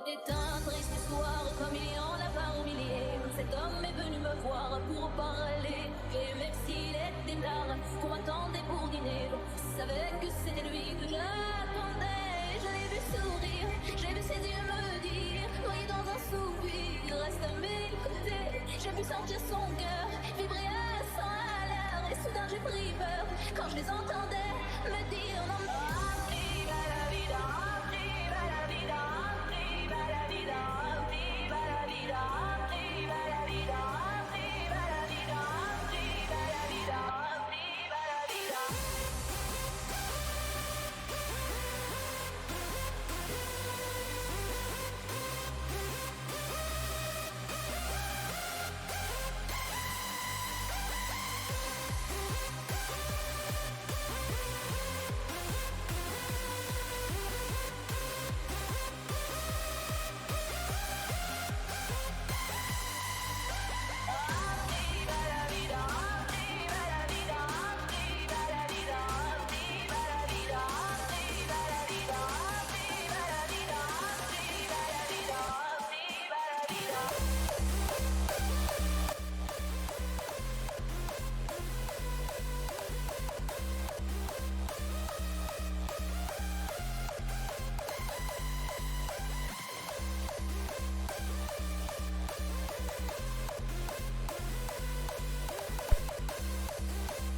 C'était un triste soir, comme il y en a par milliers. Cet homme est venu me voir pour parler. Et même s'il était tard, qu'on m'attendait pour dîner, je savais que c'était lui que j'attendais. Je l'ai vu sourire, j'ai vu ses yeux me dire, noyé dans un soupir, reste à mes côtés. J'ai pu sentir son cœur vibrer à 100 à l'heure. Et soudain j'ai pris peur quand je les entendais me dire non, non.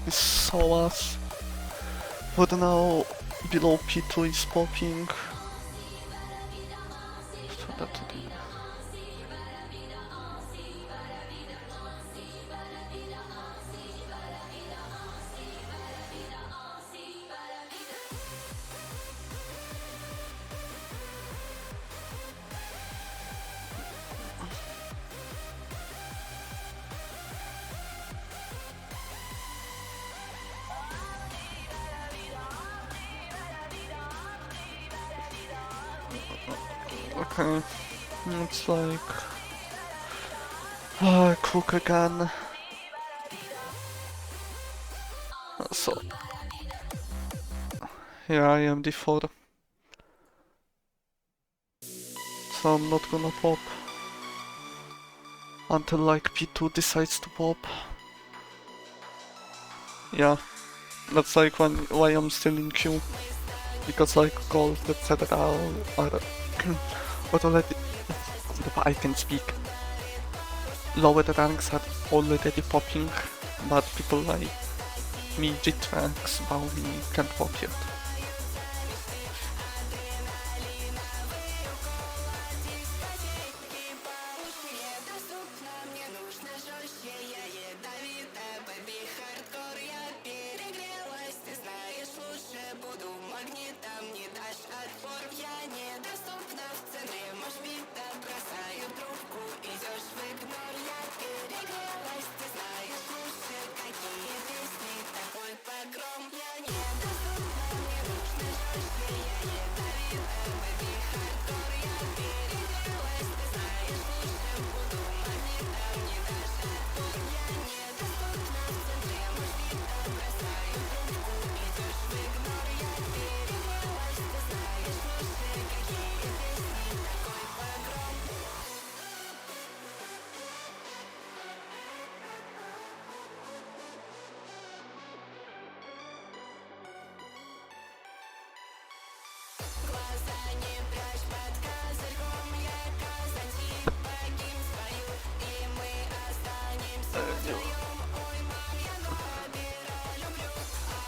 Saw us, but now below P2 is popping. So that's it. Okay, it's like cook again. So here I am D4. So I'm not gonna pop until like P2 decides to pop. Yeah, that's like why I'm still in queue. Because like gold, etc. are but already, if I can speak, lower ranks are already popping, but people like me, G-Tracks, Bowie can't pop yet.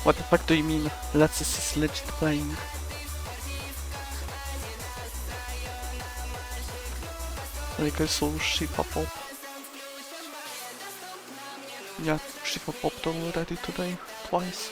What the fuck do you mean? Let's is legit playing. Like I saw Shiva pop. Yeah, Shiva popped already today, twice.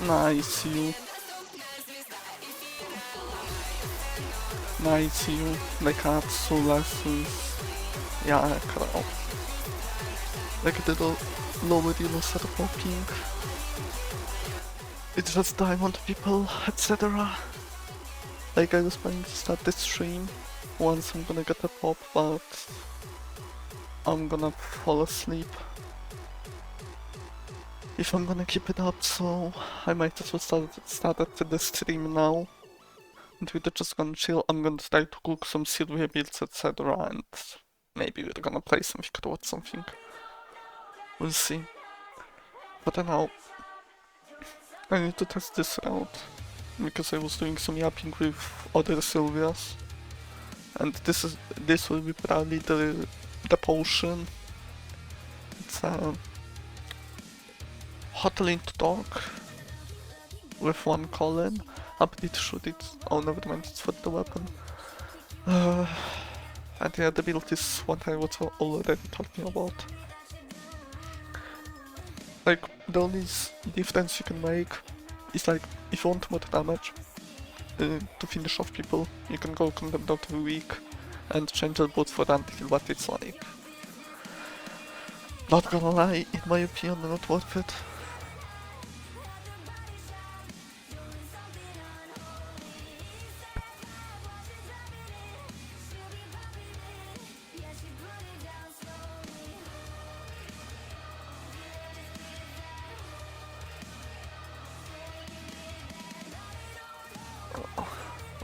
Nice you. Nice you. Le cazzo lessons. Ja, genau. Like a little lower dealer setup of ping. It's just diamond people, etc. Like I was planning to start this stream once I'm gonna get a pop, but I'm gonna fall asleep if I'm gonna keep it up, so I might as well start at the stream now. And we're just gonna chill. I'm gonna try to cook some silver builds, etc. And maybe we're gonna play something or something. We'll see. But now I need to test this out because I was doing some yapping with other Sylvias. And this will be probably the potion. It's Hotline to talk with one Colin. I'm pretty sure it's... oh, never mind, it's for the weapon. And yeah, the build is what I was already talking about. Like, the only difference you can make is like, if you want more damage to finish off people, you can go Condemned out every week and change the boot for anti-heal, but it's like... not gonna lie, in my opinion, not worth it.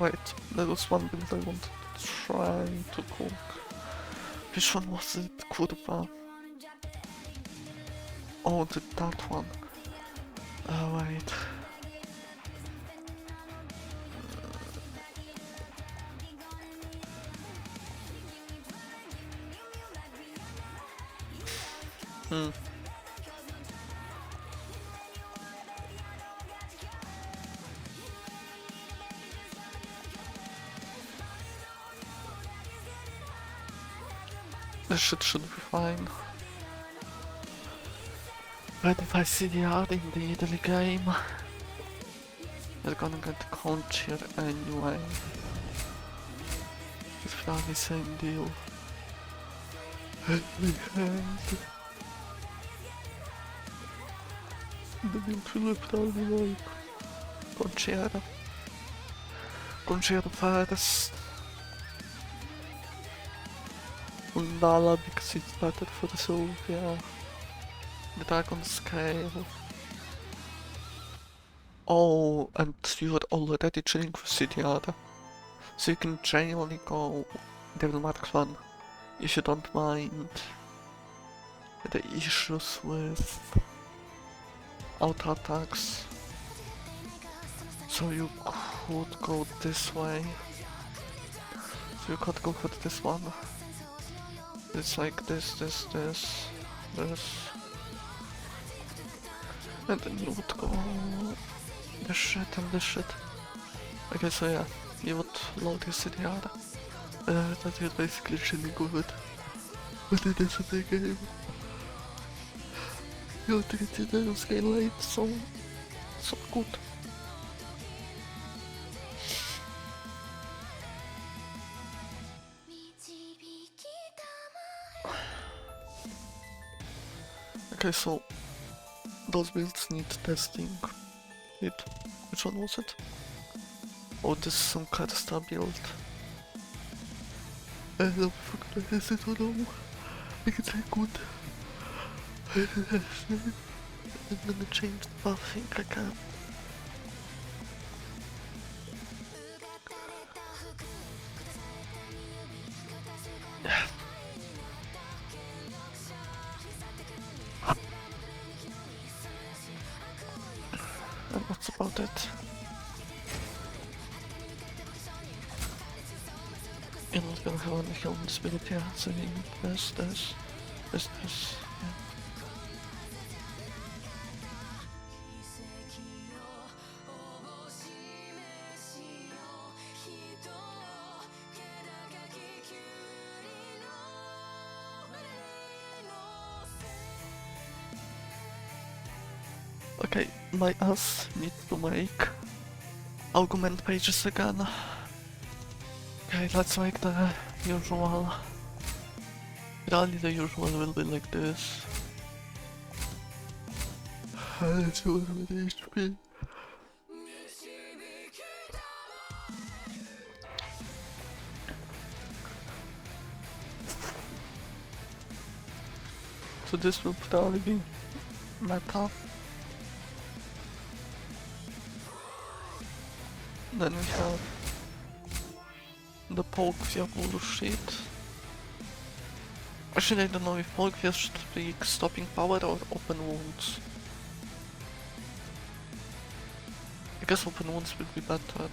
Wait, there was one build I wanted to try to cook. Which one was it? Kurwa. Oh, that one. Wait. This shit should be fine. But if I see the art in the early game, they're gonna get count here anyway. It's probably the same deal. The build will probably like Conchera first. Undala because it's better for the Sylvia. The Dragon Scale. Oh, and you're already chilling with Sidiada. So you can genuinely go Devil Mark 1 if you don't mind the issues with auto attacks. So you could go this way. So you could go for this one. It's like this. And then you would go this shit and this shit. Okay, so yeah, you would load your Sidiada. That is basically chilling with it. But it is a big game. You treat it on scale late, so good. Okay, so those builds need testing. Which one was it? Oh, this is some Karsta build. I don't fucking know, is it or no? I can say good. I'm gonna change the buffing, I can. Yeah. And that's about it. You're not gonna have any healing ability, so you need this, yeah. Okay, my ass needs to make argument pages again. Okay, let's make the usual. Probably the usual will be like this. Let's do it with HP. So this will probably be meta. Then we have the poke via bullshit. Actually, I don't know if poke via should be stopping power or open wounds. I guess open wounds will be better.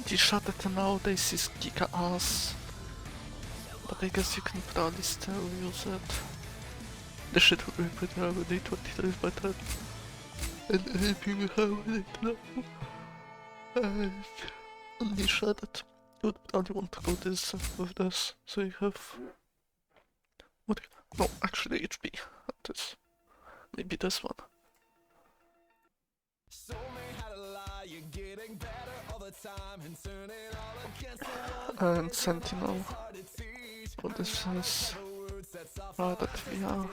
The shot nowadays is kick ass, but I guess you can probably still use it. The shit would be better with D23 is better. And anything we have with it now. And only shot it. You would probably want to go this with this, so you have. What? No, actually HP. This. Maybe this one. And Sentinel. What this is. That we are.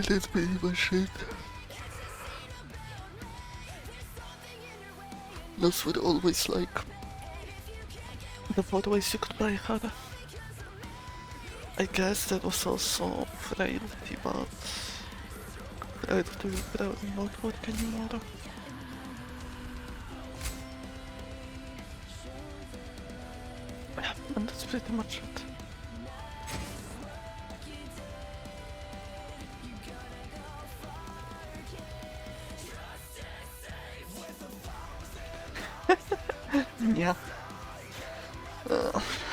Let's be my shit. Those were always like the 4 ways you could play her. I guess that was also frailty, but frailty will probably not work anymore. Yeah, and that's pretty much it. Yeah.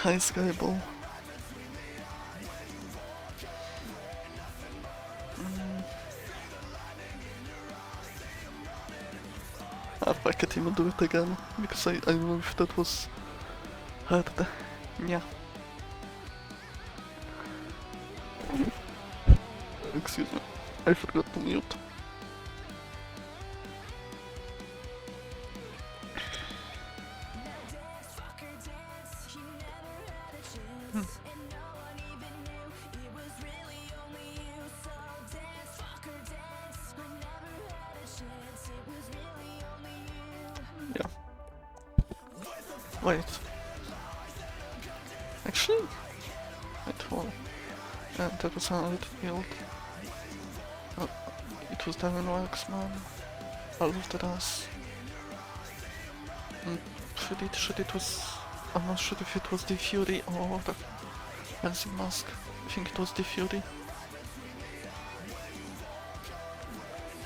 Hi Skyball. I can't even do it again, because I don't know if that was hard. Yeah. Excuse me, I forgot to mute. Yeah. Wait. Actually, wait, hold on. That was how it failed. It was Devon Waxman. All of the rest. Should it was... I'm not sure if it was the Fury or the Fencing Mask. I think it was the Fury.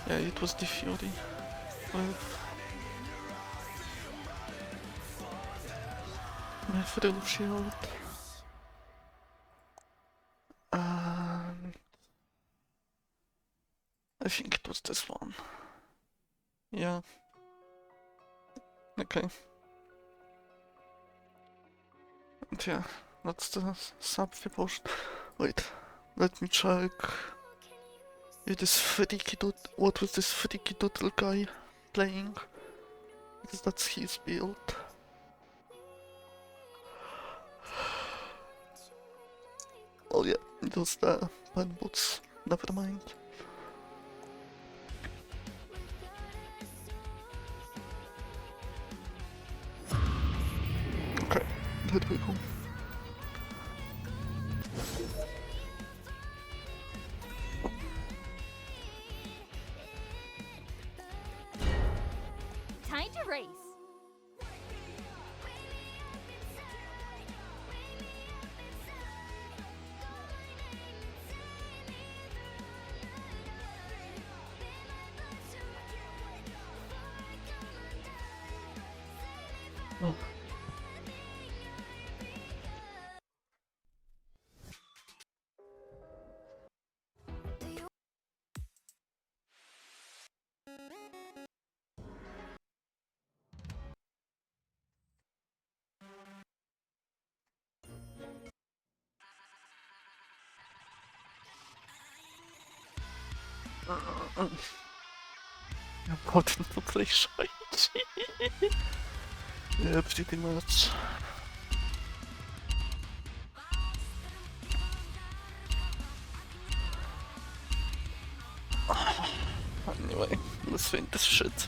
Yeah, it was the Fury. With... Mithril Shield. And... I think it was this one. Yeah. Okay. And yeah, that's the sub we pushed. Wait, let me check. If this freaky what was this freaky doodle guy playing? Because that's his build. Oh yeah, it was the pen boots. Never mind. Let me go. Time to race. Oh. I'm wanting to play Shiny. Yeah, pretty much. Anyway, let's finish this shit.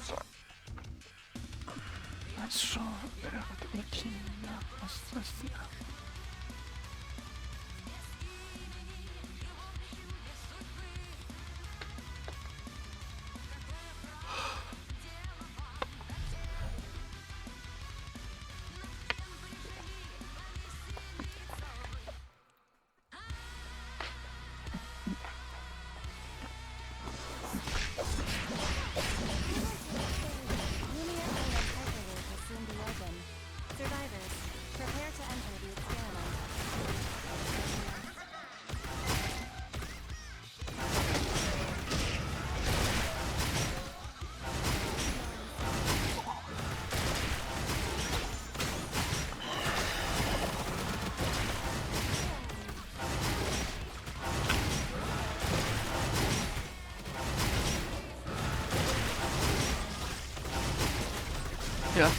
So. Nice shot. Yeah, looking. Yeah. Survivors, prepare to enter the experiment. Yeah.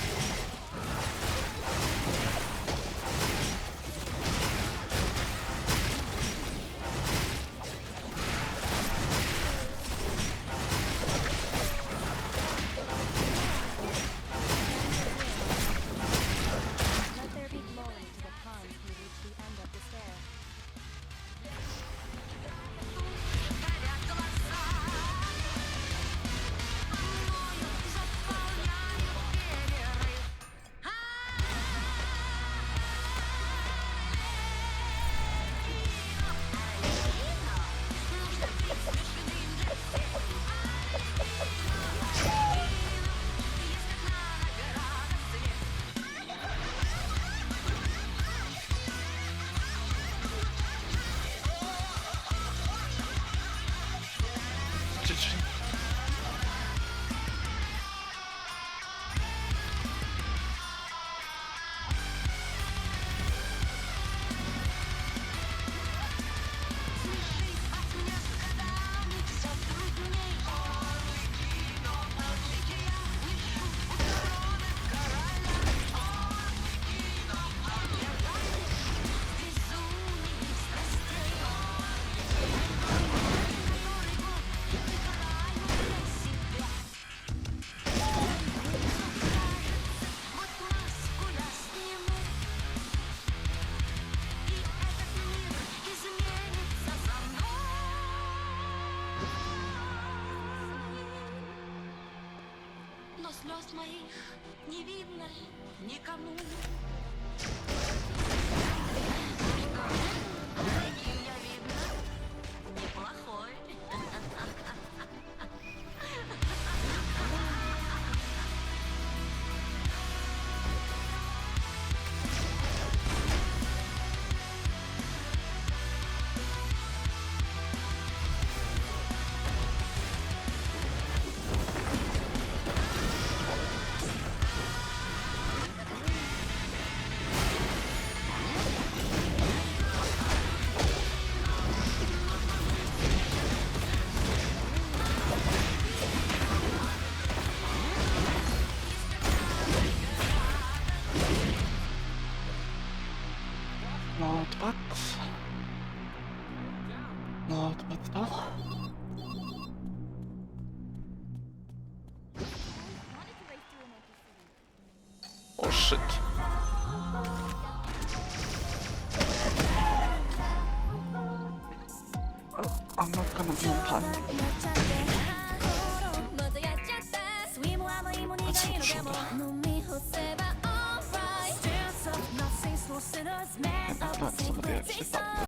Let there be glory to the pawns who reach the end of despair. GG. Но слез моих не видно никому. Каким я видно? Неплохой. Not bad. Not bad at all. Oh shit. I'm not gonna be on time. That's not true. That's somebody actually thought.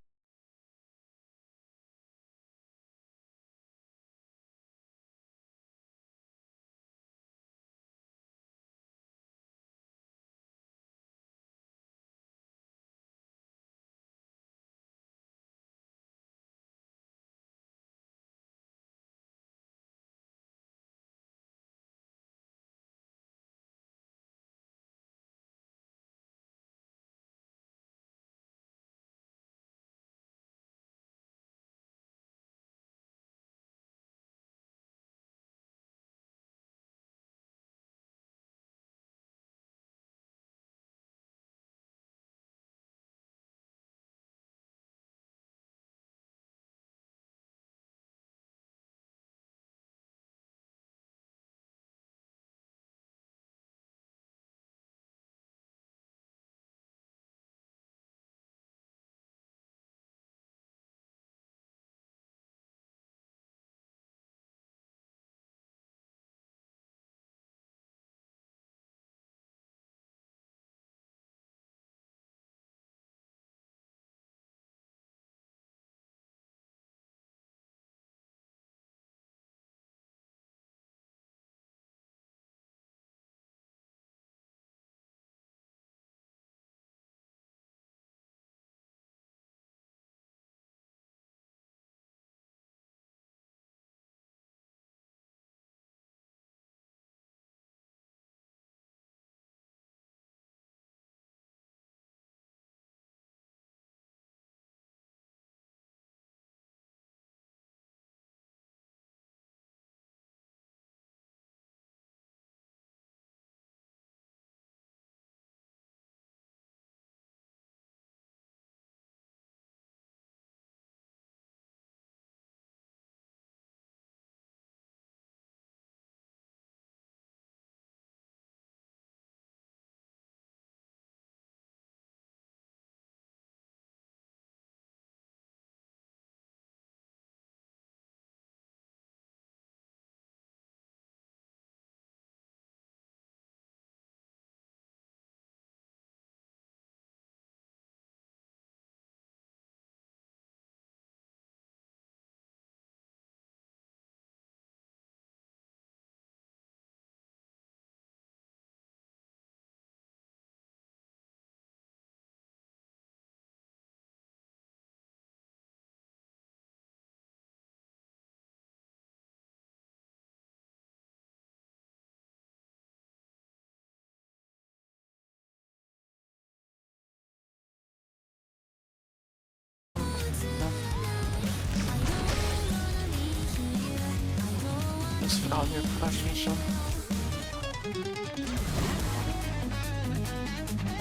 Jest finalnie ważniejsze.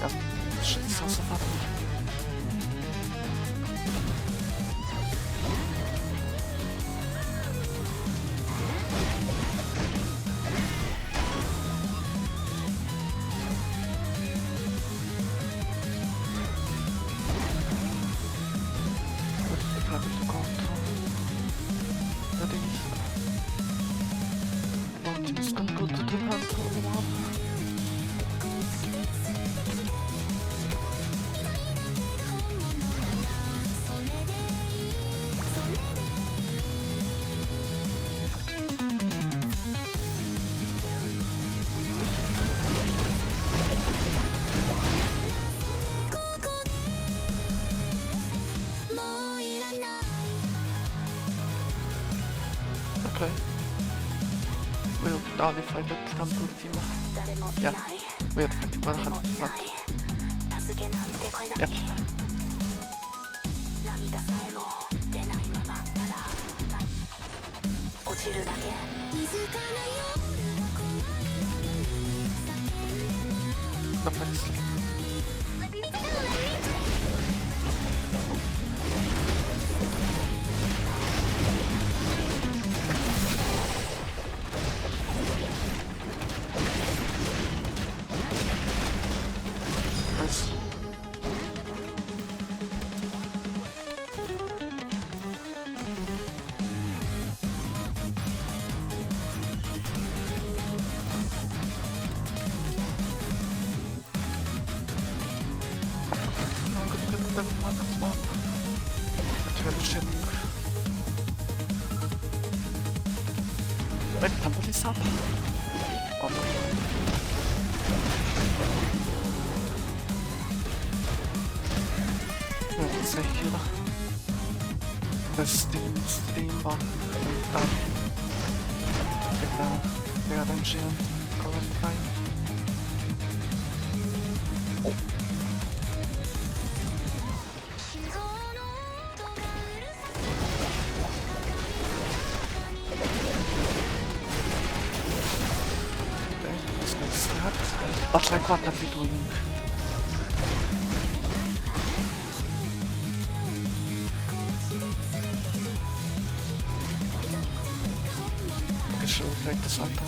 Ja szedł sensownie. Prawie do końca. Ready? Team's gonna go to the panel one. Okay. We'll only find the temple team. Yeah. We have 100%. Yep. No thanks. Really chilling. Wait, temple is up? Oh no. Let's say here. The steamboat done. Get the engine current line. Oh. Okay, let's get started. But like what are we doing? Okay, should we take this item?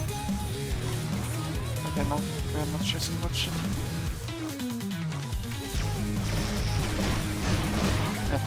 Okay, no, we are not chasing much. Yeah.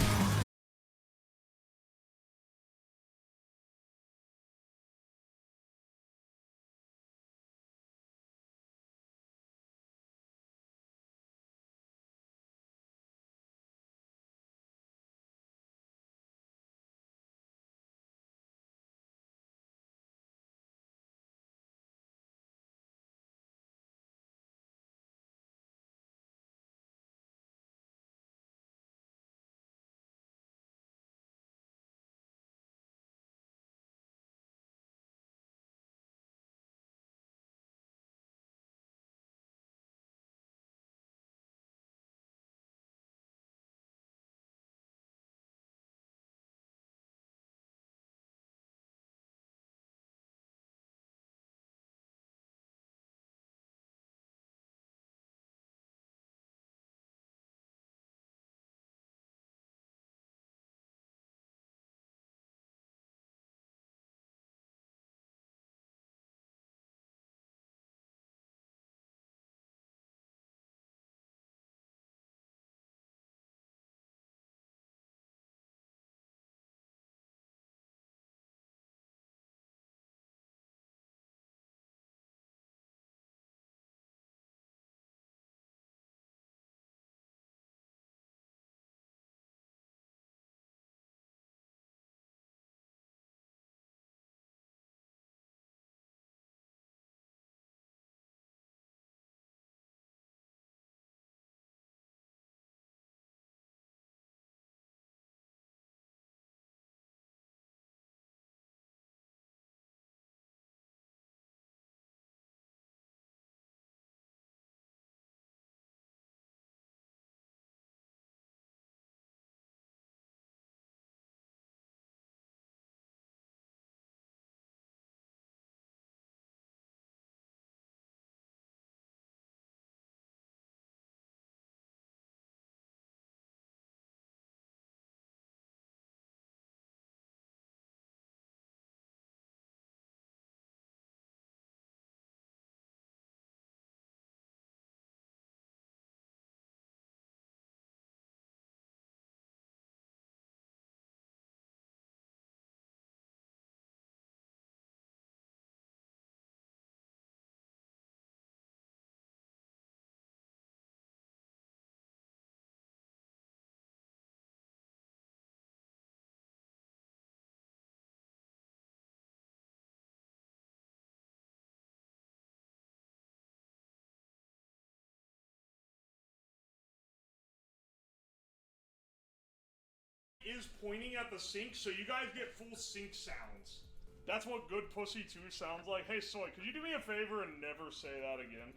Is pointing at the sink, so you guys get full sink sounds. That's what good pussy 2 sounds like. Hey, Soy, could you do me a favor and never say that again?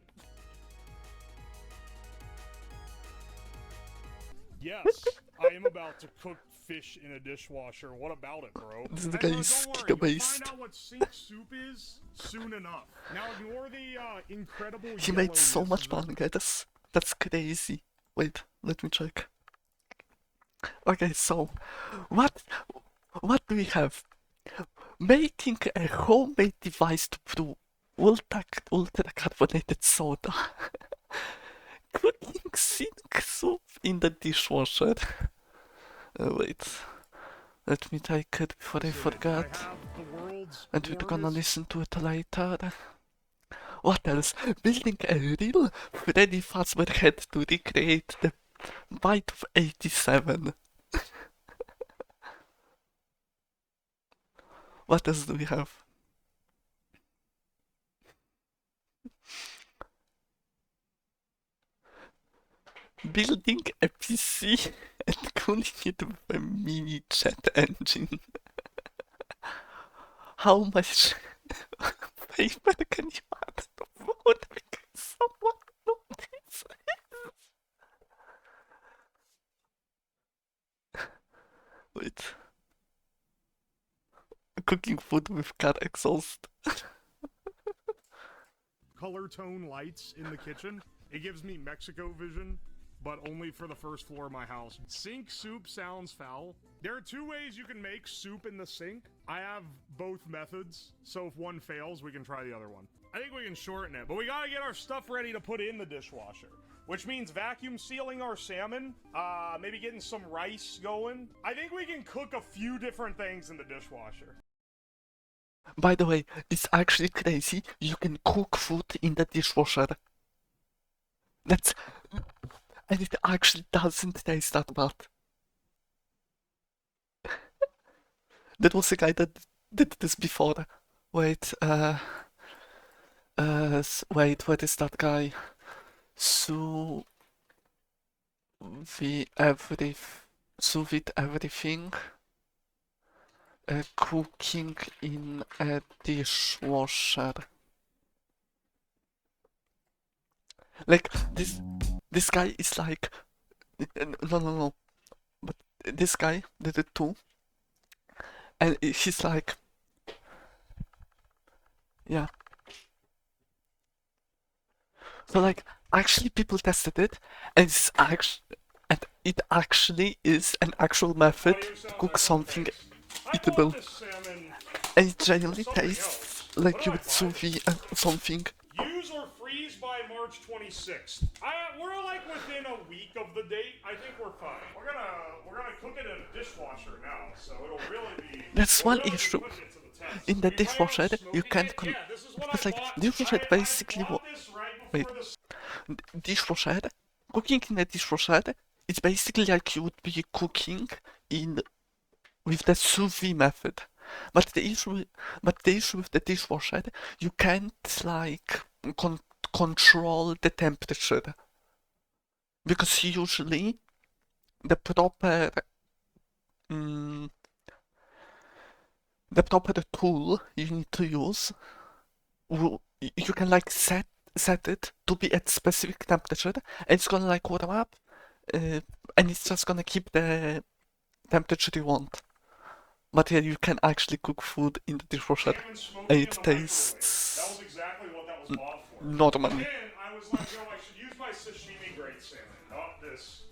Yes, I am about to cook fish in a dishwasher. What about it, bro? This guy is Don't worry, giga you'll based. find out what sink soup is soon enough. Now ignore the incredible He made so yellowness much of the- money, guys. That's crazy. Wait, let me check. Okay, so what do we have? Making a homemade device to brew ultra carbonated soda. Cooking sink soup in the dishwasher. Wait, let me take it before I forget. And we're gonna listen to it later. What else? Building a real Freddy Fazbear head to recreate the bite of 87. What else do we have? Building a PC and cooling it with a mini chat engine. How much paper can you add to food because someone notices? Wait. Cooking food with car exhaust. Color tone lights in the kitchen. It gives me Mexico vision, but only for the first floor of my house. Sink soup sounds foul. There are two ways you can make soup in the sink. I have both methods, so if one fails, we can try the other one. I think we can shorten it, but we gotta get our stuff ready to put in the dishwasher, which means vacuum sealing our salmon, maybe getting some rice going. I think we can cook a few different things in the dishwasher. By the way, it's actually crazy. You can cook food in the dishwasher. That's... And it actually doesn't taste that bad. There was a guy that did this before. Wait, wait, what is that guy? Sous vide everything. Cooking in a dishwasher. Like this guy is like no. But this guy did it too. And he's like, yeah. So like, actually people tested it, and it actually is an actual method to cook something eatable. And it genuinely tastes like you would sous vide something. Use or freeze by March 26th. We're like within a week of the date. I think we're fine. We're gonna cook it in a dishwasher now, so it'll really be. That's one issue. In the dishwasher, you can't because like dishwasher basically what? Wait, dishwasher. Cooking in a dishwasher, it's basically like you would be cooking with the sous vide method. But the issue with the dishwasher, you can't like control the temperature, because usually the proper tool you need to use, you can like set it to be at specific temperature, and it's gonna like warm up, and it's just gonna keep the temperature you want. But yeah, you can actually cook food in the dishwasher, and it tastes That was exactly what that was bought for. normally. Then I was like, yo, I should use my sashimi grade salmon, not this,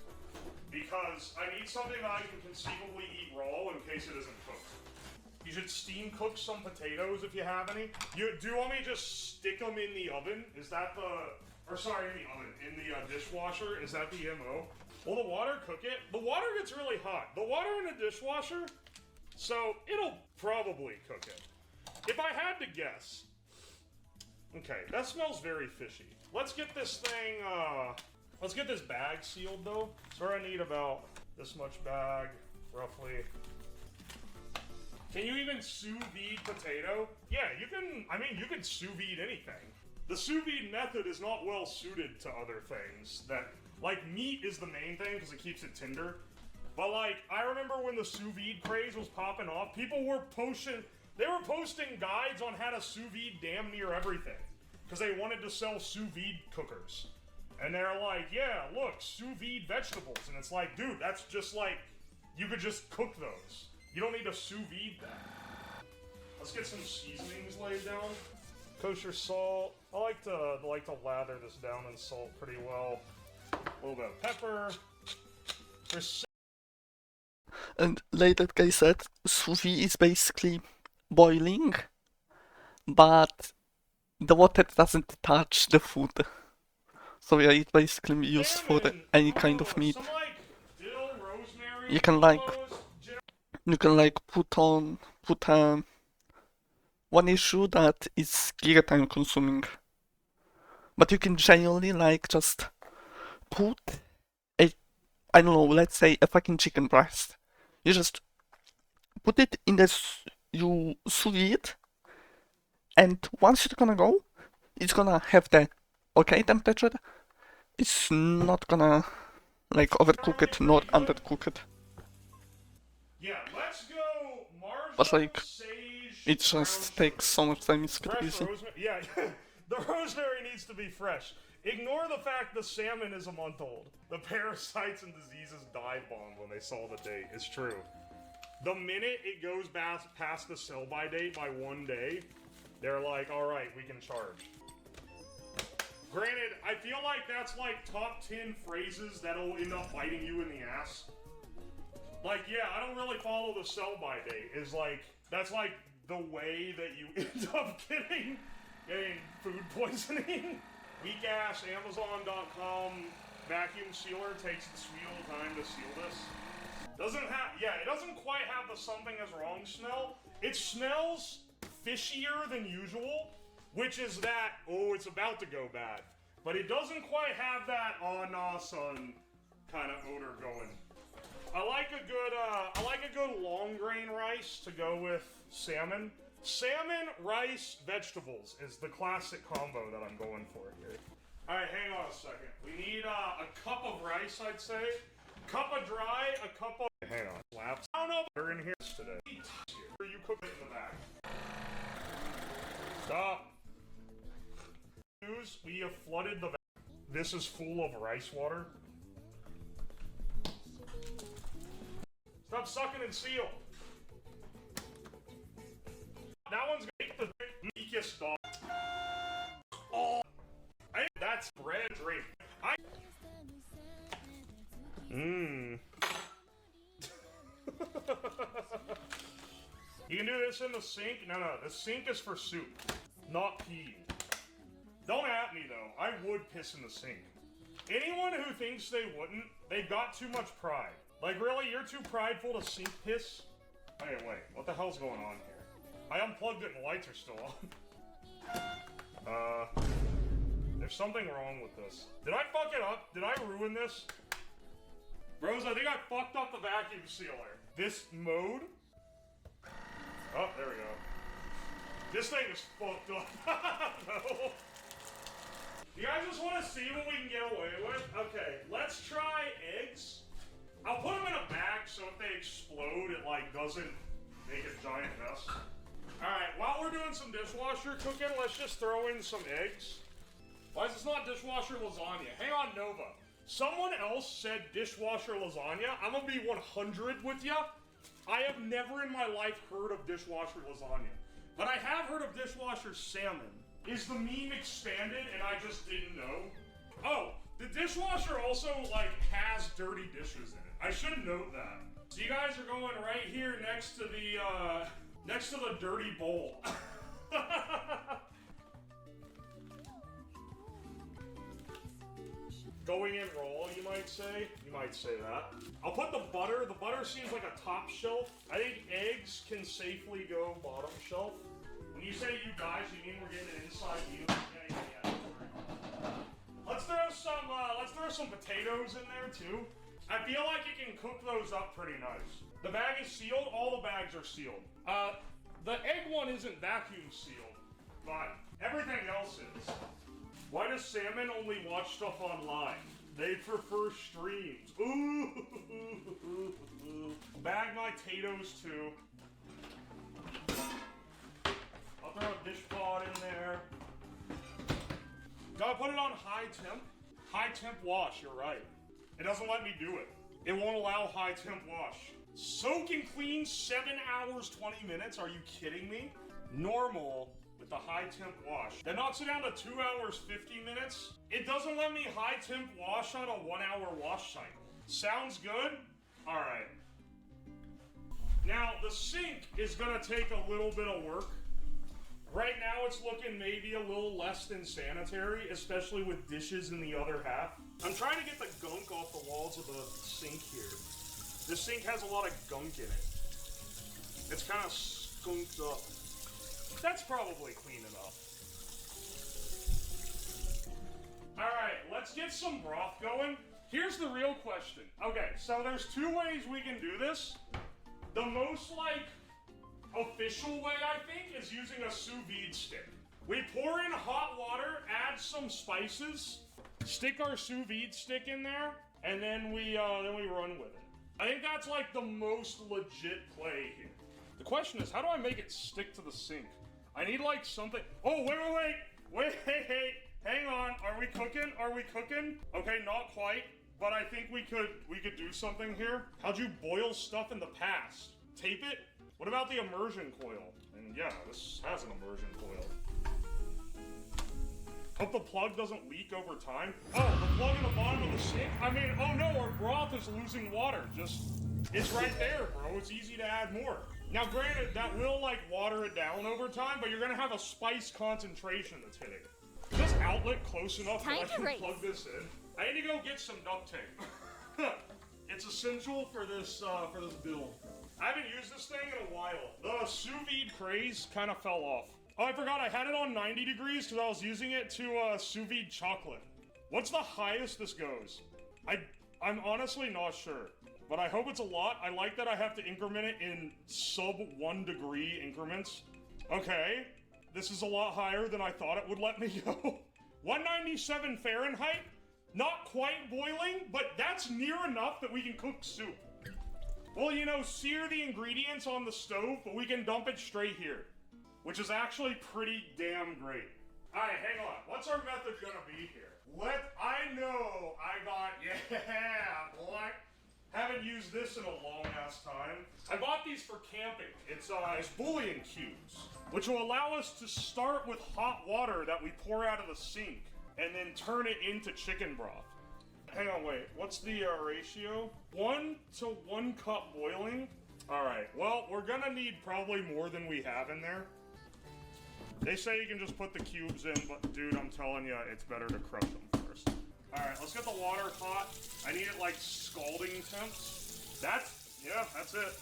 because I need something that I can conceivably eat raw in case it isn't cooked. You should steam cook some potatoes if you have any. Do you want me to just stick them in the oven? Is that in the dishwasher? Is that the MO? Will the water cook it? The water gets really hot. The water in a dishwasher, so it'll probably cook it. If I had to guess. Okay, that smells very fishy. Let's get this thing, let's get this bag sealed though. So I need about this much bag, roughly. Can you even sous vide potato? Yeah, you can sous vide anything. The sous vide method is not well suited to other things like meat is the main thing because it keeps it tender. But like, I remember when the sous vide craze was popping off, people were posting guides on how to sous vide damn near everything. Because they wanted to sell sous vide cookers. And they're like, yeah, look, sous vide vegetables. And it's like, dude, that's just like, you could just cook those. You don't need to sous vide that. Let's get some seasonings laid down. Kosher salt. I like to lather this down in salt pretty well. A little bit of pepper. And like that guy said, sous vide is basically boiling, but the water doesn't touch the food. So yeah, it's basically used for any kind of meat. You can like put one issue that is gear time consuming. But you can genuinely like just put I don't know, let's say a fucking chicken breast. You just put it in the you sous vide, and once it's gonna go, it's gonna have the okay temperature. It's not gonna like overcook it nor undercook it. Yeah, let's go But marjoram, like, sage, it brown just sugar. takes so much time, it's Fresh crazy. rosemary. Yeah, the rosemary needs to be fresh. Ignore the fact the salmon is a month old. The parasites and diseases dive bombed when they saw the date. It's true. The minute it goes past the sell-by date by 1 day, they're like, all right, we can charge. Granted, I feel like that's like top 10 phrases that'll end up biting you in the ass. Like, yeah, I don't really follow the sell-by date. Is like, that's like the way that you end up getting food poisoning. Weak ass Amazon.com vacuum sealer takes the sweet old time to seal this. It doesn't quite have the something is wrong smell. It smells fishier than usual, which is that, oh, it's about to go bad. But it doesn't quite have that, oh nah son, kind of odor going. I like a good long grain rice to go with salmon. Salmon, rice, vegetables is the classic combo that I'm going for here. Alright, hang on a second. We need a cup of rice, I'd say. Cup of dry, a cup of... Hang on. Slaps. I don't know if they're in here today. You cook it in the back. Stop. We have flooded the... This is full of rice water. Stop sucking and seal. That one's gonna make the meekest dog. Oh, that's bread drink. You can do this in the sink? No, the sink is for soup, not pee. Don't at me though, I would piss in the sink. Anyone who thinks they wouldn't, they've got too much pride. Like really, you're too prideful to sink piss? Hey, wait, what the hell's going on here? I unplugged it and the lights are still on. There's something wrong with this. Did I fuck it up? Did I ruin this? Rose, I think I fucked up the vacuum sealer. This mode? Oh, there we go. This thing is fucked up. No. You guys just want to see what we can get away with? Okay, let's try eggs. I'll put them in a bag so if they explode, it like doesn't make a giant mess. Alright, while we're doing some dishwasher cooking, let's just throw in some eggs. Why is this not dishwasher lasagna? Hang on, Nova. Someone else said dishwasher lasagna. I'm gonna be 100 with ya. I have never in my life heard of dishwasher lasagna. But I have heard of dishwasher salmon. Is the meme expanded and I just didn't know? Oh, the dishwasher also like has dirty dishes in it. I should note that. So you guys are going right here next to the dirty bowl. Going in raw, you might say? You might say that. I'll put the butter. The butter seems like a top shelf. I think eggs can safely go bottom shelf. When you say you guys, you mean we're getting an inside view? Yeah. Let's throw some potatoes in there too. I feel like you can cook those up pretty nice. The bag is sealed. All the bags are sealed. The egg one isn't vacuum sealed, but everything else is. Why does salmon only watch stuff online? They prefer streams. Ooh. Bag my potatoes too. I'll throw a dish pot in there. Gotta put it on high temp. High temp wash, you're right. It doesn't let me do it. It won't allow high temp wash. Soak and clean 7 hours, 20 minutes. Are you kidding me? Normal with the high temp wash. That knocks it down to 2 hours, 50 minutes. It doesn't let me high temp wash on a 1 hour wash cycle. Sounds good? All right. Now the sink is gonna take a little bit of work. Right now it's looking maybe a little less than sanitary, especially with dishes in the other half. I'm trying to get the gunk off the walls of the sink here. This sink has a lot of gunk in it. It's kind of skunked up. That's probably clean enough. Alright, let's get some broth going. Here's the real question. Okay, so there's 2 ways we can do this. The most official way, I think, is using a sous vide stick. We pour in hot water, add some spices, stick our sous vide stick in there, and then we run with it. I think that's like the most legit play here. The question is, how do I make it stick to the sink? I need like something. Oh, wait, hang on. Are we cooking? Okay, not quite, but I think we could do something here. How'd you boil stuff in the past? Tape it? What about the immersion coil? And yeah, this has an immersion coil. Hope the plug doesn't leak over time. Oh, the plug in the bottom of the sink? I mean, oh no, our broth is losing water. It's right there, bro. It's easy to add more. Now, granted, that will, like, water it down over time, but you're gonna have a spice concentration that's hitting. Is this outlet close enough that I can plug this in? I need to go get some duct tape. It's essential for this build. I haven't used this thing in a while. The sous vide craze kind of fell off. Oh, I forgot I had it on 90 degrees because I was using it to sous vide chocolate. What's the highest this goes? I'm honestly not sure, but I hope it's a lot. I like that I have to increment it in sub 1 degree increments. Okay, this is a lot higher than I thought it would let me go. 197 Fahrenheit, not quite boiling, but that's near enough that we can cook soup. Well, you know, sear the ingredients on the stove, but we can dump it straight here, which is actually pretty damn great. All right, hang on. What's our method gonna be here? Yeah, boy. Haven't used this in a long ass time. I bought these for camping. It's bouillon cubes, which will allow us to start with hot water that we pour out of the sink and then turn it into chicken broth. Hang on, wait. What's the ratio? 1 to 1 cup boiling. All right. Well, we're gonna need probably more than we have in there. They say you can just put the cubes in, but dude, I'm telling you, it's better to crush them first. All right, let's get the water hot. I need it like scalding temps. That's it.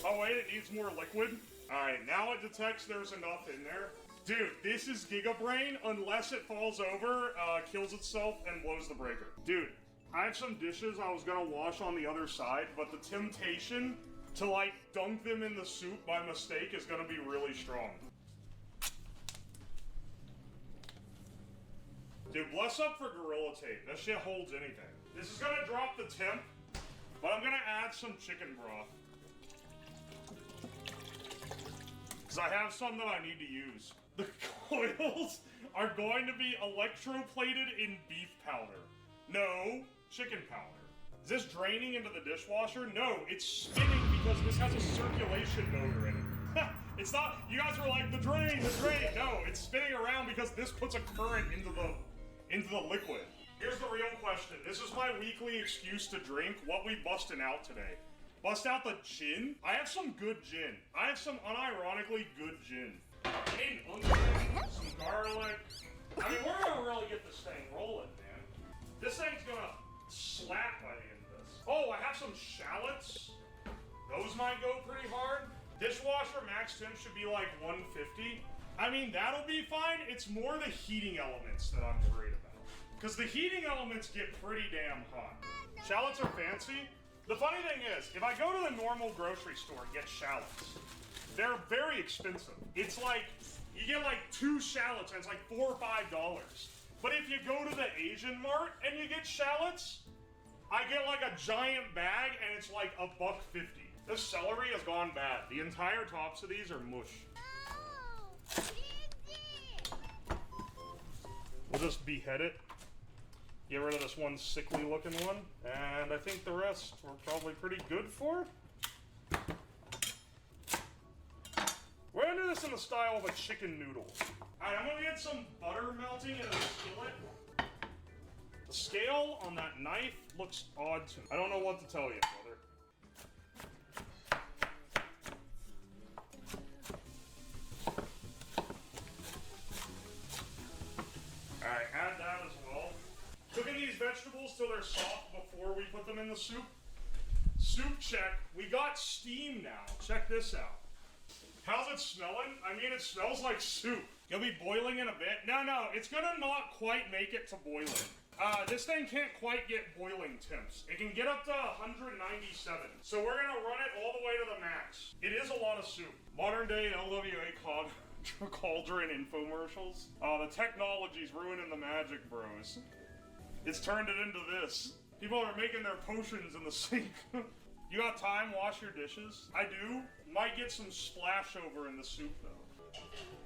Oh wait, it needs more liquid. All right, now it detects there's enough in there. Dude, this is Giga Brain unless it falls over, kills itself, and blows the breaker. Dude, I have some dishes I was gonna wash on the other side, but the temptation to like dunk them in the soup by mistake is gonna be really strong. Dude, bless up for Gorilla Tape. That shit holds anything. This is gonna drop the temp, but I'm gonna add some chicken broth. Because I have some that I need to use. The coils are going to be electroplated in beef powder. No, chicken powder. Is this draining into the dishwasher? No, it's spinning because this has a circulation motor in it. It's not, you guys were like, the drain. No, it's spinning around because this puts a current into the liquid. Here's the real question. This is my weekly excuse to drink. What we busting out today? Bust out the gin? I have some good gin. I have some unironically good gin. I need onion, some garlic. I mean, we're gonna really get this thing rolling, man. This thing's gonna slap by the end of this. Oh, I have some shallots. Those might go pretty hard. Dishwasher max temp should be like 150. I mean, that'll be fine. It's more the heating elements that I'm worried about. Because the heating elements get pretty damn hot. Shallots are fancy. The funny thing is, if I go to the normal grocery store and get shallots, they're very expensive. It's like, you get like 2 shallots and it's like $4 or $5. But if you go to the Asian Mart and you get shallots, I get like a giant bag and it's like $1.50. This celery has gone bad. The entire tops of these are mush. We'll just behead it. Get rid of this one sickly looking one. And I think the rest we're probably pretty good for. We're gonna do this in the style of a chicken noodle. Alright, I'm gonna get some butter melting in a skillet. The scale on that knife looks odd to me. I don't know what to tell you, brother. Alright, add that as well. Cooking these vegetables till they're soft before we put them in the soup. Soup check. We got steam now. Check this out. How's it smelling? I mean, it smells like soup. It'll be boiling in a bit. No, it's gonna not quite make it to boiling. This thing can't quite get boiling temps. It can get up to 197. So we're gonna run it all the way to the max. It is a lot of soup. Modern day LWA cauldron infomercials. The technology's ruining the magic, bros. It's turned it into this. People are making their potions in the sink. You got time? Wash your dishes? I do. Might get some splash over in the soup though.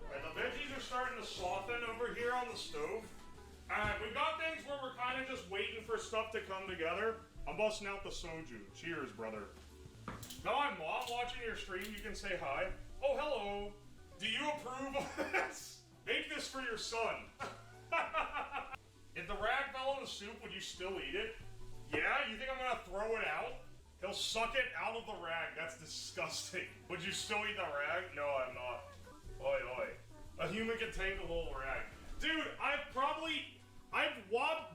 Alright, the veggies are starting to soften over here on the stove. Alright, we've got things where we're kind of just waiting for stuff to come together. I'm busting out the soju. Cheers, brother. Now I'm mom watching your stream, you can say hi. Oh, hello. Do you approve of this? Make this for your son. If the rag fell in the soup, would you still eat it? Yeah? You think I'm gonna throw it out? He'll suck it out of the rag. That's disgusting. Would you still eat the rag? No, I'm not. Oi, oi. A human can take a little rag. Dude, I've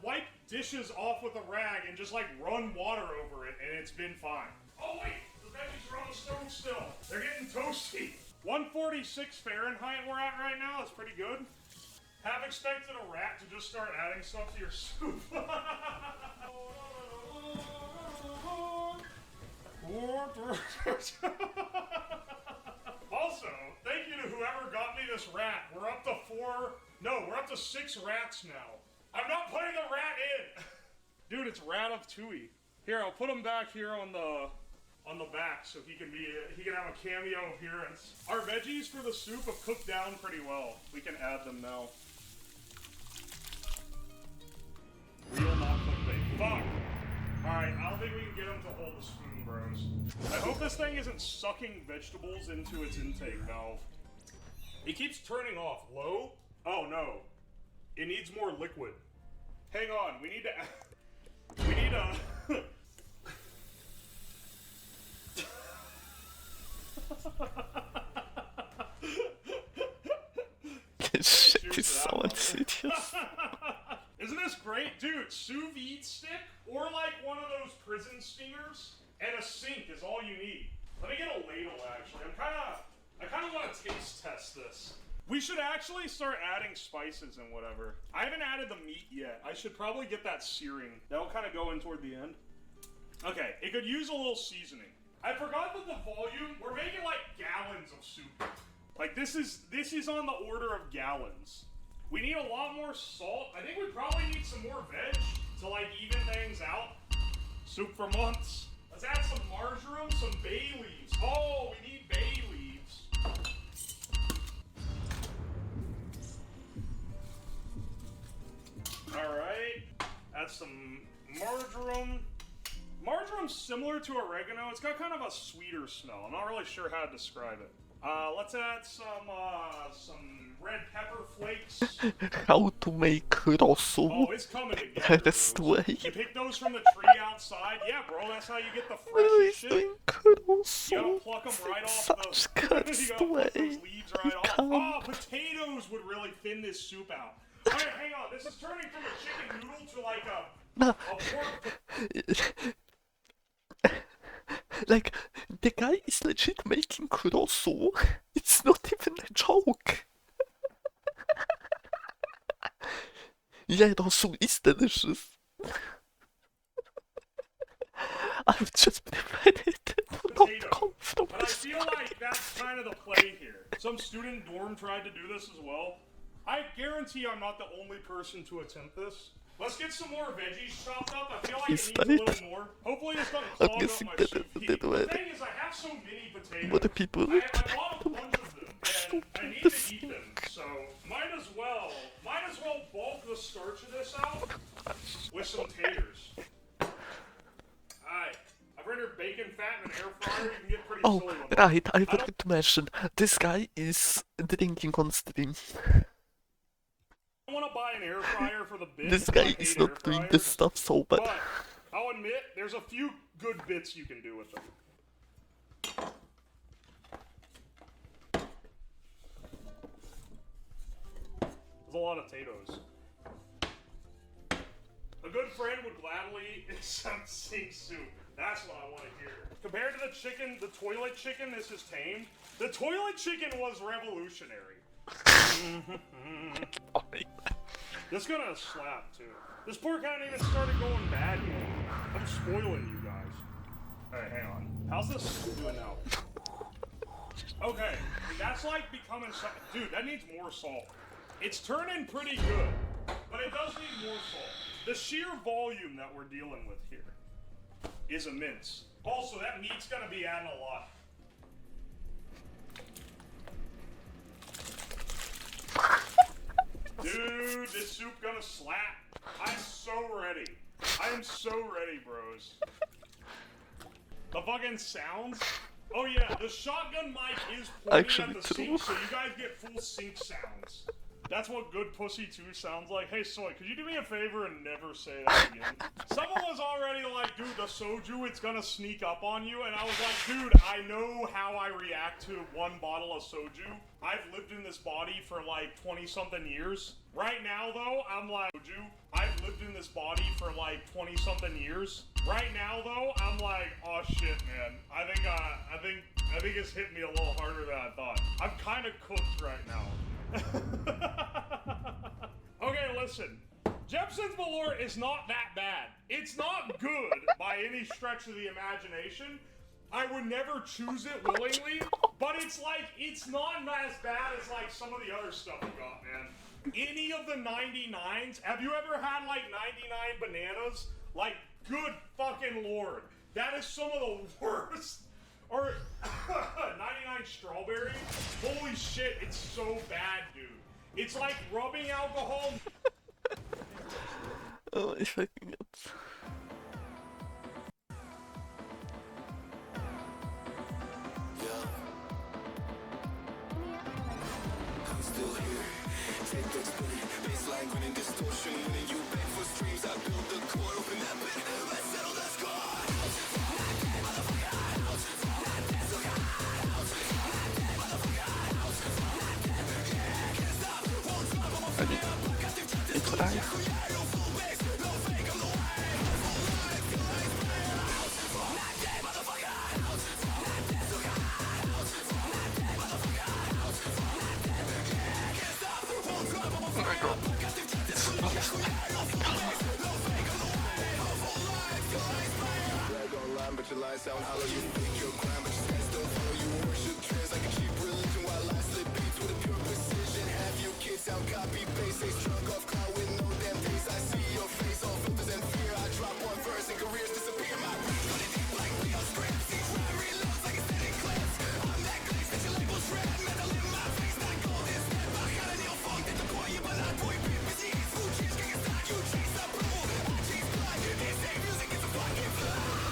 wiped dishes off with a rag and just like run water over it and it's been fine. Oh wait, the veggies are on the stove still. They're getting toasty. 146 Fahrenheit we're at right now. That's pretty good. Have expected a rat to just start adding stuff to your soup. Also, thank you to whoever got me this rat. We're up to 6 rats now. I'm not putting the rat in. Dude, it's Ratatouille. Here, I'll put him back here on the back so he can have a cameo appearance. Our veggies for the soup have cooked down pretty well. We can add them now. Real not clickbait. Fuck. Alright, I don't think we can get him to hold the spoon, bros. I hope this thing isn't sucking vegetables into its intake valve. It keeps turning off. Low? Oh no. It needs more liquid. Hang on, we need a... This shit is so insidious. Isn't this great? Dude, sous vide stick or like one of those prison steamers and a sink is all you need. Let me get a ladle actually. I kind of want to taste test this. We should actually start adding spices and whatever. I haven't added the meat yet. I should probably get that searing. That'll kind of go in toward the end. Okay, it could use a little seasoning. I forgot that the volume, we're making like gallons of soup. Like this is on the order of gallons. We need a lot more salt. I think we probably need some more veg to like even things out. Soup for months. Let's add some marjoram, some bay leaves. Oh, we need bay leaves. Alright. Add some marjoram. Marjorum's similar to oregano. It's got kind of a sweeter smell. I'm not really sure how to describe it. Let's add some red pepper flakes. How to make rosso Oh, it's coming together. best way. You pick those from the tree outside. Yeah, bro, that's how you get the freshest shit. doing You rosso gotta pluck them right off such the... cuts you gotta pluck way. those leaves right off. Oh, potatoes would really thin this soup out. Alright, hang on. This is turning from a chicken noodle to like a pork... Like, the guy is legit making rosso. It's not even a joke. Yeah, rosso is delicious. I'm just prepared to not Potato. come from But I this. feel like that's kind of the play here. Some student dorm tried to do this as well. I guarantee I'm not the only person to attempt this. Let's get some more veggies chopped up. I feel like it needs a little more. Hopefully this doesn't clog up my soup heat. The thing is, I have so many potatoes. What do people I bought a bunch of them, and I need to eat them. So might as well bulk the starch of this out with some taters. Alright, I've rendered bacon fat in an air fryer. You can get pretty Oh, silly with it. right, I forgot to mention, this guy is drinking on stream. I want to buy an air fryer for the bit. This because I guy is hate air not doing fryers, this stuff so bad. But I'll admit, there's a few good bits you can do with them. There's a lot of potatoes. A good friend would gladly accept sink soup. That's what I want to hear. Compared to the chicken, the toilet chicken, this is tame. The toilet chicken was revolutionary. This gonna slap too. This pork hasn't even started going bad yet. I'm spoiling you guys. Alright, hang on. How's this doing now? Okay, that's like becoming dude, that needs more salt. It's turning pretty good, but it does need more salt. The sheer volume that we're dealing with here is immense. Also, that meat's gonna be adding a lot. Dude, this soup gonna slap. I'm so ready. I'm so ready, bros. The fucking sounds. Oh yeah, the shotgun mic is pointing at the sink, so you guys get full sink sounds. That's what good pussy 2 sounds like. Hey Soy, could you do me a favor and never say that again? Someone was already like, dude, the soju, it's gonna sneak up on you. And I was like, dude, I know how I react to 1 bottle of soju. I've lived in this body for like 20-something years. Right now, though, I'm like, soju. I've lived in this body for like 20-something years. Right now, though, I'm like, oh shit, man. I think it's hit me a little harder than I thought. I'm kind of cooked right now. Okay, listen. Jepson's Malort is not that bad. It's not good by any stretch of the imagination. I would never choose it willingly, but it's like, it's not as bad as like some of the other stuff we got, man. Any of the 99s, have you ever had like 99 bananas? Like, good fucking lord. That is some of the worst. Or 99 strawberries? Holy shit, it's so bad, dude. It's like rubbing alcohol. Oh, ich fucking jetzt. It's live. Sound hollow, you think you're crime, but your stats don't follow you. Worship trends like a cheap religion while I slip beats with a pure precision. Have you kids sound copy paste, they struck off cloud with no damn pace. I see your face, all filters and fear. I drop one verse and careers disappear. My brain's running deep like Leon scripts. Each rhyme reloads like a static clips. I'm that glitch that your labels red. Metal in my face, not golden step. I got a Neil Funk that the boy you but not boy pimp. Busy eats food, change, kick and stock. You chase up blue, I chase blood. This ain't music, it's a fucking fly.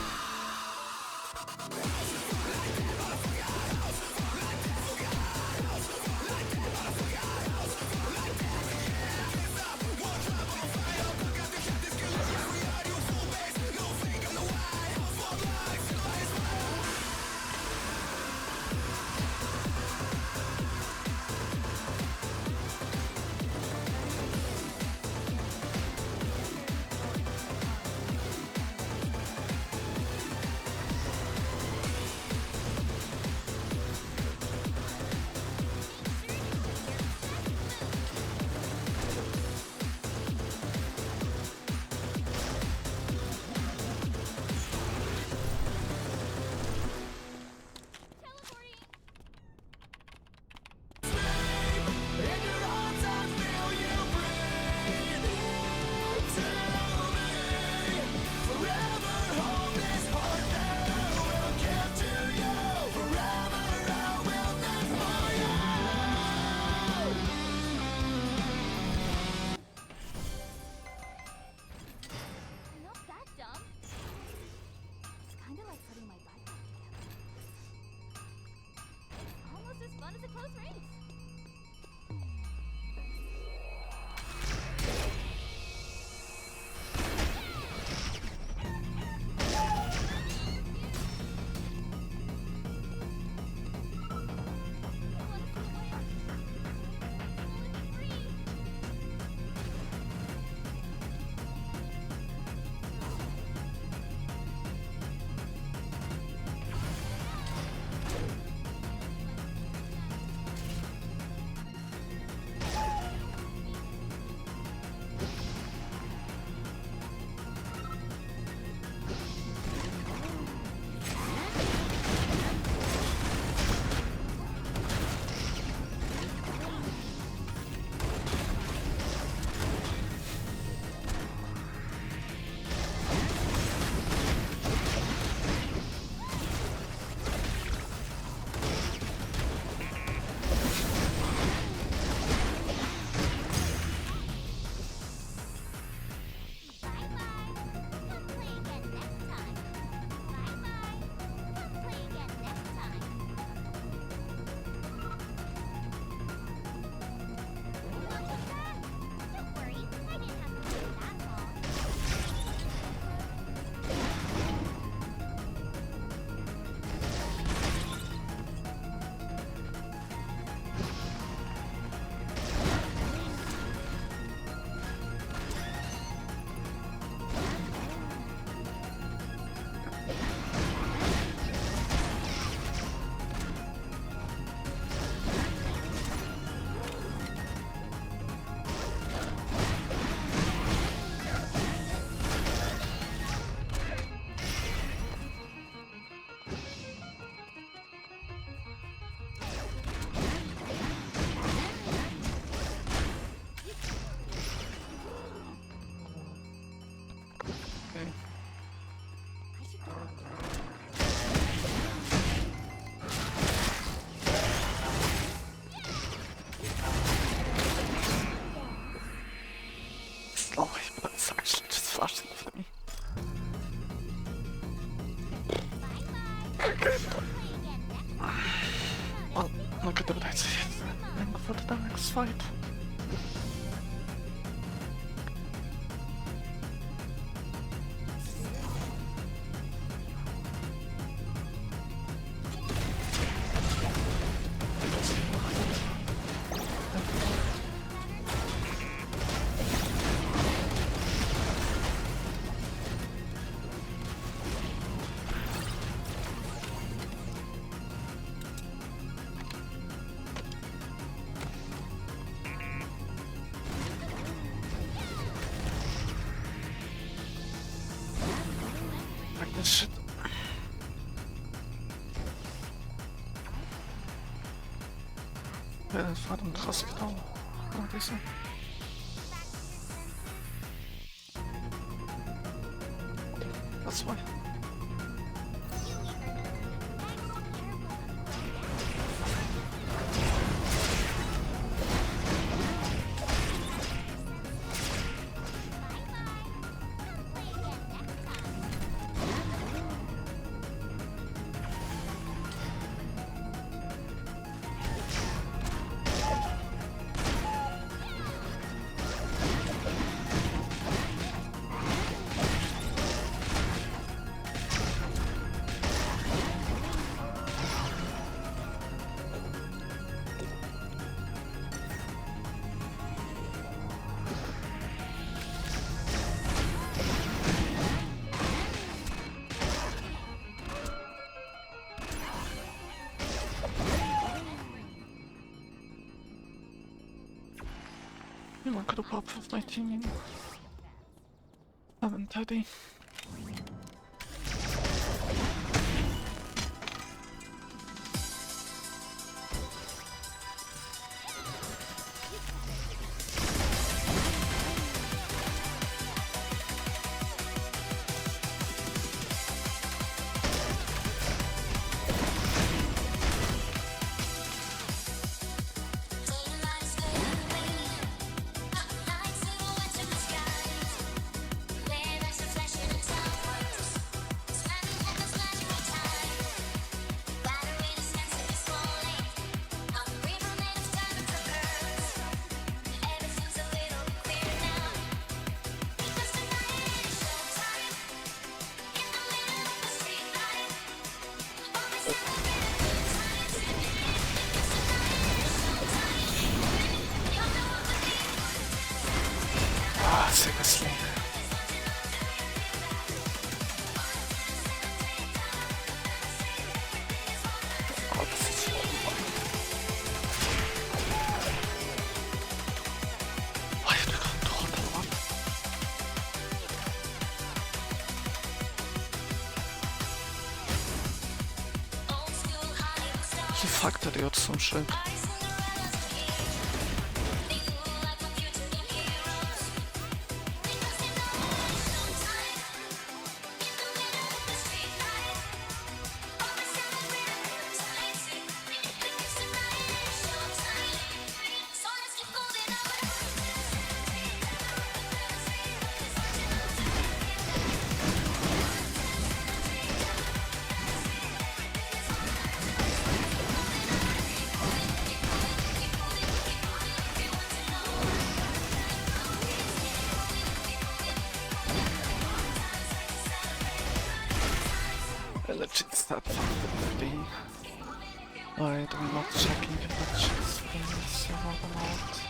Okay. Well, look at the what I see. And for the next fight. Like this shit. Ja, das war dann krass genau. Oh, diese. Das war. I could have popped with my team. 7:30. Ah, seriously. Oh, this is so fun. Why did I not do that one? He fucked it out some shit. Legit start fucking Alright, I'm not checking if the chest is or not.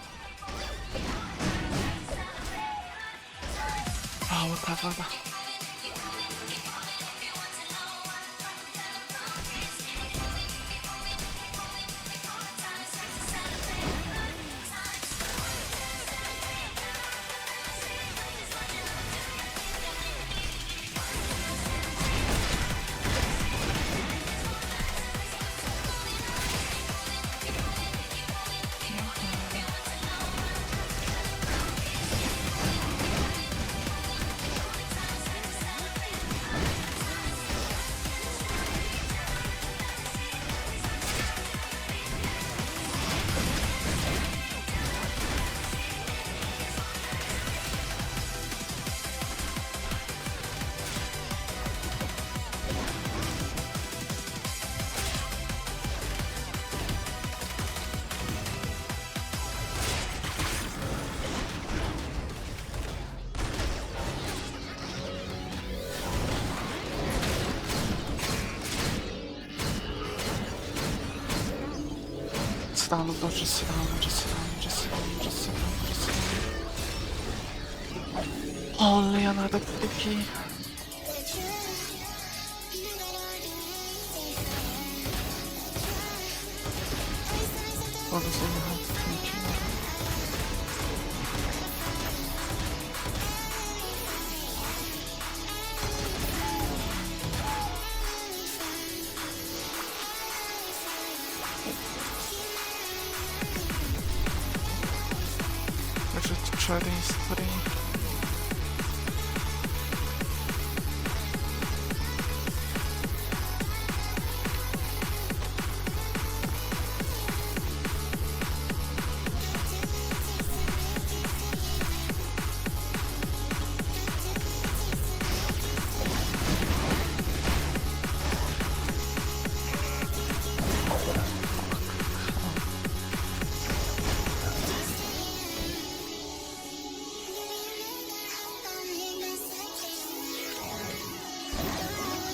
Ah, whatever. sit down, no, just sit down, just sit down, just sit down, just sit down, just sit down. Holy another picky. Honestly, you have to think you know. I should try these three.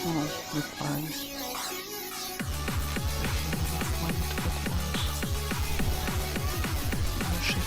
Oh, with eyes. Oh shit.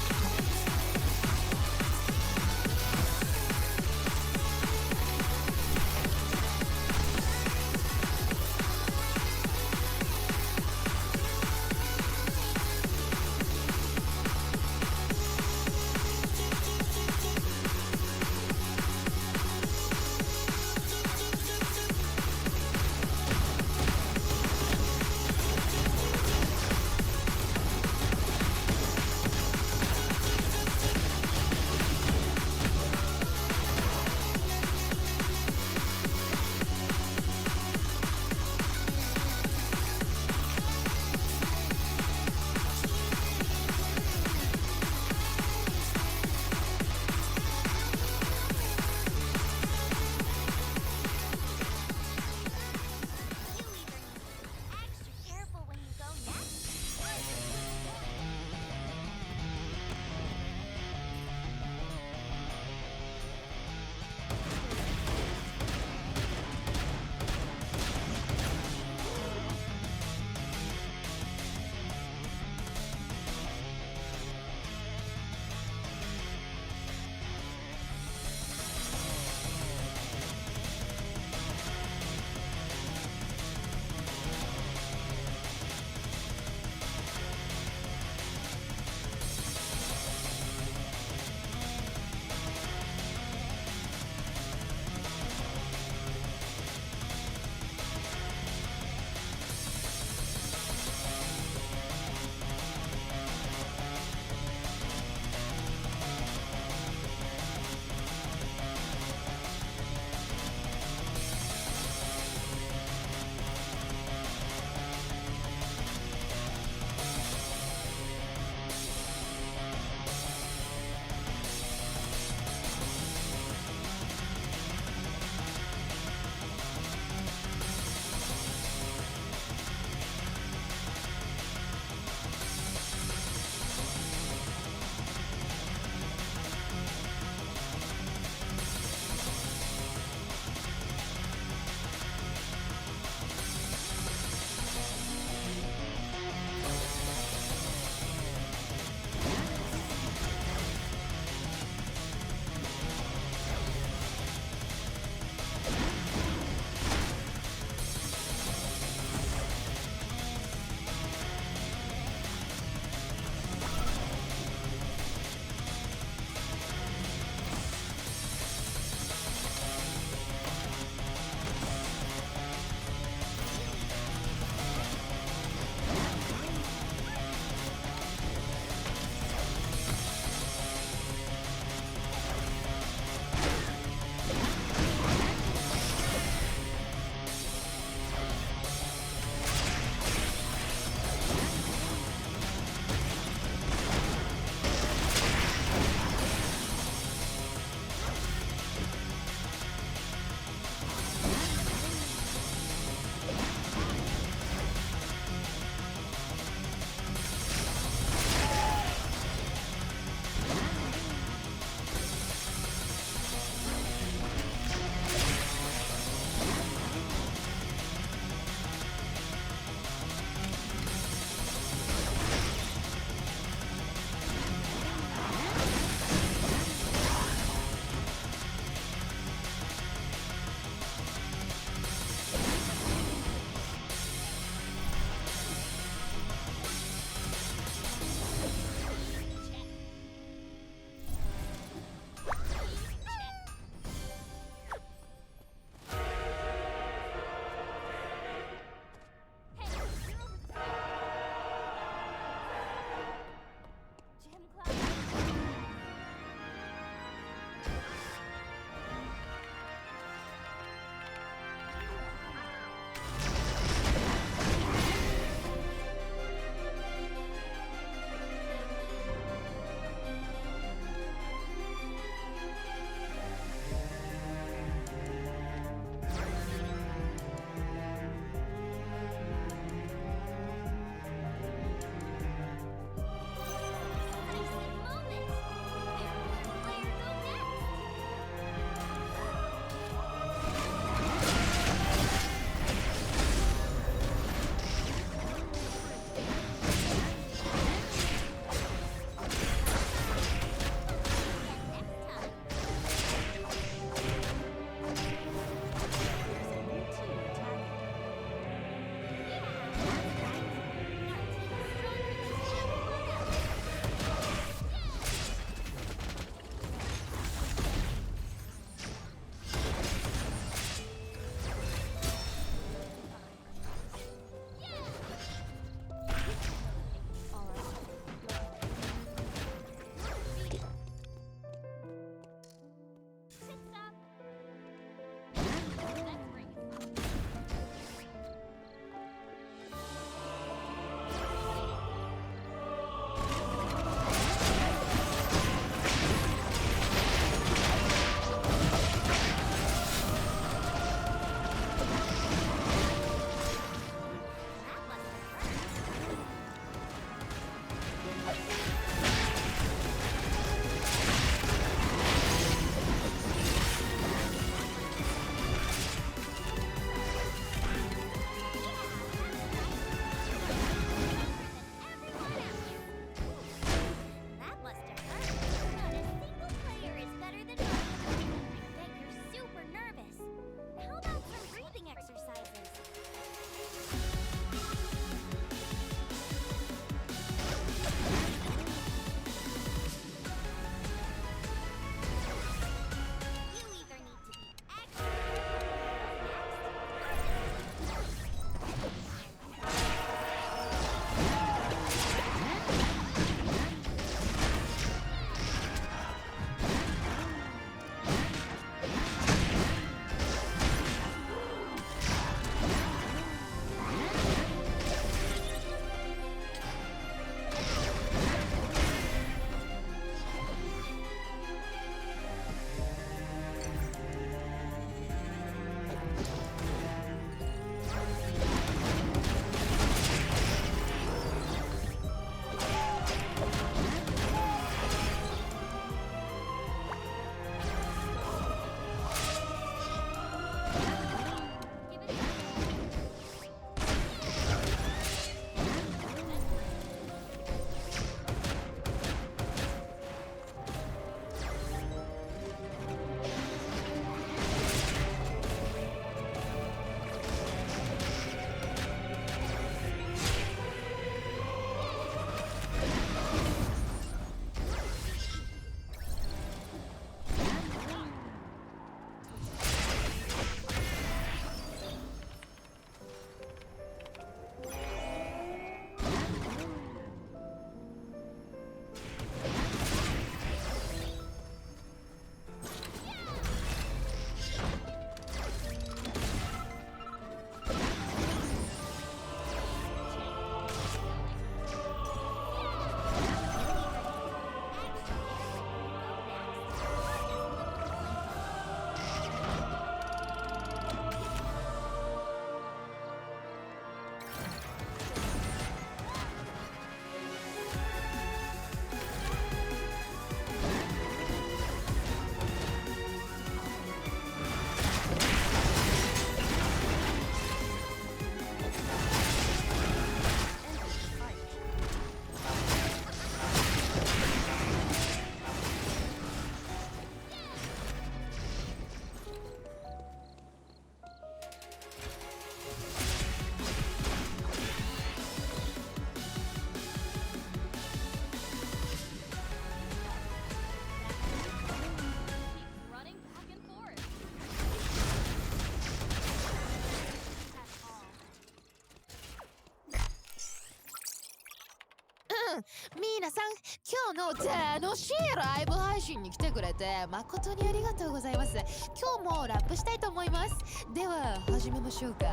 皆さん今日の楽しいライブ配信に来てくれて誠にありがとうございます。今日もラップしたいと思います。では始めましょうか。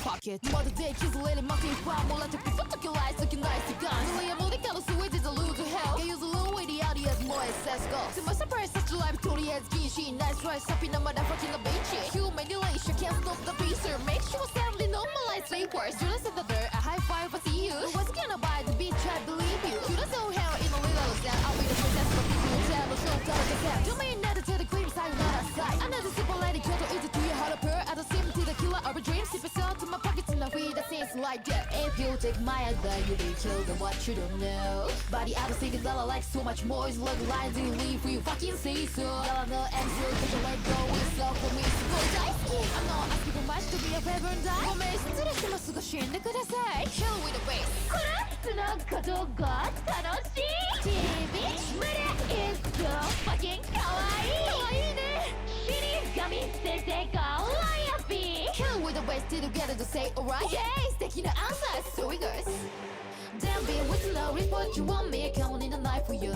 Fuck it まだできずれれまくりファンもらってピコッと嫌い好きナイスガン無理や無理からスイッチで lose to hell Get used to low with the audience もう SS go To my surprise such a life とりあえず禁止 Nice try サピなまだファキなビーチ Human relation can't stop the beat sir Make sure family normalize say words You listen to the dirt I high five I see you What's gonna buy the beat I believe you You don't know how in a little set I'll be the princess but people will tell no show time to set Do me another to the queen side not outside Another simple lady kyoto is it to your heart of pearl I don't seem to the killer of a dream Sip it out to my pockets and I read the things like that If you take my advice you will kill them what you don't know Body I was thinking that I like so much more It's like lines you leave you fucking say so That I know answer cause you let go it's all for me So go die I'm not asking for much to be a favor and die ごめん失礼しますが死んでください Kill with the bass このことが楽しい TV 無理 is so fucking かわいいかわいいね死神先生かわいい Kill with the bass together to say alright Yeah 素敵な answer so it goes Damn be with no report you want me Come on in a knife for you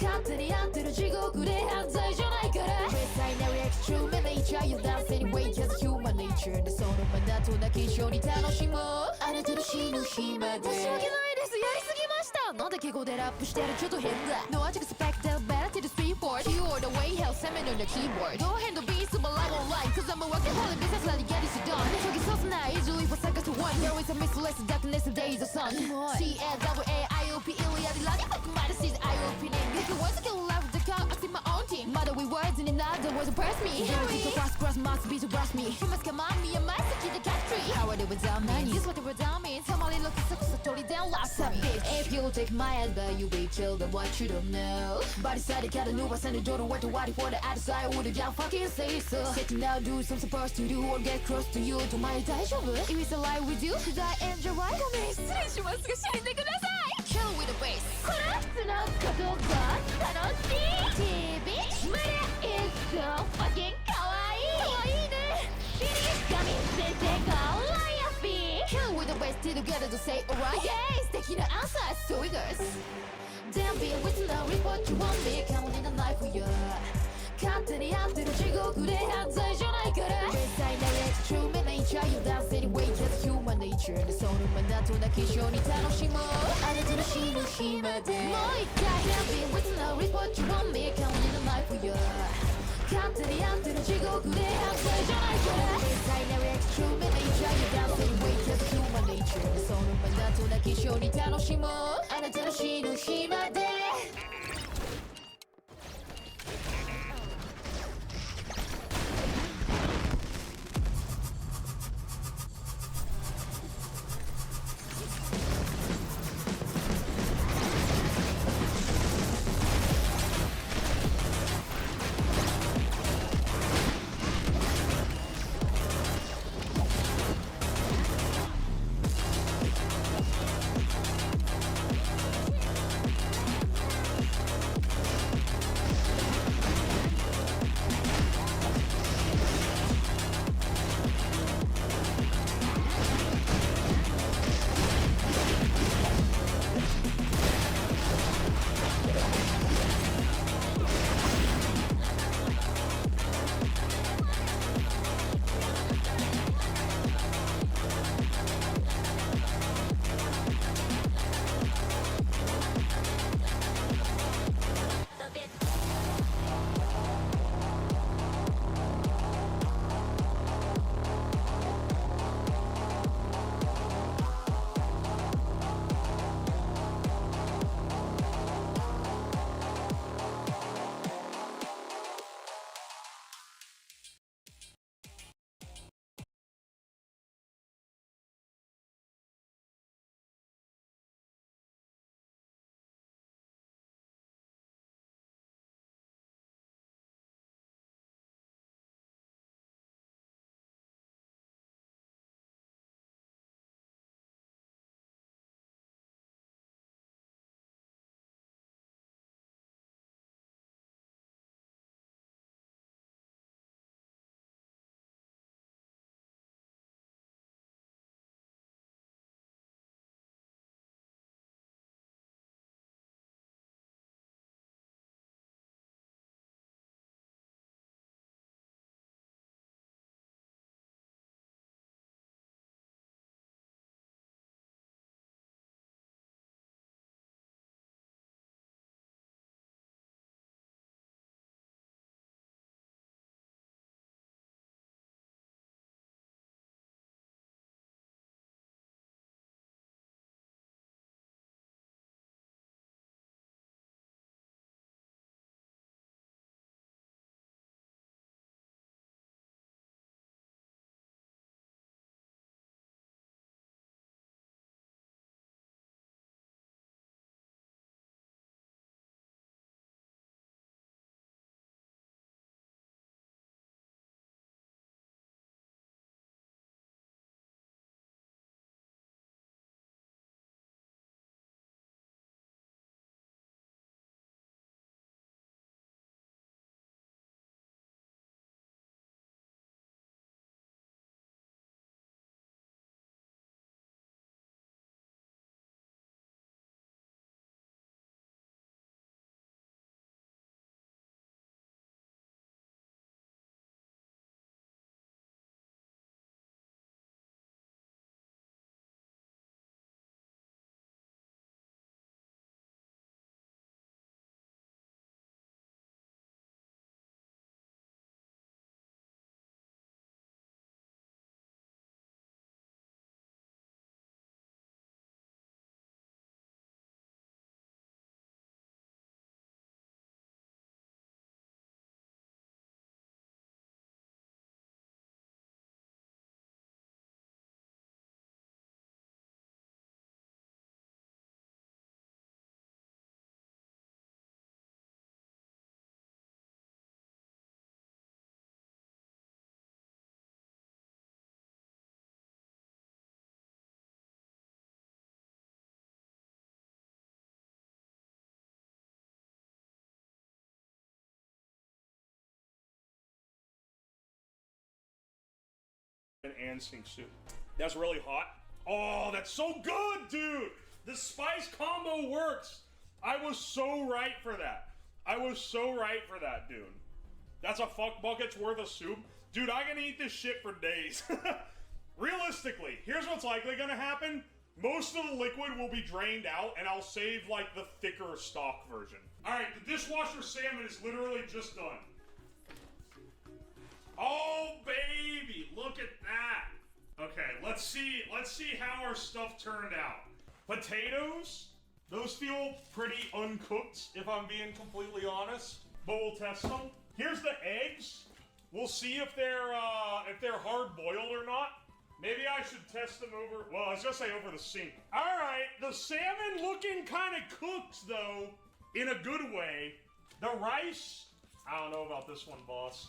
勝手にやってる地獄で犯罪じゃないから Best I never extreme nature You dance anyway just human nature でそのままとなき一緒に楽しもうあなたの死ぬ日まで申し訳ないですやりすぎましたなんで敬語でラップしてるちょっと変だ No I expect that better to the speedboard You are the way hell send me on the keyboard Go ahead and be super live online Cause I'm a working hard business let it get it done 急ぎそうすな easily for seconds to one There is a mistless darkness the day is the sun C-A-W-A-I-O-P Ilya Lani fuck my disease I-O-P name Once I kill life with the car, I see my own team Mother with words and in other words impress me Harry to fast grass must be to brush me You must come on me and my sticky the cat tree How are they without me? This what they without me Somebody look at such a story down last time If you take my advice you will kill them what you don't know Body side got a new I send a door to work to wait for the other side Would you fucking say so Sitting down do some supposed to do Or get close to you to my 大丈夫 If it's a lie with you Should I enjoy? ごめん失礼しますが死んでください Kill with the bass このことが楽しい TV 無理 is so fucking かわいいかわいいね死神先生がわやび Kill with the bass together to say alright Yeah 素敵な answer so it goes Damn be with no report you want me Come on in a knife for you 勝手にやってる地獄で犯罪じゃないから Best I know extreme nature You dance anyway just human nature でそのままとなき一緒に楽しもうあなたの死ぬ日までもう一回 Can't be with no report you want me Come on in a knife for you 勝手にやってる地獄で犯罪じゃないから Best I know extreme nature You dance anyway just human nature でそのままとなき一緒に楽しもうあなたの死ぬ日まで and sink soup. That's really hot. Oh, that's so good, dude. The spice combo works. I was so right for that. I was so right for that, dude. That's a fuck bucket's worth of soup. Dude, I can eat this shit for days. Realistically, here's what's likely gonna happen. Most of the liquid will be drained out, and I'll save, like, the thicker stock version. Alright, the dishwasher salmon is literally just done. Oh, baby, look at that. Okay, let's see how our stuff turned out. Potatoes, those feel pretty uncooked, if I'm being completely honest, but we'll test them. Here's the eggs. We'll see if they're hard boiled or not. Maybe I should test them over, well, I was gonna say over the sink. All right, the salmon looking kind of cooked though, in a good way. The rice, I don't know about this one, boss.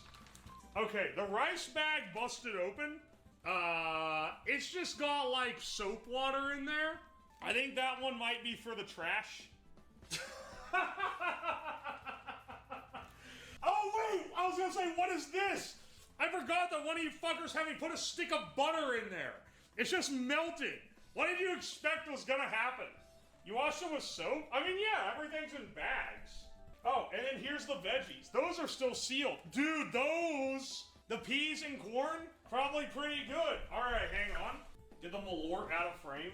Okay, the rice bag busted open. It's just got like soap water in there. I think that one might be for the trash. Oh wait, I was gonna say, what is this? I forgot that one of you fuckers had me put a stick of butter in there. It's just melted. What did you expect was gonna happen? You wash them with soap? I mean, yeah, everything's in bags. Oh, and then here's the veggies. Those are still sealed. Dude, those, the peas and corn, probably pretty good. All right, hang on. Get the malort out of frame.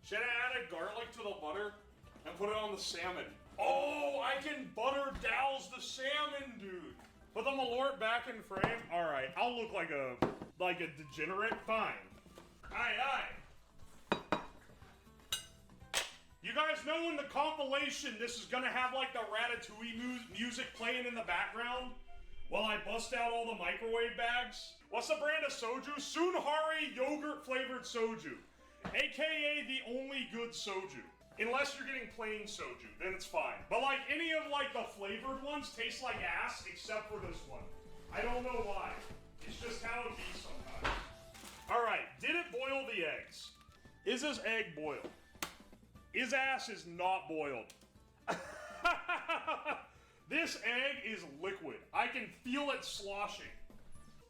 Should I add garlic to the butter and put it on the salmon? Oh, I can butter douse the salmon, dude. Put the malort back in frame. All right, I'll look like a degenerate. Fine. Aye. You guys know in the compilation this is gonna have like the Ratatouille music playing in the background while I bust out all the microwave bags? What's the brand of soju? Sunhari yogurt flavored soju, aka the only good soju. Unless you're getting plain soju, then it's fine. But like any of like the flavored ones taste like ass except for this one. I don't know why. It's just how it be sometimes. All right, did it boil the eggs? Is this egg boiled? His ass is not boiled. This egg is liquid. I can feel it sloshing.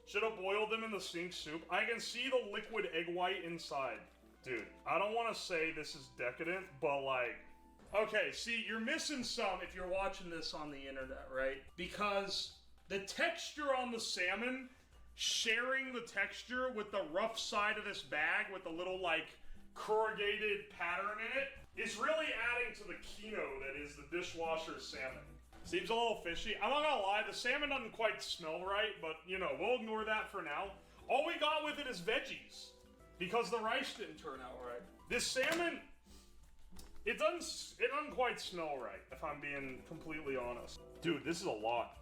Should have boiled them in the sink soup. I can see the liquid egg white inside. Dude, I don't want to say this is decadent, but like... Okay, see, you're missing some if you're watching this on the internet, right? Because the texture on the salmon, sharing the texture with the rough side of this bag with the little, like, corrugated pattern in it, is really adding to the kino that is the dishwasher salmon. Seems a little fishy. I'm not gonna lie, the salmon doesn't quite smell right, but, you know, we'll ignore that for now. All we got with it is veggies. Because the rice didn't turn out right. This salmon, it doesn't quite smell right, if I'm being completely honest. Dude, this is a lot.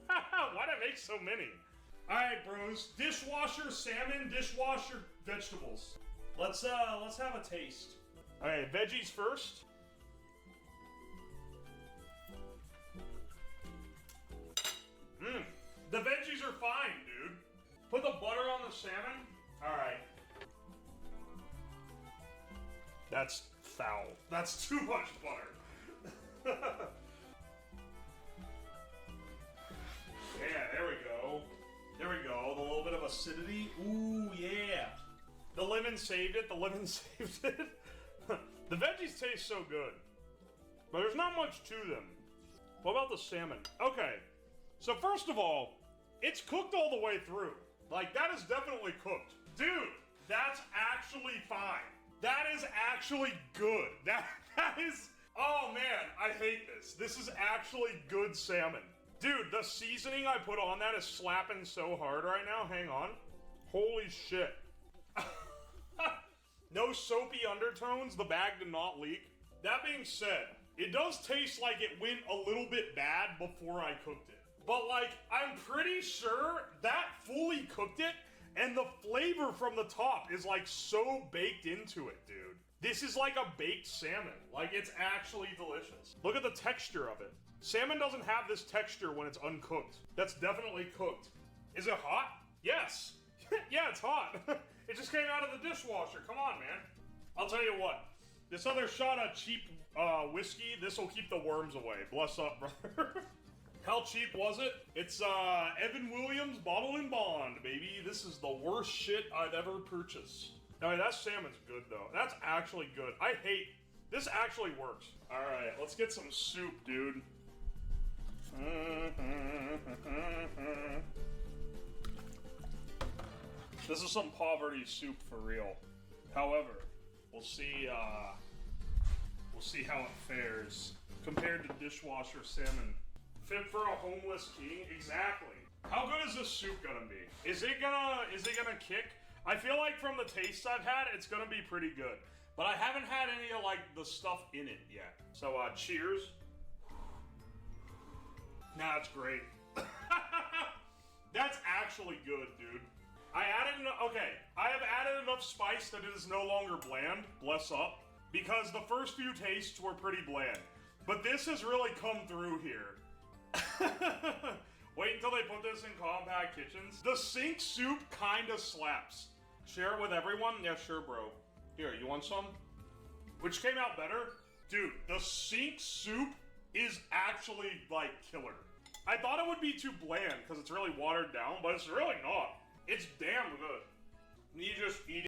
Why'd I make so many? Alright, bros. Dishwasher salmon, dishwasher vegetables. Let's have a taste. Alright, veggies first. The veggies are fine, dude. Put the butter on the salmon. Alright. That's foul. That's too much butter. Yeah, there we go. There we go. The little bit of acidity. Ooh, yeah. The lemon saved it. The lemon saved it. The veggies taste so good. But there's not much to them. What about the salmon? Okay. So first of all, it's cooked all the way through. Like, that is definitely cooked. Dude, that's actually fine. That is actually good. That is... Oh, man, I hate this. This is actually good salmon. Dude, the seasoning I put on that is slapping so hard right now. Hang on. Holy shit. No soapy undertones. The bag did not leak. That being said, it does taste like it went a little bit bad before I cooked it. But, like, I'm pretty sure that fully cooked it, and the flavor from the top is, like, so baked into it, dude. This is like a baked salmon. Like, it's actually delicious. Look at the texture of it. Salmon doesn't have this texture when it's uncooked. That's definitely cooked. Is it hot? Yes. Yeah, it's hot. It just came out of the dishwasher. Come on, man. I'll tell you what. This other shot of cheap whiskey, this will keep the worms away. Bless up, brother. How cheap was it? It's Evan Williams Bottle and Bond, baby. This is the worst shit I've ever purchased. I mean, that salmon's good though. That's actually good. I hate, this actually works. All right, let's get some soup, dude. This is some poverty soup for real. However, we'll see how it fares compared to dishwasher salmon. Fit for a homeless king? Exactly. How good is this soup gonna be? Is it gonna kick? I feel like from the taste I've had, it's gonna be pretty good. But I haven't had any of like the stuff in it yet. So cheers. Nah, it's great. That's actually good, dude. I have added enough spice that it is no longer bland, bless up, because the first few tastes were pretty bland. But this has really come through here. Wait until they put this in compact kitchens. The sink soup kinda slaps. Share it with everyone? Yeah, sure, bro. Here, you want some? Which came out better? Dude, the sink soup is actually, like, killer. I thought it would be too bland, because it's really watered down, but it's really not. It's damn good. You just eat it.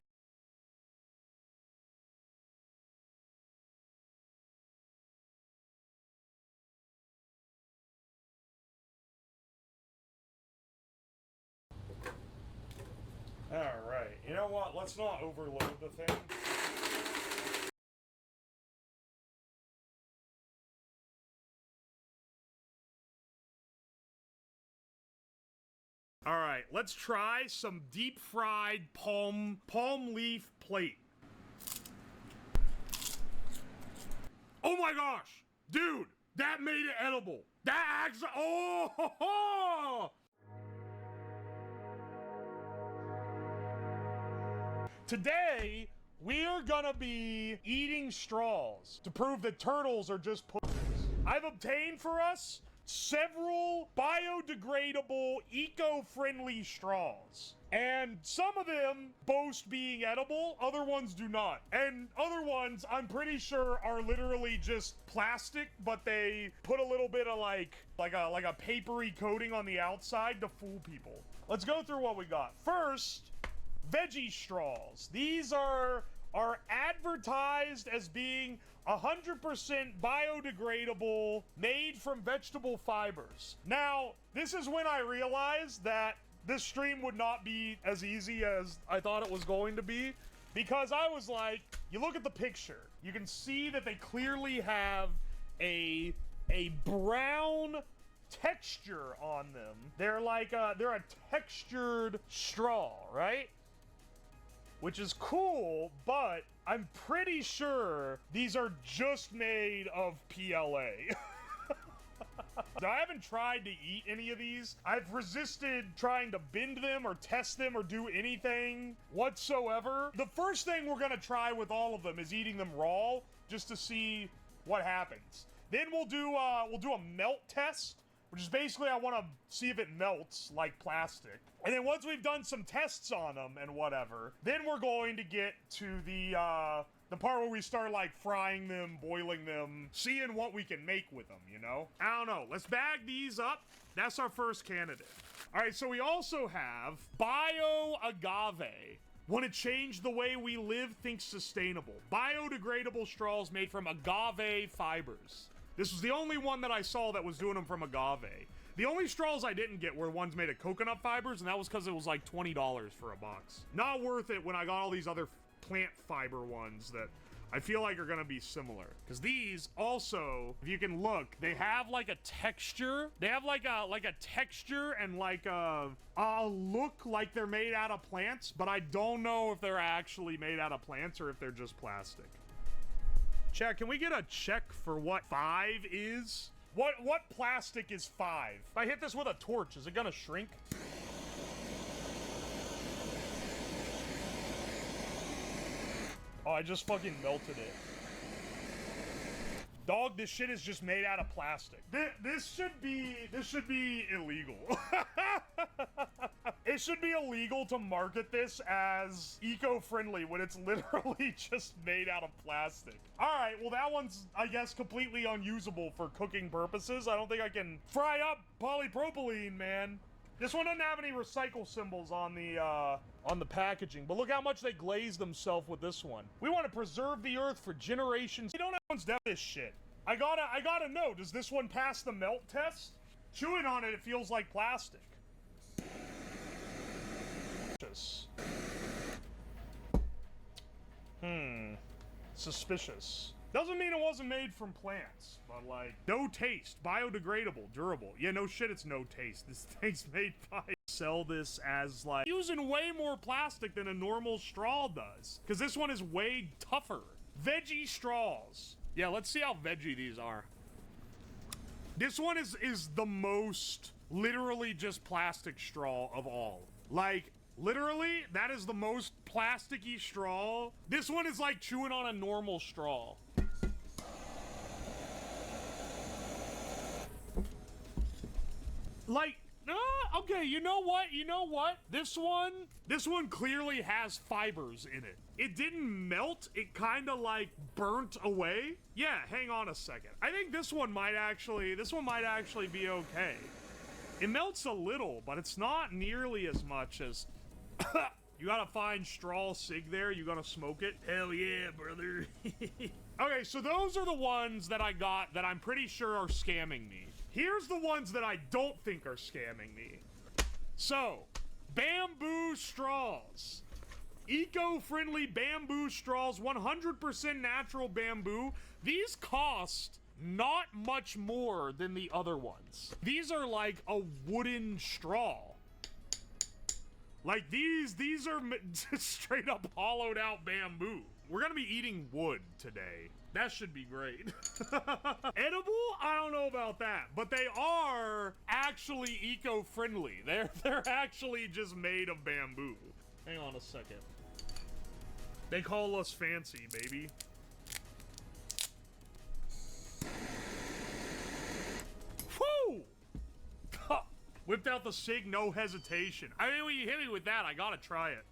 Alright, you know what? Let's not overload the thing. Alright, let's try some deep fried palm leaf plate. Oh my gosh! Dude, that made it edible. That actually, oh ho, ho. Today, we are gonna be eating straws to prove that turtles are just pussies. I've obtained for us several biodegradable, eco-friendly straws. And some of them boast being edible, other ones do not. And other ones, I'm pretty sure, are literally just plastic, but they put a little bit of like a papery coating on the outside to fool people. Let's go through what we got. First, veggie straws. These are advertised as being 100% biodegradable, made from vegetable fibers. Now, this is when I realized that this stream would not be as easy as I thought it was going to be, because I was like, you look at the picture, you can see that they clearly have a brown texture on them. They're like they're a textured straw, right? Which is cool, but I'm pretty sure these are just made of PLA. I haven't tried to eat any of these. I've resisted trying to bend them or test them or do anything whatsoever. The first thing we're gonna try with all of them is eating them raw, just to see what happens. Then we'll do a melt test, which is basically I want to see if it melts like plastic. And then once we've done some tests on them and whatever, then we're going to get to the part where we start like frying them, boiling them, seeing what we can make with them, you know? I don't know. Let's bag these up. That's our first candidate. All right, so we also have Bio Agave. Want to change the way we live? Think sustainable. Biodegradable straws made from agave fibers. This was the only one that I saw that was doing them from agave. The only straws I didn't get were ones made of coconut fibers, and that was because it was like $20 for a box. Not worth it when I got all these other plant fiber ones that I feel like are gonna be similar. Because these also, if you can look, they have like a texture. They have like a texture and like a look like they're made out of plants, but I don't know if they're actually made out of plants or if they're just plastic. Chat, can we get a check for what 5 is? What plastic is 5? If I hit this with a torch, is it gonna shrink? Oh, I just fucking melted it. Dog, this shit is just made out of plastic. This should be illegal. It should be illegal to market this as eco-friendly when it's literally just made out of plastic. All right, well, that one's, I guess, completely unusable for cooking purposes. I don't think I can fry up polypropylene, man. This one doesn't have any recycle symbols on the packaging, but look how much they glazed themselves with this one. We want to preserve the earth for generations. We don't have one's done this shit. I gotta know, does this one pass the melt test? Chewing on it, it feels like plastic. Suspicious. Doesn't mean it wasn't made from plants, but like, no taste, biodegradable, durable. Yeah, no shit, it's no taste. This thing's made by... Sell this as like, using way more plastic than a normal straw does. Because this one is way tougher. Veggie straws. Yeah, let's see how veggie these are. This one is the most literally just plastic straw of all. Like, literally, that is the most plasticky straw. This one is like chewing on a normal straw. Like, okay, you know what? This one clearly has fibers in it. It didn't melt, it kind of like burnt away. Yeah, hang on a second. I think this one might actually be okay. It melts a little, but it's not nearly as much as... You gotta find straw cig there, you gotta smoke it. Hell yeah, brother. Okay, so those are the ones that I got that I'm pretty sure are scamming me. Here's the ones that I don't think are scamming me. So, bamboo straws. Eco-friendly bamboo straws, 100% natural bamboo. These cost not much more than the other ones. These are like a wooden straw. Like these are straight up hollowed out bamboo. We're gonna be eating wood today. That should be great. Edible? I don't know about that, but they are actually eco-friendly. They're actually just made of bamboo. Hang on a second. They call us fancy, baby. Whoo! Whipped out the cig, no hesitation. I mean, when you hit me with that, I gotta try it.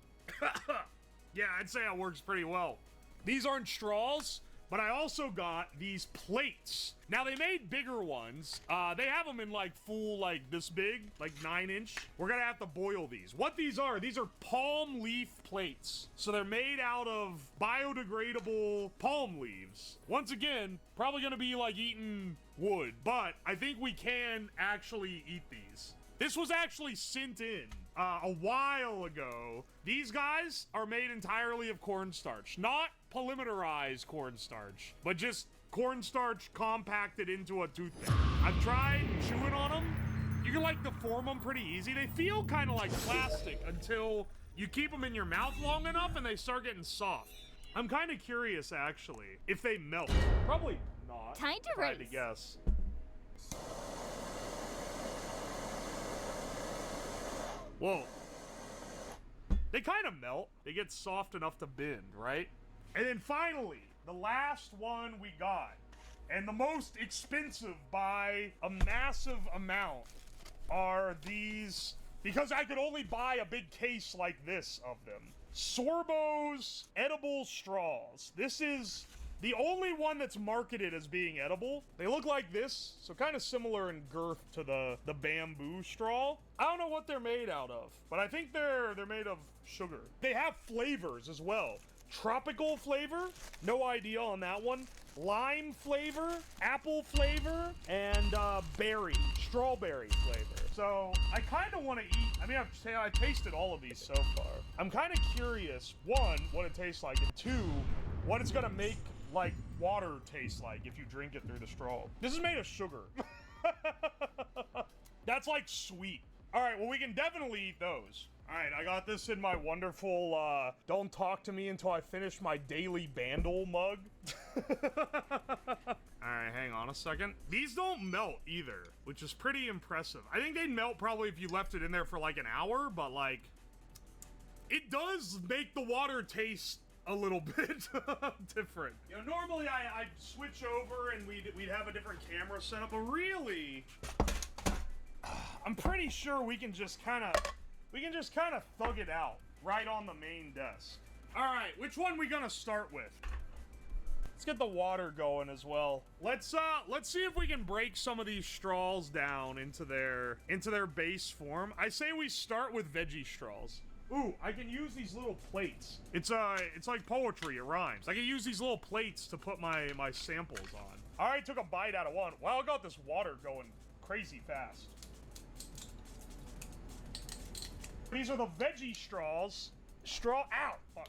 Yeah, I'd say it works pretty well. These aren't straws, but I also got these plates. Now, they made bigger ones. They have them in, like, full, like, this big, like, 9-inch. We're gonna have to boil these. What these are palm leaf plates. So they're made out of biodegradable palm leaves. Once again, probably gonna be like eating wood, but I think we can actually eat these. This was actually sent in a while ago. These guys are made entirely of cornstarch. Not polymerized cornstarch, but just cornstarch compacted into a toothpick. I've tried chewing on them. You can like deform them pretty easy. They feel kind of like plastic until you keep them in your mouth long enough and they start getting soft. I'm kind of curious, actually, if they melt. Probably not. Time to Trying race. to guess. Whoa. They kind of melt. They get soft enough to bend, right? And then finally, the last one we got, and the most expensive by a massive amount, are these, because I could only buy a big case like this of them. Sorbo's edible straws. This is the only one that's marketed as being edible. They look like this, so kind of similar in girth to the bamboo straw. I don't know what they're made out of, but I think they're made of sugar. They have flavors as well. Tropical flavor, no idea on that one. Lime flavor, apple flavor, and strawberry flavor. So I kind of want to eat. I mean, I've tasted all of these so far. I'm kind of curious, one, what it tastes like, and two, what it's gonna make like water taste like if you drink it through the straw. This is made of sugar. That's like sweet. All right, well, we can definitely eat those. All right, I got this in my wonderful, don't talk to me until I finish my daily Bandle mug. All right, hang on a second. These don't melt either, which is pretty impressive. I think they'd melt probably if you left it in there for like an hour, but like, it does make the water taste a little bit different. You know, normally I'd switch over and we'd have a different camera setup, but really, I'm pretty sure we can just kind of we can just kind of thug it out right on the main desk. All right, which one we gonna start with? Let's get the water going as well. Let's see if we can break some of these straws down into their base form. I say we start with veggie straws. Ooh, I can use these little plates. It's like poetry, it rhymes. I can use these little plates to put my samples on. All right, took a bite out of one. Wow, I got this water going crazy fast. These are the veggie straws. Ow, fuck.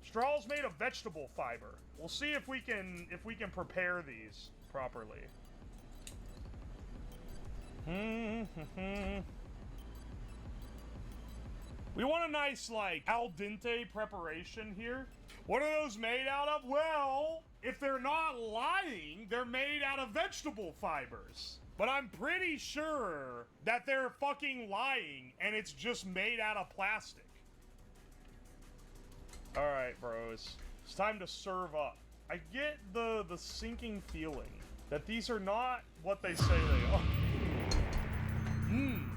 Straws made of vegetable fiber. We'll see if we can prepare these properly. We want a nice, like, al dente preparation here. What are those made out of? Well, if they're not lying, they're made out of vegetable fibers. But I'm pretty sure that they're fucking lying and it's just made out of plastic. All right, bros. It's time to serve up. I get the sinking feeling that these are not what they say they are.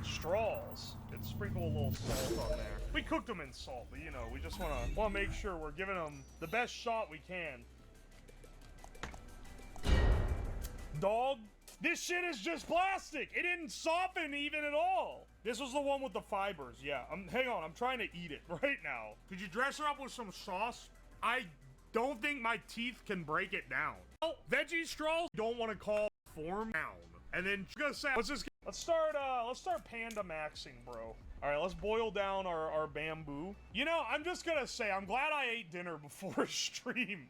Straws. Let's sprinkle a little salt on there. We cooked them in salt, but you know, we just wanna make sure we're giving them the best shot we can. Dog, this shit is just plastic. It didn't soften even at all. This was the one with the fibers. Yeah, hang on, I'm trying to eat it right now. Could you dress her up with some sauce? I don't think my teeth can break it down. Oh, veggie straws don't want to call form down. And then let's start panda maxing, bro. All right, let's boil down our bamboo. You know, I'm just gonna say, I'm glad I ate dinner before stream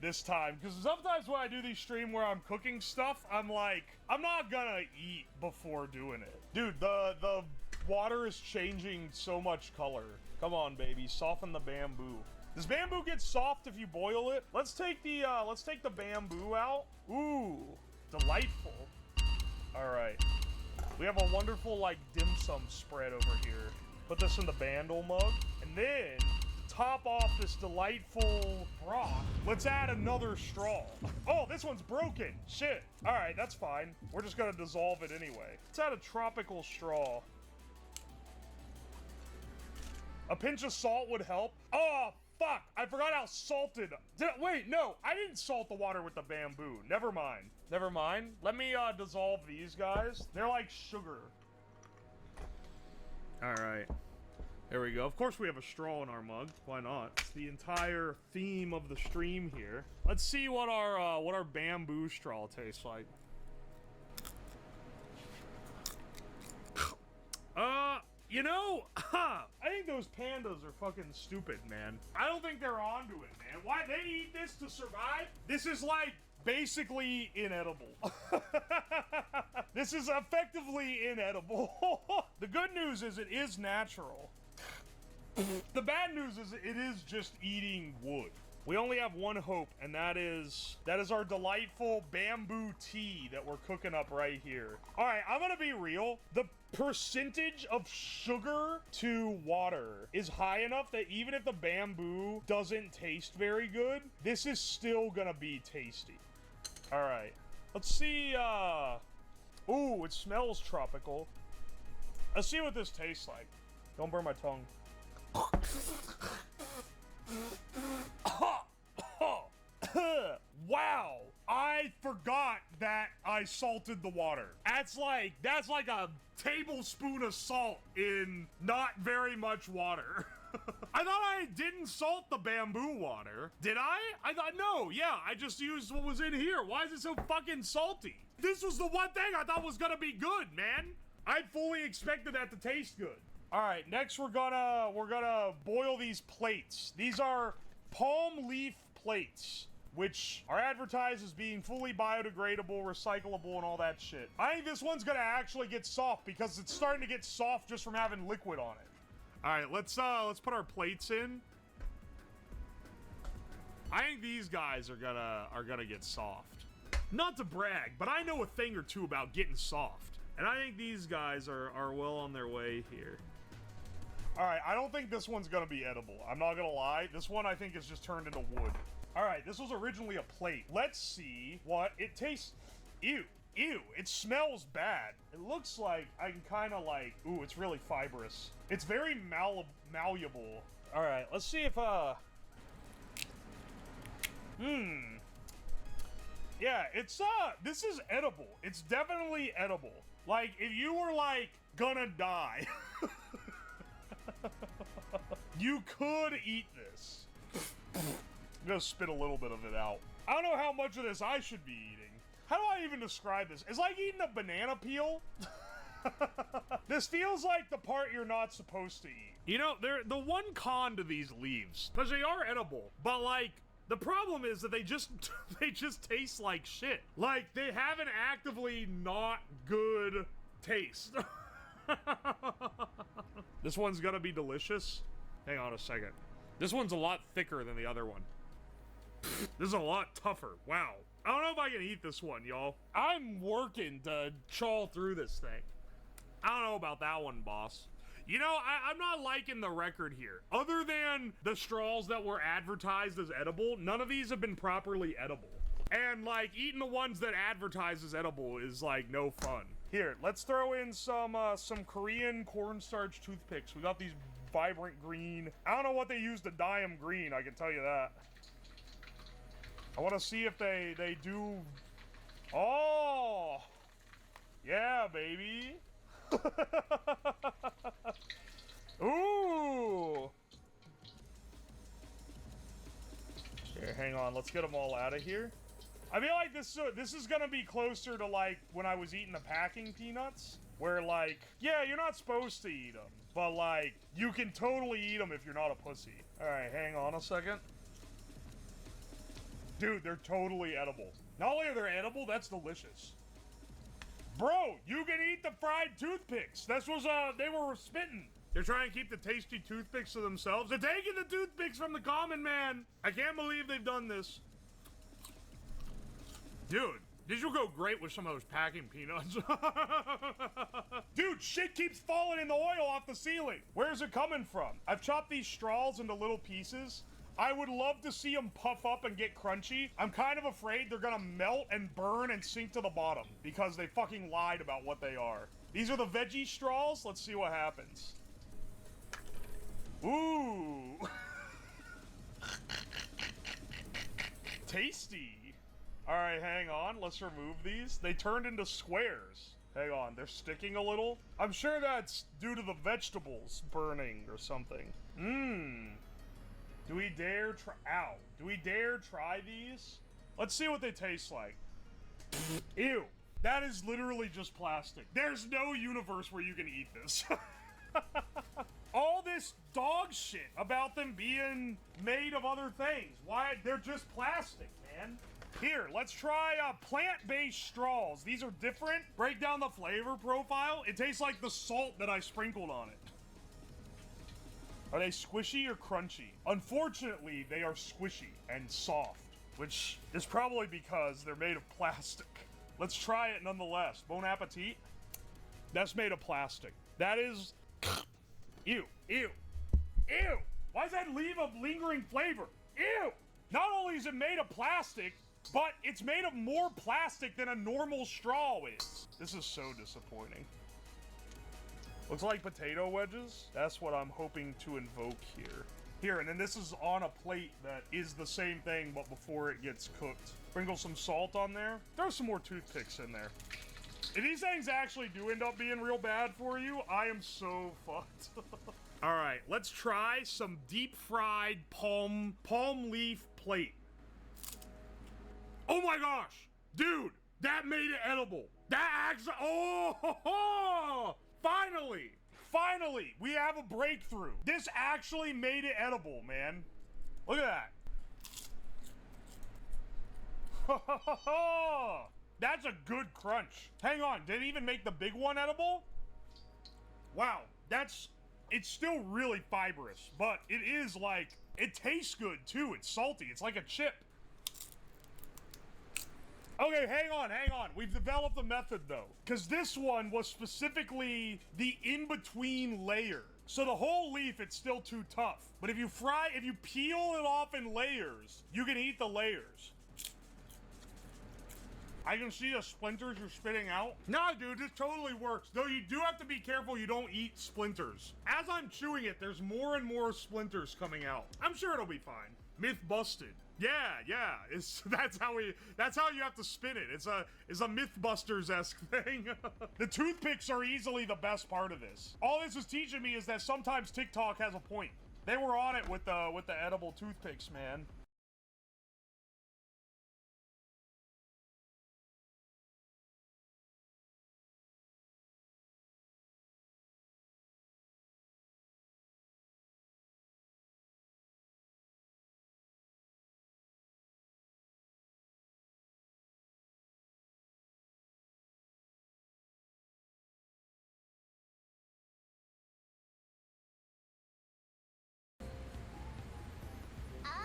this time, because sometimes when I do these stream where I'm cooking stuff, I'm like, I'm not gonna eat before doing it. Dude, the water is changing so much color. Come on, baby, soften the bamboo. Does bamboo get soft if you boil it? Let's take the bamboo out. Ooh, delightful. All right, we have a wonderful, like, dim sum spread over here. Put this in the bandle mug, and then top off this delightful broth, let's add another straw. Oh, this one's broken. Shit. All right, that's fine. We're just gonna dissolve it anyway. Let's add a tropical straw. A pinch of salt would help. Oh, fuck. I forgot how salted. Wait, no. I didn't salt the water with the bamboo. Never mind. Never mind. Let me dissolve these guys. They're like sugar. All right. There we go. Of course we have a straw in our mug. Why not? It's the entire theme of the stream here. Let's see what our bamboo straw tastes like. You know, I think those pandas are fucking stupid, man. I don't think they're onto it, man. Why they eat this to survive? This is like basically inedible. This is effectively inedible. The good news is it is natural. The bad news is it is just eating wood. We only have one hope, and that is our delightful bamboo tea that we're cooking up right here. All right, I'm gonna be real. The percentage of sugar to water is high enough that even if the bamboo doesn't taste very good, this is still gonna be tasty. All right, let's see. Ooh, it smells tropical. Let's see what this tastes like. Don't burn my tongue. Wow, I forgot that I salted the water. That's like a tablespoon of salt in not very much water. I thought I didn't salt the bamboo water. Did I? I thought, no, yeah, I just used what was in here. Why is it so fucking salty? This was the one thing I thought was gonna be good, man. I fully expected that to taste good. All right, next we're gonna boil these plates. These are palm leaf plates, which are advertised as being fully biodegradable, recyclable, and all that shit. I think this one's gonna actually get soft because it's starting to get soft just from having liquid on it. All right, let's put our plates in. I think these guys are gonna get soft. Not to brag, but I know a thing or two about getting soft, and I think these guys are well on their way here. All right, I don't think this one's gonna be edible. I'm not gonna lie. This one I think is just turned into wood. All right, this was originally a plate. Let's see what it tastes. Ew. Ew, it smells bad. It looks like I can kind of like, ooh, it's really fibrous. It's very malleable. All right, let's see if, yeah, it's, this is edible. It's definitely edible. Like, if you were, like, gonna die, you could eat this. I'm gonna spit a little bit of it out. I don't know how much of this I should be eating. How do I even describe this? It's like eating a banana peel. This feels like the part you're not supposed to eat. You know, the one con to these leaves, because they are edible, but like, the problem is that they just taste like shit. Like, they have an actively not good taste. This one's gonna be delicious. Hang on a second. This one's a lot thicker than the other one. This is a lot tougher. Wow. I don't know if I can eat this one, y'all. I'm working to chaw through this thing. I don't know about that one, boss. You know, I'm not liking the record here. Other than the straws that were advertised as edible, none of these have been properly edible. And, like, eating the ones that advertise as edible is, like, no fun. Here, let's throw in some Korean cornstarch toothpicks. We got these vibrant green. I don't know what they use to dye them green, I can tell you that. I want to see if they do... Oh! Yeah, baby! Ooh! Here, hang on. Let's get them all out of here. I feel like this is gonna be closer to, like, when I was eating the packing peanuts. Where, like, yeah, you're not supposed to eat them. But, like, you can totally eat them if you're not a pussy. Alright, hang on a second. Dude, they're totally edible. Not only are they edible, that's delicious. Bro, you can eat the fried toothpicks. This was, they were spitting. They're trying to keep the tasty toothpicks to themselves. They're taking the toothpicks from the common man. I can't believe they've done this. Dude, these will go great with some of those packing peanuts. Dude, shit keeps falling in the oil off the ceiling. Where's it coming from? I've chopped these straws into little pieces. I would love to see them puff up and get crunchy. I'm kind of afraid they're gonna melt and burn and sink to the bottom because they fucking lied about what they are. These are the veggie straws. Let's see what happens. Ooh. Tasty. All right, hang on. Let's remove these. They turned into squares. Hang on, they're sticking a little. I'm sure that's due to the vegetables burning or something. Mmm. Do we dare try? Ow. Do we dare try these? Let's see what they taste like. Ew. That is literally just plastic. There's no universe where you can eat this. All this dog shit about them being made of other things. Why? They're just plastic, man. Here, let's try plant-based straws. These are different. Break down the flavor profile. It tastes like the salt that I sprinkled on it. Are they squishy or crunchy? Unfortunately, they are squishy and soft, which is probably because they're made of plastic. Let's try it nonetheless. Bon appetit. That's made of plastic. That is... Ew. Ew. Ew. Why does that leave a lingering flavor? Ew. Not only is it made of plastic, but it's made of more plastic than a normal straw is. This is so disappointing. Looks like potato wedges. That's what I'm hoping to invoke here. Here, and then this is on a plate that is the same thing, but before it gets cooked. Sprinkle some salt on there. Throw some more toothpicks in there. If these things actually do end up being real bad for you, I am so fucked. All right, let's try some deep fried palm leaf plate. Oh my gosh, dude, that made it edible. That actually, oh, finally, we have a breakthrough. This actually made it edible, man. Look at that. That's a good crunch. Hang on, did it even make the big one edible? Wow, it's still really fibrous, but it is like, it tastes good too. It's salty, it's like a chip. Okay, hang on. We've developed a method though, because this one was specifically the in-between layer. So the whole leaf, it's still too tough. But if you peel it off in layers, you can eat the layers. I can see the splinters you're spitting out. Nah, dude, this totally works. Though you do have to be careful you don't eat splinters. As I'm chewing it, there's more and more splinters coming out. I'm sure it'll be fine. Myth busted. Yeah. That's how you have to spin it. It's a Mythbusters-esque thing. The toothpicks are easily the best part of this. All this is teaching me is that sometimes TikTok has a point. They were on it with the edible toothpicks, man.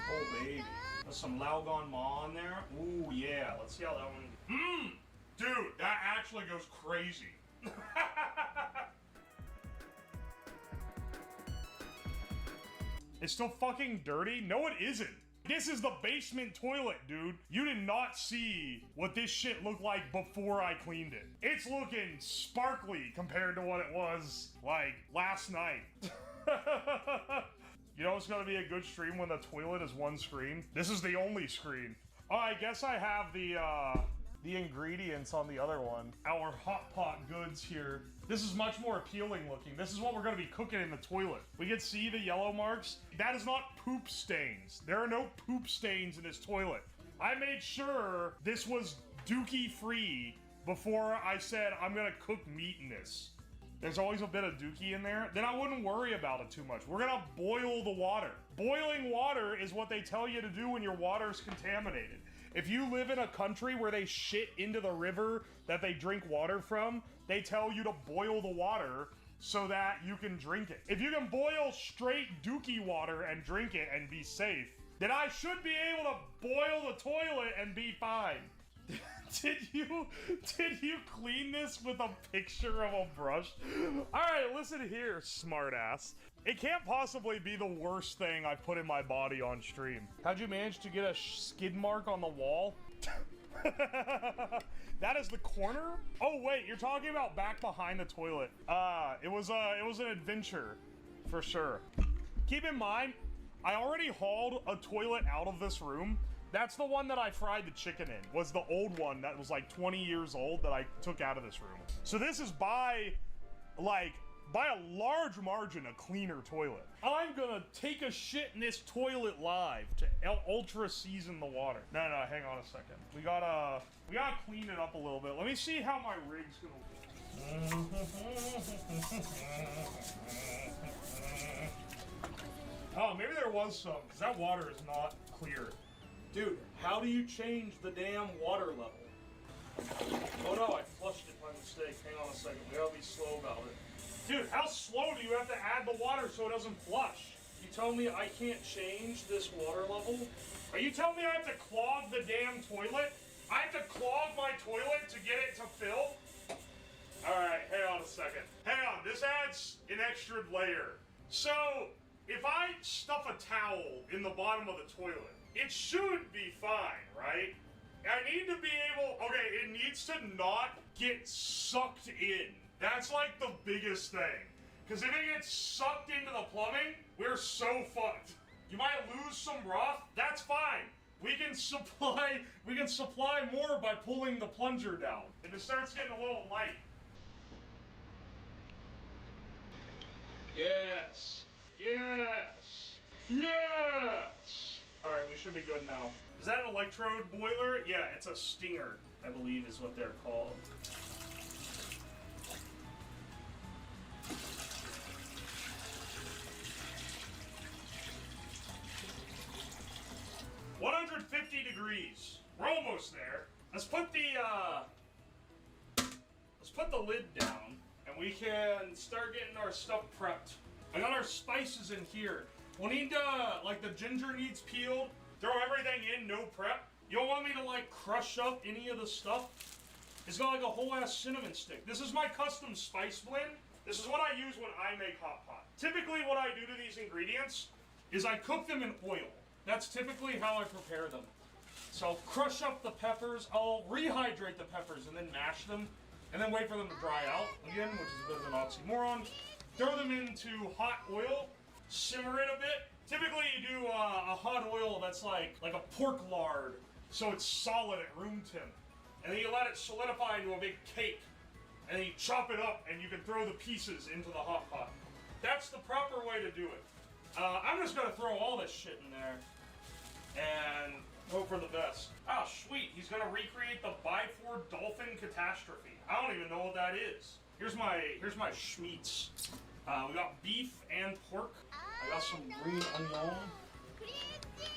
Oh, baby. There's some Laogan Ma in there. Ooh, yeah. Let's see how that one... Dude, that actually goes crazy. It's still fucking dirty? No, it isn't. This is the basement toilet, dude. You did not see what this shit looked like before I cleaned it. It's looking sparkly compared to what it was, like, last night. You know it's gonna be a good stream when the toilet is one screen? This is the only screen. Oh, I guess I have the ingredients on the other one. Our hot pot goods here. This is much more appealing looking. This is what we're gonna be cooking in the toilet. We can see the yellow marks. That is not poop stains. There are no poop stains in this toilet. I made sure this was dookie free before I said I'm gonna cook meat in this. There's always a bit of dookie in there, then I wouldn't worry about it too much. We're gonna boil the water. Boiling water is what they tell you to do when your water's contaminated. If you live in a country where they shit into the river that they drink water from, they tell you to boil the water so that you can drink it. If you can boil straight dookie water and drink it and be safe, then I should be able to boil the toilet and be fine. Did you clean this with a picture of a brush? Alright, listen here, smartass. It can't possibly be the worst thing I've put in my body on stream. How'd you manage to get a skid mark on the wall? That is the corner? Oh wait, you're talking about back behind the toilet. It was an adventure, for sure. Keep in mind, I already hauled a toilet out of this room. That's the one that I fried the chicken in, was the old one that was like 20 years old that I took out of this room. So this is by a large margin a cleaner toilet. I'm gonna take a shit in this toilet live to ultra season the water. No, hang on a second. We gotta clean it up a little bit. Let me see how my rig's gonna look. Oh, maybe there was some, because that water is not clear. Dude, how do you change the damn water level? Oh no, I flushed it by mistake. Hang on a second, we gotta be slow about it. Dude, how slow do you have to add the water so it doesn't flush? You tell me I can't change this water level? Are you telling me I have to clog the damn toilet? I have to clog my toilet to get it to fill? Alright, hang on a second. Hang on, this adds an extra layer. So, if I stuff a towel in the bottom of the toilet, it should be fine, right? I need to be able, okay, it needs to not get sucked in. That's like the biggest thing. Because if it gets sucked into the plumbing, we're so fucked. You might lose some rough, that's fine. We can supply more by pulling the plunger down. If it starts getting a little light. Yes. Alright, we should be good now. Is that an electrode boiler? Yeah, it's a stinger, I believe is what they're called. $150 degrees. We're almost there. Let's put the lid down and we can start getting our stuff prepped. I got our spices in here. We'll need like the ginger needs peeled. Throw everything in, no prep. You don't want me to like crush up any of the stuff? It's got like a whole ass cinnamon stick. This is my custom spice blend. This is what I use when I make hot pot. Typically what I do to these ingredients is I cook them in oil. That's typically how I prepare them. So I'll crush up the peppers, I'll rehydrate the peppers and then mash them, and then wait for them to dry out again, which is a bit of an oxymoron. Throw them into hot oil, simmer it a bit. Typically you do a hot oil that's like a pork lard, so it's solid at room temp. And then you let it solidify into a big cake. And then you chop it up and you can throw the pieces into the hot pot. That's the proper way to do it. I'm just gonna throw all this shit in there and hope for the best. Oh, sweet, he's gonna recreate the Bifor Dolphin Catastrophe. I don't even know what that is. Here's my schmeats. We got beef and pork. I got some green onion.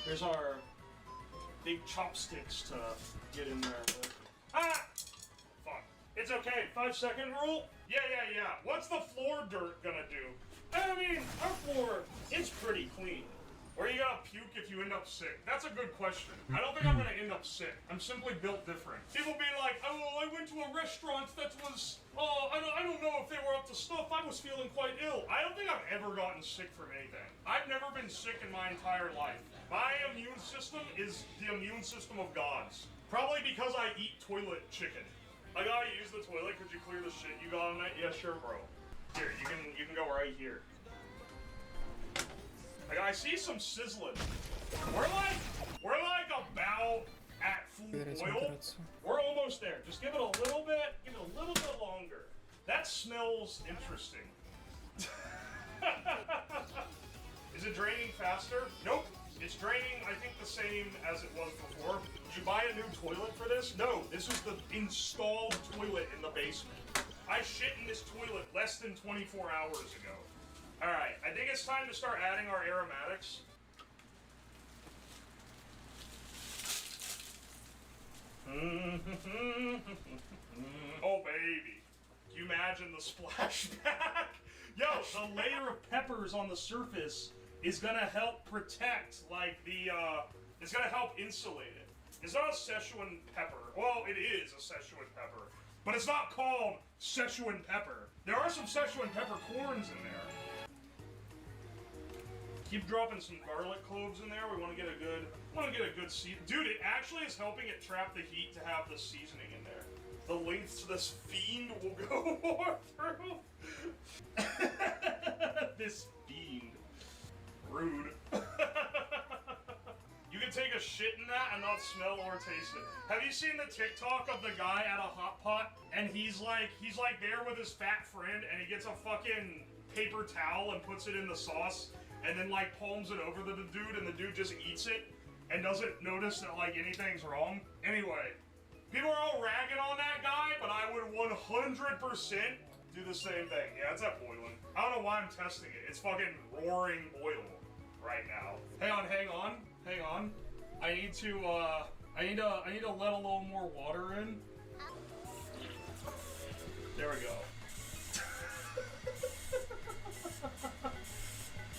Here's our big chopsticks to get in there with. Ah! Fuck. It's okay, 5-second rule? Yeah. What's the floor dirt gonna do? I mean, our floor, it's pretty clean. Or are you gonna puke if you end up sick? That's a good question. I don't think I'm gonna end up sick. I'm simply built different. People be like, oh, I went to a restaurant that was, I don't know if they were up to stuff. I was feeling quite ill. I don't think I've ever gotten sick from anything. I've never been sick in my entire life. My immune system is the immune system of gods. Probably because I eat toilet chicken. I gotta use the toilet. Could you clear the shit you got on it? Yeah, sure, bro. Here, you can go right here. Like, I see some sizzling. We're like about at full boil. We're almost there. Just give it a little bit. Give it a little bit longer. That smells interesting. Is it draining faster? Nope. It's draining, I think, the same as it was before. Did you buy a new toilet for this? No, this is the installed toilet in the basement. I shit in this toilet less than 24 hours ago. Alright, I think it's time to start adding our aromatics. Oh, baby. Can you imagine the splashback? Yo, the layer of peppers on the surface is gonna help protect, like, it's gonna help insulate it. It's not a Szechuan pepper. Well, it is a Szechuan pepper, but it's not called Szechuan pepper. There are some Szechuan peppercorns in there. Keep dropping some garlic cloves in there. We want to get a good season. Dude, it actually is helping it trap the heat to have the seasoning in there. The lengths this fiend will go more through. This fiend. Rude. You can take a shit in that and not smell or taste it. Have you seen the TikTok of the guy at a hot pot and he's like there with his fat friend and he gets a fucking paper towel and puts it in the sauce and then like palms it over the dude and the dude just eats it and doesn't notice that like anything's wrong? Anyway, people are all ragging on that guy, but I would 100% do the same thing. Yeah, it's at boiling. I don't know why I'm testing it. It's fucking roaring boil right now. Hang on. I need to let a little more water in. There we go.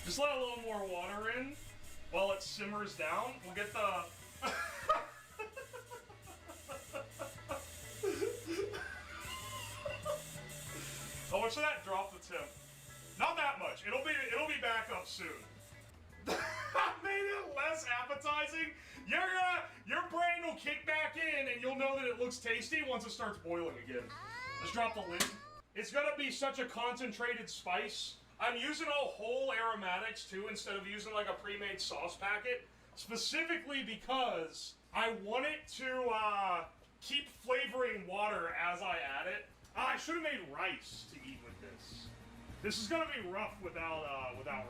Just let a little more water in while it simmers down. We'll get the How much of that dropped the temp? Not that much. It'll be back up soon. Made it less appetizing. Your brain will kick back in and you'll know that it looks tasty once it starts boiling again. Let's drop the lid. It's gonna be such a concentrated spice. I'm using all whole aromatics too instead of using like a pre-made sauce packet, specifically because I want it to keep flavoring water as I add it. I should have made rice to eat with this. This is gonna be rough without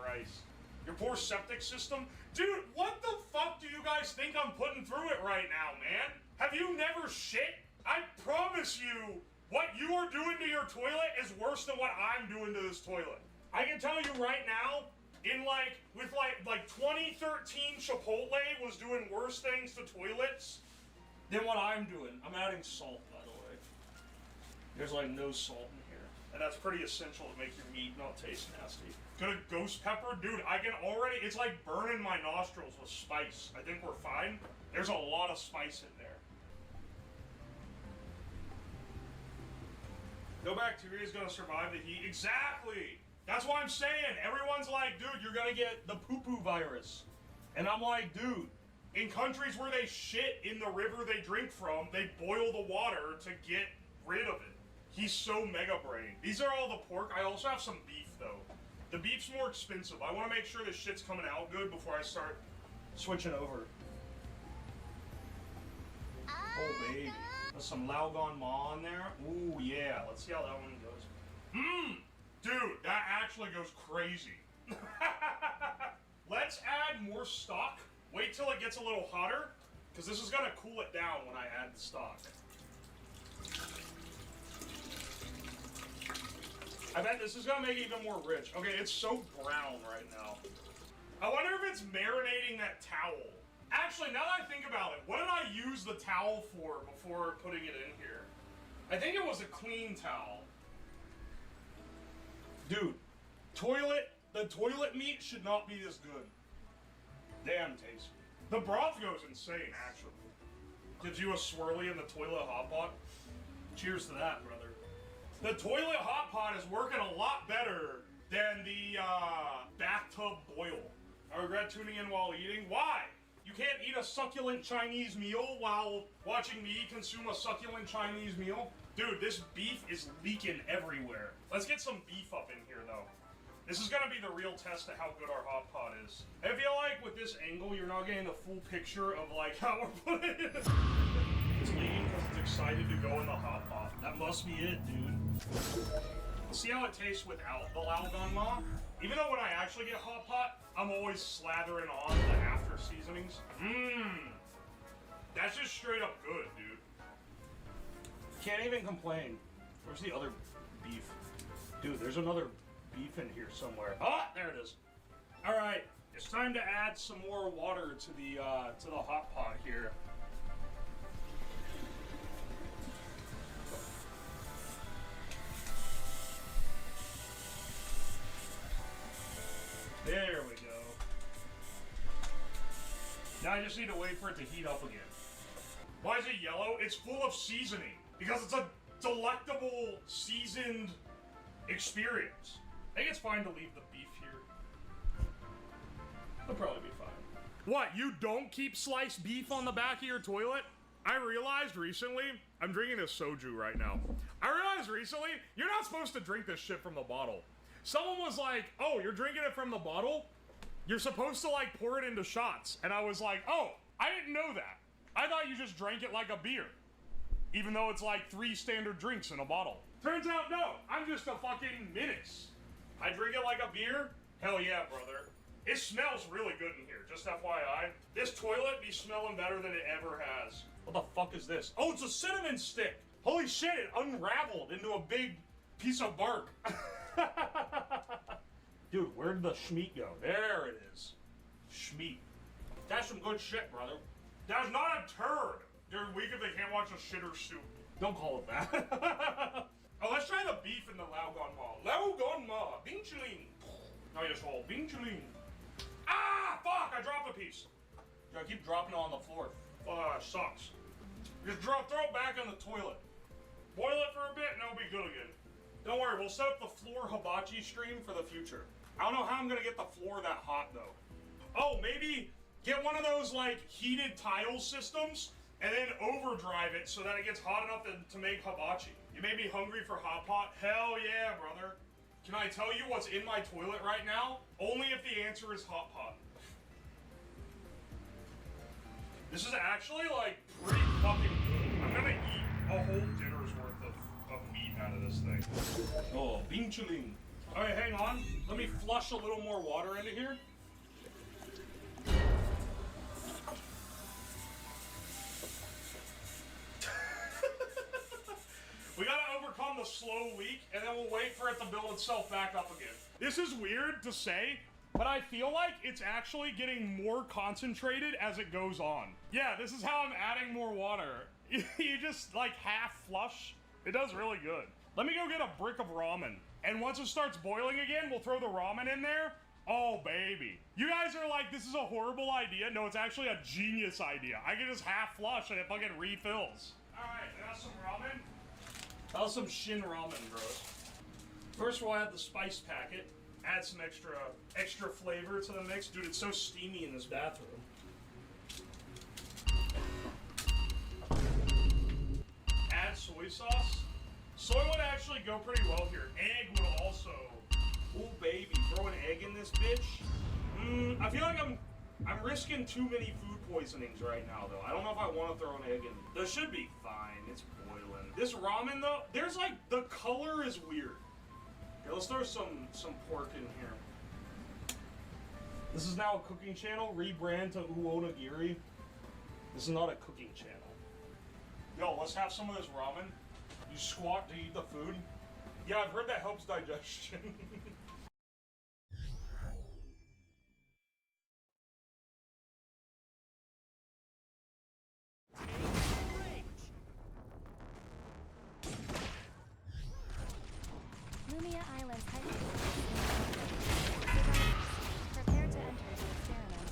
rice. Your poor septic system? Dude, what the fuck do you guys think I'm putting through it right now, man? Have you never shit? I promise you, what you are doing to your toilet is worse than what I'm doing to this toilet. I can tell you right now, with 2013 Chipotle was doing worse things to toilets than what I'm doing. I'm adding salt, by the way. There's like no salt in here. And that's pretty essential to make your meat not taste nasty. Good ghost pepper? Dude, I can already, it's like burning my nostrils with spice. I think we're fine. There's a lot of spice in there. No bacteria is gonna survive the heat. Exactly! That's why I'm saying, everyone's like, dude, you're gonna get the poo-poo virus. And I'm like, dude, In countries where they shit in the river they drink from, they boil the water to get rid of it. He's so mega brain. These are all the pork. I also have some beef though. The beef's more expensive. I want to make sure this shit's coming out good before I start switching over. Oh baby. There's some Laogan Ma in there. Ooh yeah. Let's see how that one goes. Dude, that actually goes crazy. Let's add more stock. Wait till it gets a little hotter, because this is gonna cool it down when I add the stock. I bet this is gonna make it even more rich. Okay, it's so brown right now. I wonder if it's marinating that towel. Actually, now that I think about it, what did I use the towel for before putting it in here? I think it was a clean towel. Dude, the toilet meat should not be this good. Damn tasty. The broth goes insane, actually. Gives you a swirly in the toilet hot pot. Cheers to that, brother. The toilet hot pot is working a lot better than the bathtub boil. I regret tuning in while eating. Why? You can't eat a succulent Chinese meal while watching me consume a succulent Chinese meal? Dude, this beef is leaking everywhere. Let's get some beef up in here, though. This is gonna be the real test of how good our hot pot is. I feel like with this angle, you're not getting the full picture of like how we're putting it. It's leaking because it's excited to go in the hot pot. That must be it, dude. Let's see how it tastes without the Laogan Ma. Even though when I actually get hot pot, I'm always slathering on the after seasonings. That's just straight up good, dude. Can't even complain. Where's the other beef? Dude, there's another beef in here somewhere. Ah, there it is. All right, it's time to add some more water to the hot pot here. There we go. Now I just need to wait for it to heat up again. Why is it yellow? It's full of seasoning because it's a delectable seasoned experience. I think it's fine to leave the beef here. It'll probably be fine. What, you don't keep sliced beef on the back of your toilet? I realized recently, I'm drinking a soju right now. I realized recently, you're not supposed to drink this shit from the bottle. Someone was like, oh, you're drinking it from the bottle? You're supposed to like pour it into shots. And I was like, oh, I didn't know that. I thought you just drank it like a beer. Even though it's like 3 standard drinks in a bottle. Turns out, no, I'm just a fucking menace. I drink it like a beer? Hell yeah, brother. It smells really good in here, just FYI. This toilet be smelling better than it ever has. What the fuck is this? Oh, it's a cinnamon stick. Holy shit, it unraveled into a big piece of bark. Dude, where'd the schmeat go? There it is. Schmeat. That's some good shit, brother. That's not a turd. They're weak if they can't watch a shitter soup. Don't call it that. Oh, let's try the beef in the Laogan Ma. Laogan Ma. Bing chiling. No, yes, hold. Bing chiling. Ah, fuck! I dropped a piece. I keep dropping it on the floor. Sucks. Just throw it back in the toilet. Boil it for a bit and it'll be good again. Don't worry, we'll set up the floor hibachi stream for the future. I don't know how I'm gonna get the floor that hot though. Oh, maybe get one of those like heated tile systems and then overdrive it so that it gets hot enough to make hibachi. You made me hungry for hot pot? Hell yeah, brother. Can I tell you what's in my toilet right now? Only if the answer is hot pot. This is actually like pretty fucking good. I'm gonna eat a whole dinner's worth of meat out of this thing. Oh, bing chiling. Alright, hang on. Let me flush a little more water into here. We gotta overcome the slow leak, and then we'll wait for it to build itself back up again. This is weird to say, but I feel like it's actually getting more concentrated as it goes on. Yeah, this is how I'm adding more water. You just, like, half flush. It does really good. Let me go get a brick of ramen. And once it starts boiling again, we'll throw the ramen in there. Oh, baby. You guys are like, this is a horrible idea. No, it's actually a genius idea. I can just half flush and it fucking refills. Alright, I got some ramen. That was some Shin ramen, bros. First we'll add the spice packet. Add some extra flavor to the mix. Dude, it's so steamy in this bathroom. add soy sauce. Soy would actually go pretty well here. Egg would also. Ooh, baby, throw an egg in this bitch. I feel like I'm risking too many food poisonings right now, though. I don't know if I want to throw an egg in. This should be fine. It's boiling. This ramen, though, there's like the color is weird. Okay, let's throw some pork in here. This is now a cooking channel. Rebrand to Uonigiri. This is not a cooking channel. Yo, let's have some of this ramen. You squat to eat the food. Yeah, I've heard that helps digestion. Lumia Island's prepare to enter the experiment.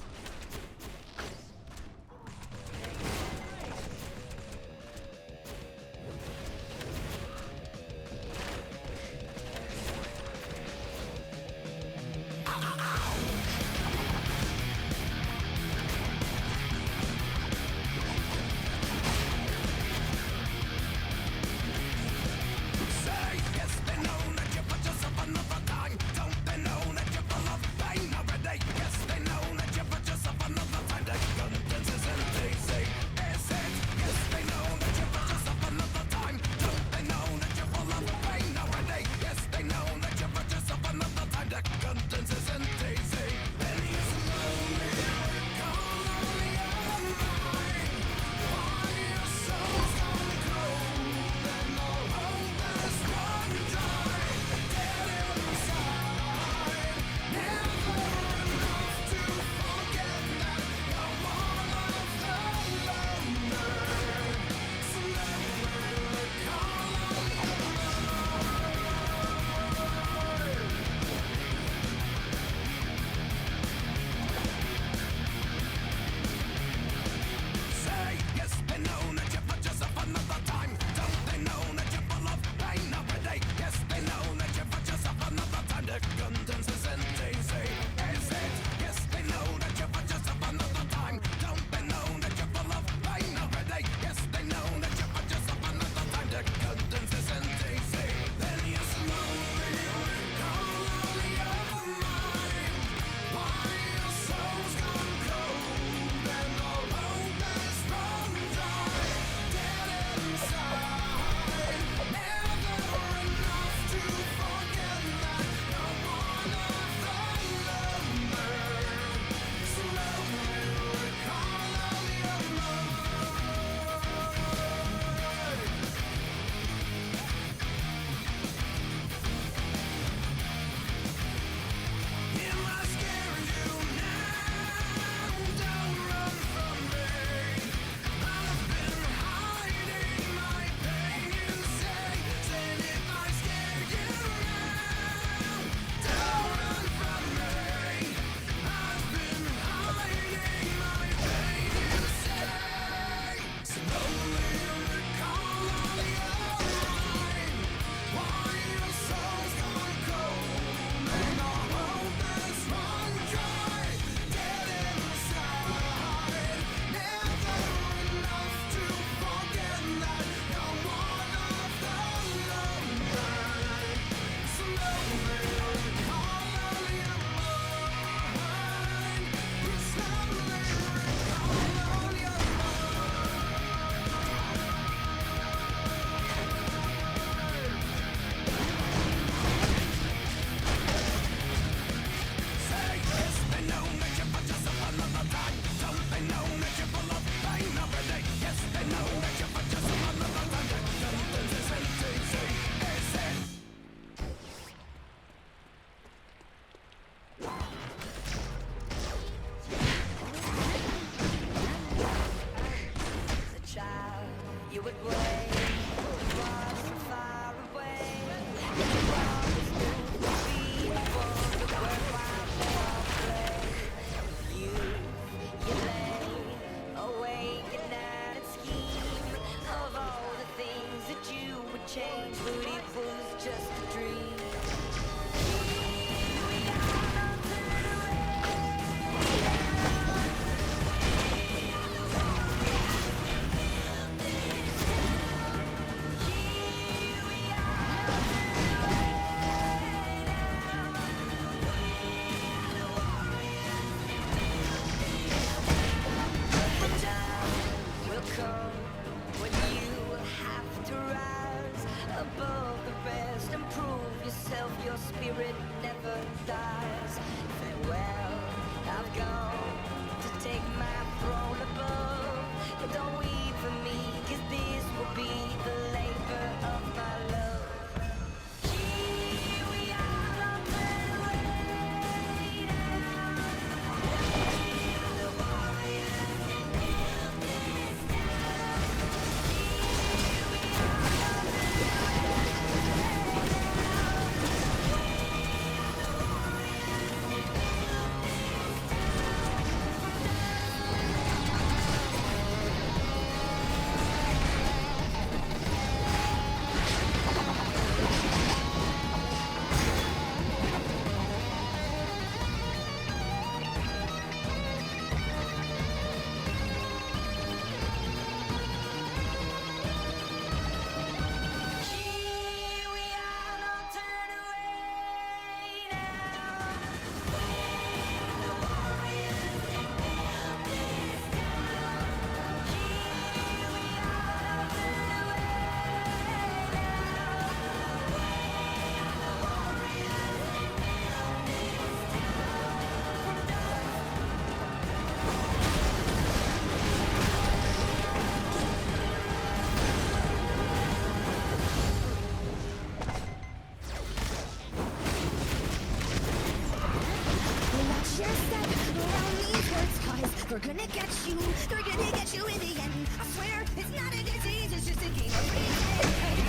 They're gonna get you in the end. I swear, it's not a disease, it's just a game of pretend.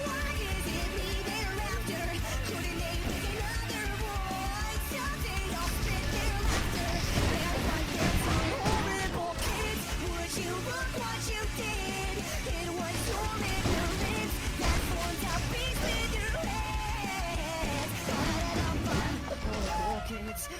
Why is it me they're after? Couldn't they pick another boy? Someday I'll spit their laughter. They're like they're some horrible kids. Would you look what you did? It was your ignorance that formed out beats with your head.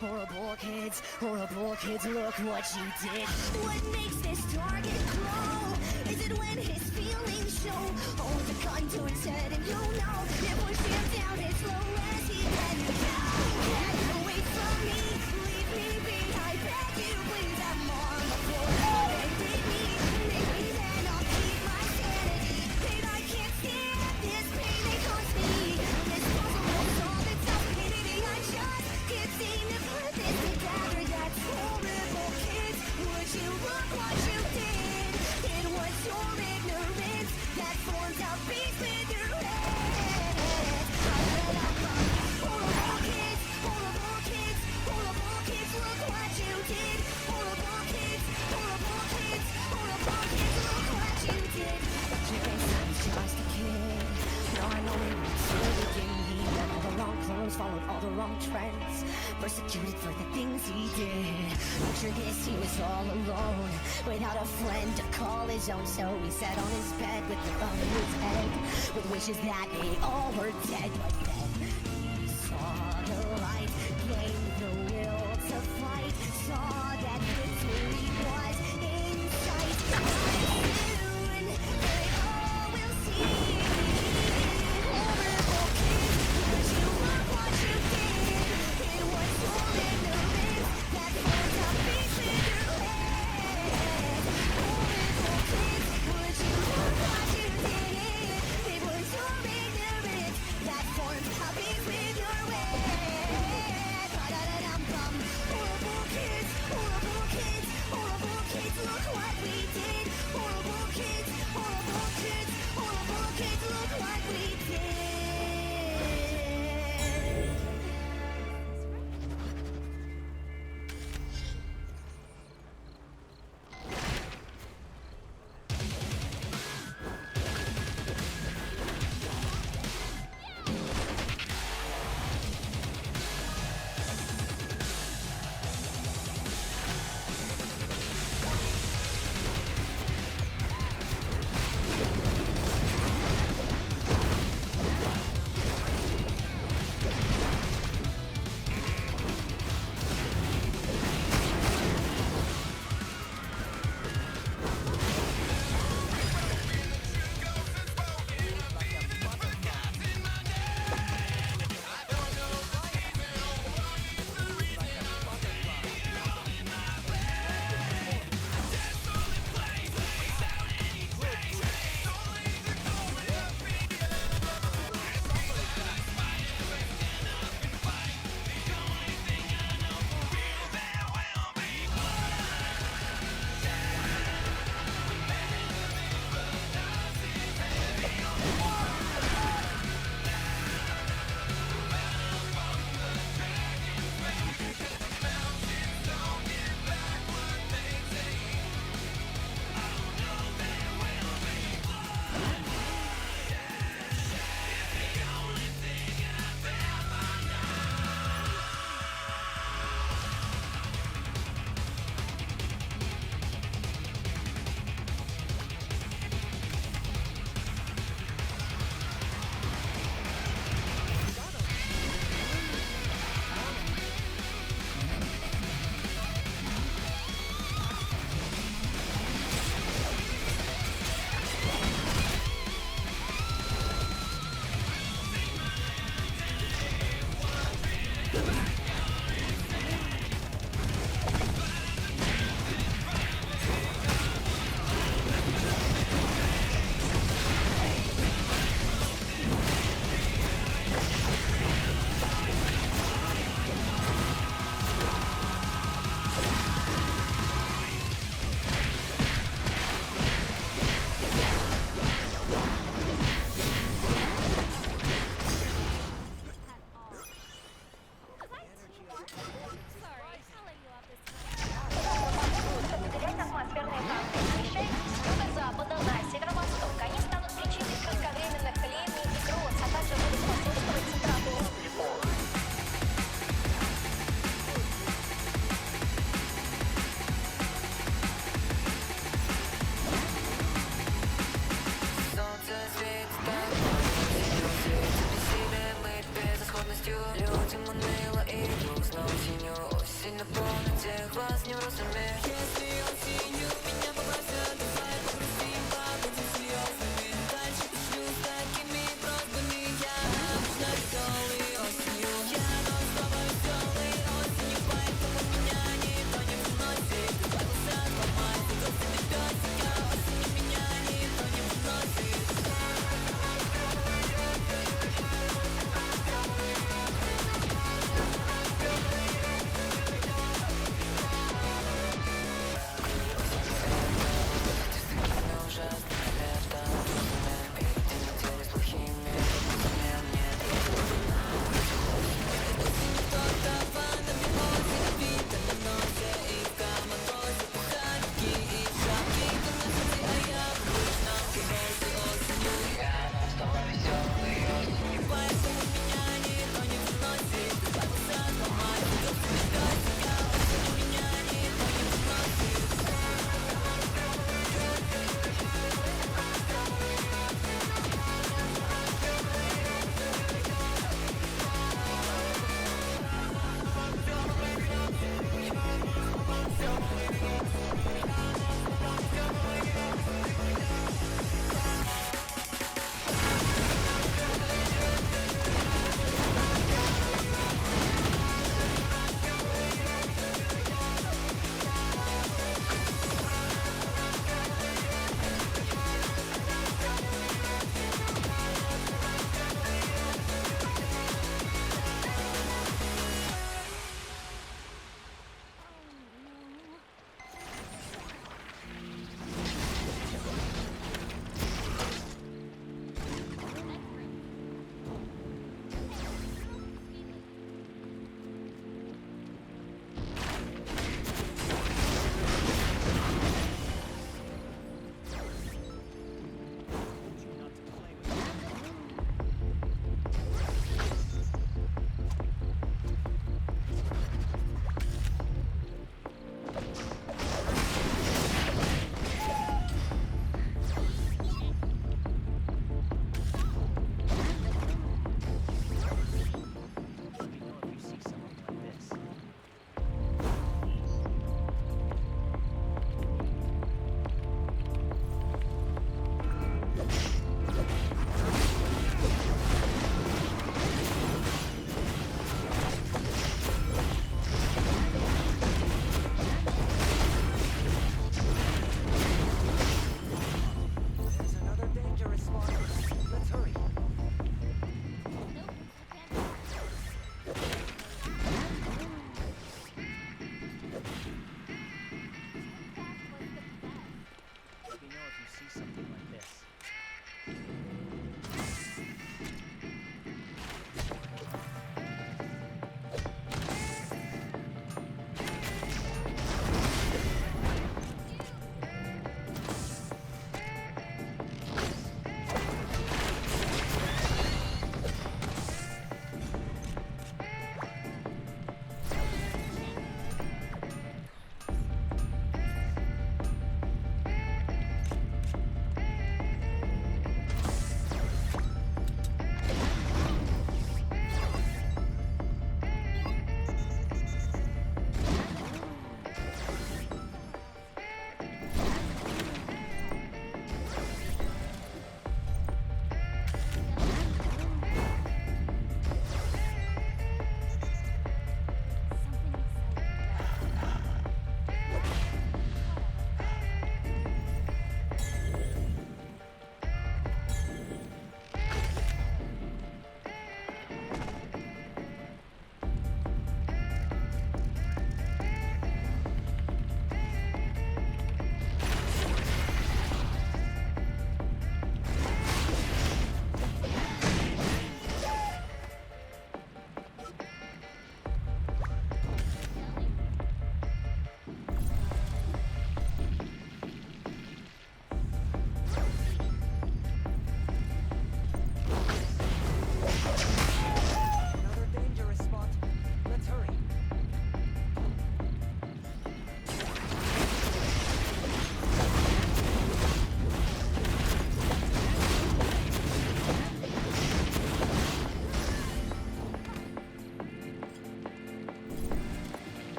Horrible kids, look what you did. What makes this target glow? Is it when his feelings show? Hold the gun to his head and you know it push him down as low as he can go. Get away from me, leave me be. I beg you, please, I'm on the floor. Bending me, maybe then I'll keep my sanity. And I can't stand this pain they cause me. This puzzle will solve itself. Maybe I just can't seem to put this together. That's horrible, kids. Would you look what you did? It was your ignorance that formed out beats with your head. Horrible kids, horrible kids, horrible kids, look what you did. Horrible kids, horrible kids, horrible kids, look what you did. You can say he's just a kid. No, I know he was really he wore all the wrong clothes, followed all the wrong trends, persecuted for the things he did. Picture this, he was all alone, without a friend to call his own. So he sat on his bed with the gun in his head, with wishes that they all were dead. But then he saw the light, gained the will to fight, saw that victory was in sight. Soon they all will see. Horrible kids, would you look what you did? It was your ignorance that formed out beats in your head. Horrible kids, would you look what you did? It was your ignorance that formed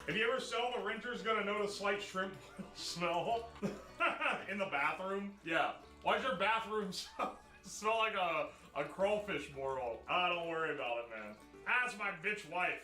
If you ever sell, the renter's gonna notice slight shrimp smell in the bathroom. Yeah. Why's your bathroom smell like a crawfish boil? Ah, don't worry about it, man. That's my bitch wife.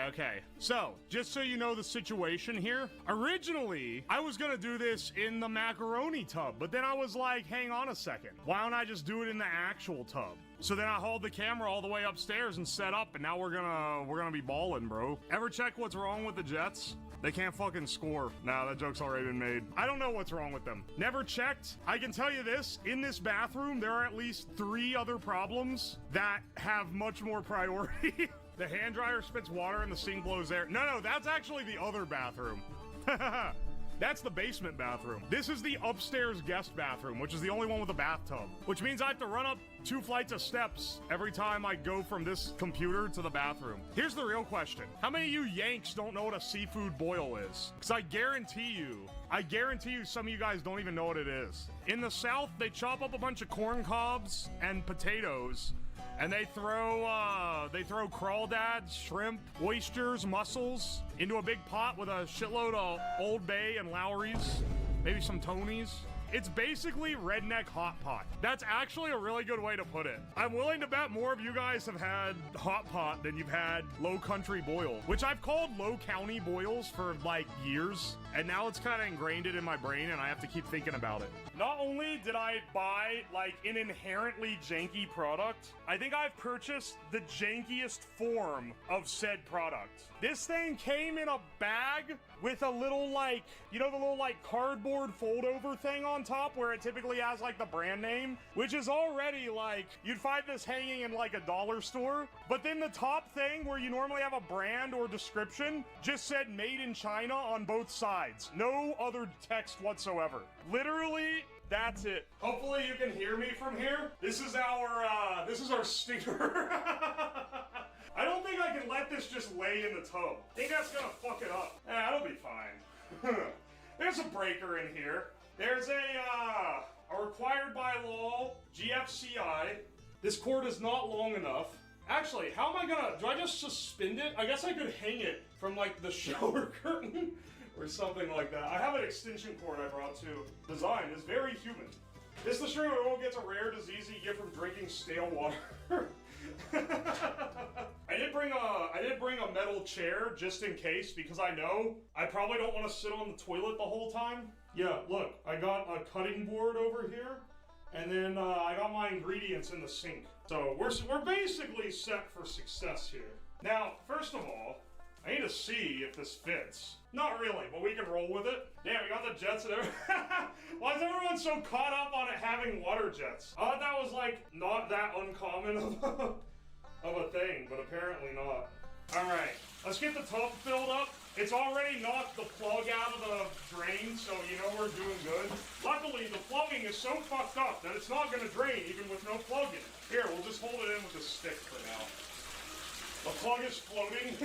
Okay. So, just so you know the situation here, originally, I was gonna do this in the macaroni tub, but then I was like, hang on a second. Why don't I just do it in the actual tub? So then I hauled the camera all the way upstairs and set up, and now we're gonna be balling, bro. Ever check what's wrong with the Jets? They can't fucking score. Nah, that joke's already been made. I don't know what's wrong with them. Never checked. I can tell you this, in this bathroom, there are at least 3 other problems that have much more priority. The hand dryer spits water and the sink blows air. No, that's actually the other bathroom. That's the basement bathroom. This is the upstairs guest bathroom, which is the only one with a bathtub. Which means I have to run up 2 flights of steps every time I go from this computer to the bathroom. Here's the real question. How many of you Yanks don't know what a seafood boil is? Because I guarantee you some of you guys don't even know what it is. In the South, they chop up a bunch of corn cobs and potatoes, and they throw crawdads, shrimp, oysters, mussels into a big pot with a shitload of Old Bay and Lowry's, maybe some Tonys. It's basically redneck hot pot. That's actually a really good way to put it. I'm willing to bet more of you guys have had hot pot than you've had low country boil, which I've called low county boils for like years, and now it's kind of ingrained in my brain and I have to keep thinking about it. Not only did I buy like an inherently janky product, I think I've purchased the jankiest form of said product. This thing came in a bag with a little like, you know, the little like cardboard fold over thing on top where it typically has like the brand name, which is already like, you'd find this hanging in like a dollar store. But then the top thing where you normally have a brand or description just said made in China on both sides. No other text whatsoever. Literally, that's it. Hopefully you can hear me from here. This is our stinger. I don't think I can let this just lay in the tub. I think that's gonna fuck it up. That'll be fine. There's a breaker in here. There's a required by law GFCI. This cord is not long enough. Actually, how am I gonna, do I just suspend it? I guess I could hang it from like the shower curtain or something like that. I have an extension cord I brought too. Design is very human. This is the stream where everyone gets a rare disease you get from drinking stale water. I did bring a metal chair just in case, because I know I probably don't want to sit on the toilet the whole time. Yeah, look, I got a cutting board over here, and then I got my ingredients in the sink. So we're basically set for success here. Now, first of all, I need to see if this fits. Not really, but we can roll with it. Damn, we got the jets and everything. Why is everyone so caught up on it having water jets? I thought that was like not that uncommon of a thing, but apparently not. All right, let's get the tub filled up. It's already knocked the plug out of the drain, so you know we're doing good. Luckily, the plumbing is so fucked up that it's not gonna drain even with no plug in it. Here, we'll just hold it in with a stick for now. The plug is floating.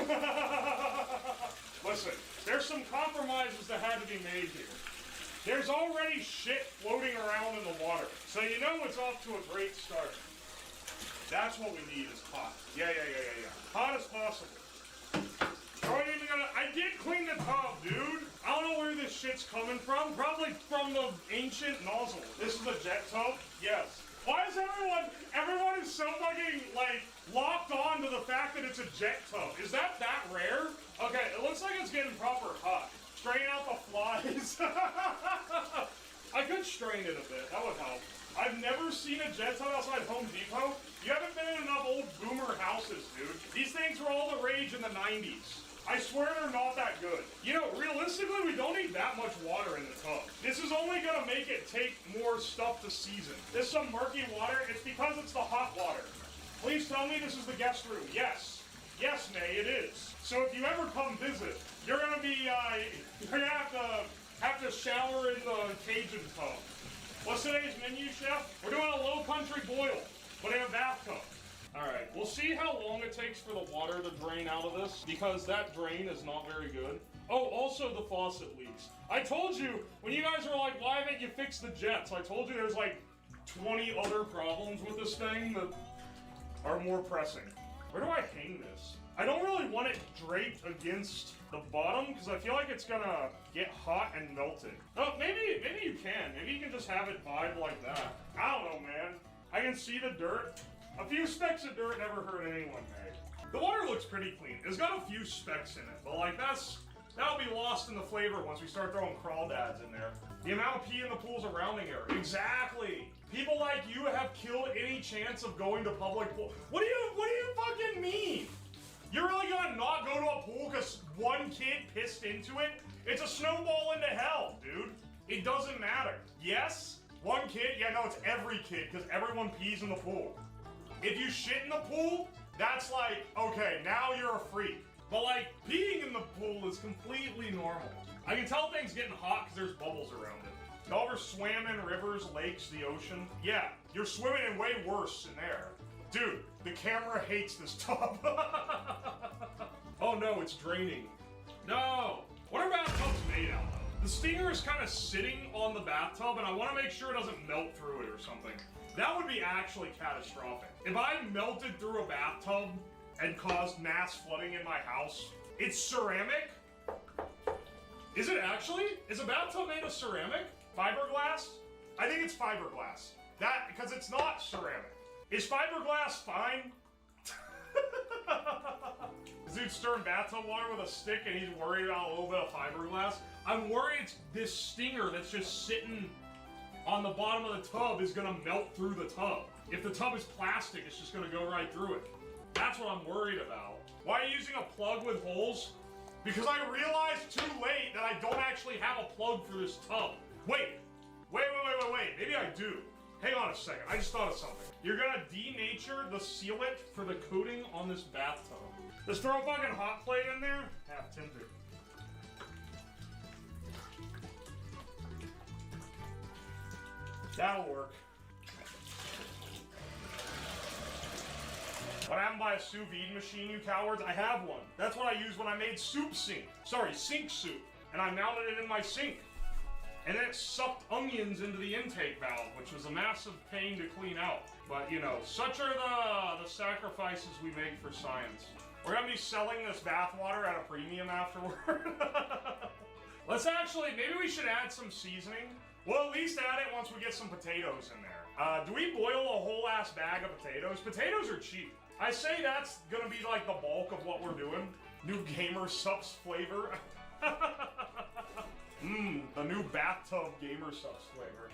Listen, there's some compromises that had to be made here. There's already shit floating around in the water, so you know it's off to a great start. That's what we need is hot. Yeah. Hot as possible. I did clean the tub, dude. I don't know where this shit's coming from. Probably from the ancient nozzle. This is a jet tub? Yes. Why is everyone is so fucking, like, locked on to the fact that it's a jet tub? Is that rare? Okay, it looks like it's getting proper hot. Strain out the flies. I could strain it a bit. That would help. I've never seen a jet tub outside Home Depot. You haven't been in enough old boomer houses, dude. These things were all the rage in the 90s. I swear they're not that good. You know, realistically, we don't need that much water in the tub. This is only gonna make it take more stuff to season. This is some murky water. It's because it's the hot water. Please tell me this is the guest room. Yes. Yes, May, it is. So if you ever come visit, you're gonna be, you're gonna have to shower in the Cajun tub. What's today's menu, chef? We're doing a low country boil, but in a bathtub. All right, we'll see how long it takes for the water to drain out of this, because that drain is not very good. Oh, also the faucet leaks. I told you, when you guys were like, why haven't you fixed the jets? I told you there's like 20 other problems with this thing that are more pressing. Where do I hang this? I don't really want it draped against the bottom, because I feel like it's gonna get hot and melted. Oh, maybe you can. Maybe you can just have it vibe like that. I don't know, man. I can see the dirt. A few specks of dirt never hurt anyone, Meg. The water looks pretty clean. It's got a few specks in it, but like that'll be lost in the flavor once we start throwing crawdads in there. The amount of pee in the pool's a rounding error. Exactly. People like you have killed any chance of going to public pool. What do you fucking mean? You're really gonna not go to a pool because one kid pissed into it? It's a snowball into hell, dude. It doesn't matter. Yes, one kid. Yeah, no, it's every kid because everyone pees in the pool. If you shit in the pool, that's like, okay, now you're a freak. But like, peeing in the pool is completely normal. I can tell things getting hot because there's bubbles around it. Y'all ever swam in rivers, lakes, the ocean? Yeah, you're swimming in way worse in there. Dude, the camera hates this tub. Oh no, it's draining. No! What are bathtubs made out of? The stinger is kind of sitting on the bathtub and I want to make sure it doesn't melt through it or something. That would be actually catastrophic. If I melted through a bathtub and caused mass flooding in my house, it's ceramic? Is it actually? Is a bathtub made of ceramic? Fiberglass? I think it's fiberglass. Because it's not ceramic. Is fiberglass fine? This dude's stirring bathtub water with a stick and he's worried about a little bit of fiberglass. I'm worried it's this stinger that's just sitting on the bottom of the tub is gonna melt through the tub. If the tub is plastic, it's just gonna go right through it. That's what I'm worried about. Why are you using a plug with holes? Because I realized too late that I don't actually have a plug for this tub. Wait. Maybe I do. Hang on a second, I just thought of something. You're gonna denature the sealant for the coating on this bathtub. Let's throw a fucking hot plate in there. Half tinted. That'll work. What happened by a sous vide machine, you cowards? I have one. That's what I used when I made sink soup. And I mounted it in my sink. And then it sucked onions into the intake valve, which was a massive pain to clean out. But, you know, such are the sacrifices we make for science. We're gonna be selling this bathwater at a premium afterward. Let's actually, maybe we should add some seasoning. We'll at least add it once we get some potatoes in there. Do we boil a whole ass bag of potatoes? Potatoes are cheap. I say that's gonna be like the bulk of what we're doing. New Gamer Subs flavor. The new bathtub Gamer Subs flavor.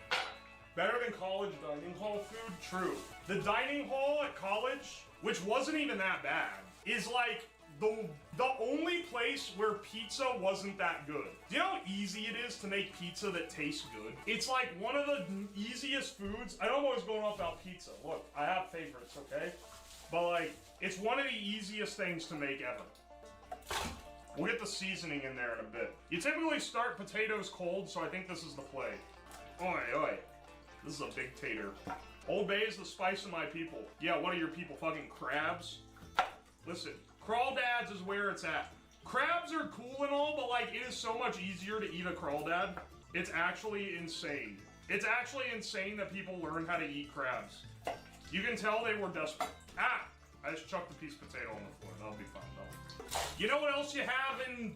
Better than college dining hall food? True. The dining hall at college, which wasn't even that bad, is like the only place where pizza wasn't that good. Do you know how easy it is to make pizza that tastes good? It's like one of the easiest foods. I know I'm always going off about pizza. Look, I have favorites, okay? But like, it's one of the easiest things to make ever. We'll get the seasoning in there in a bit. You typically start potatoes cold, so I think this is the play. Oi, oi. This is a big tater. Old Bay is the spice of my people. Yeah, what are your people, fucking crabs? Listen, crawdads is where it's at. Crabs are cool and all, but like, it is so much easier to eat a crawdad. It's actually insane. It's actually insane that people learn how to eat crabs. You can tell they were desperate. Ah! I just chucked a piece of potato on the floor. That'll be fun, though. You know what else you have in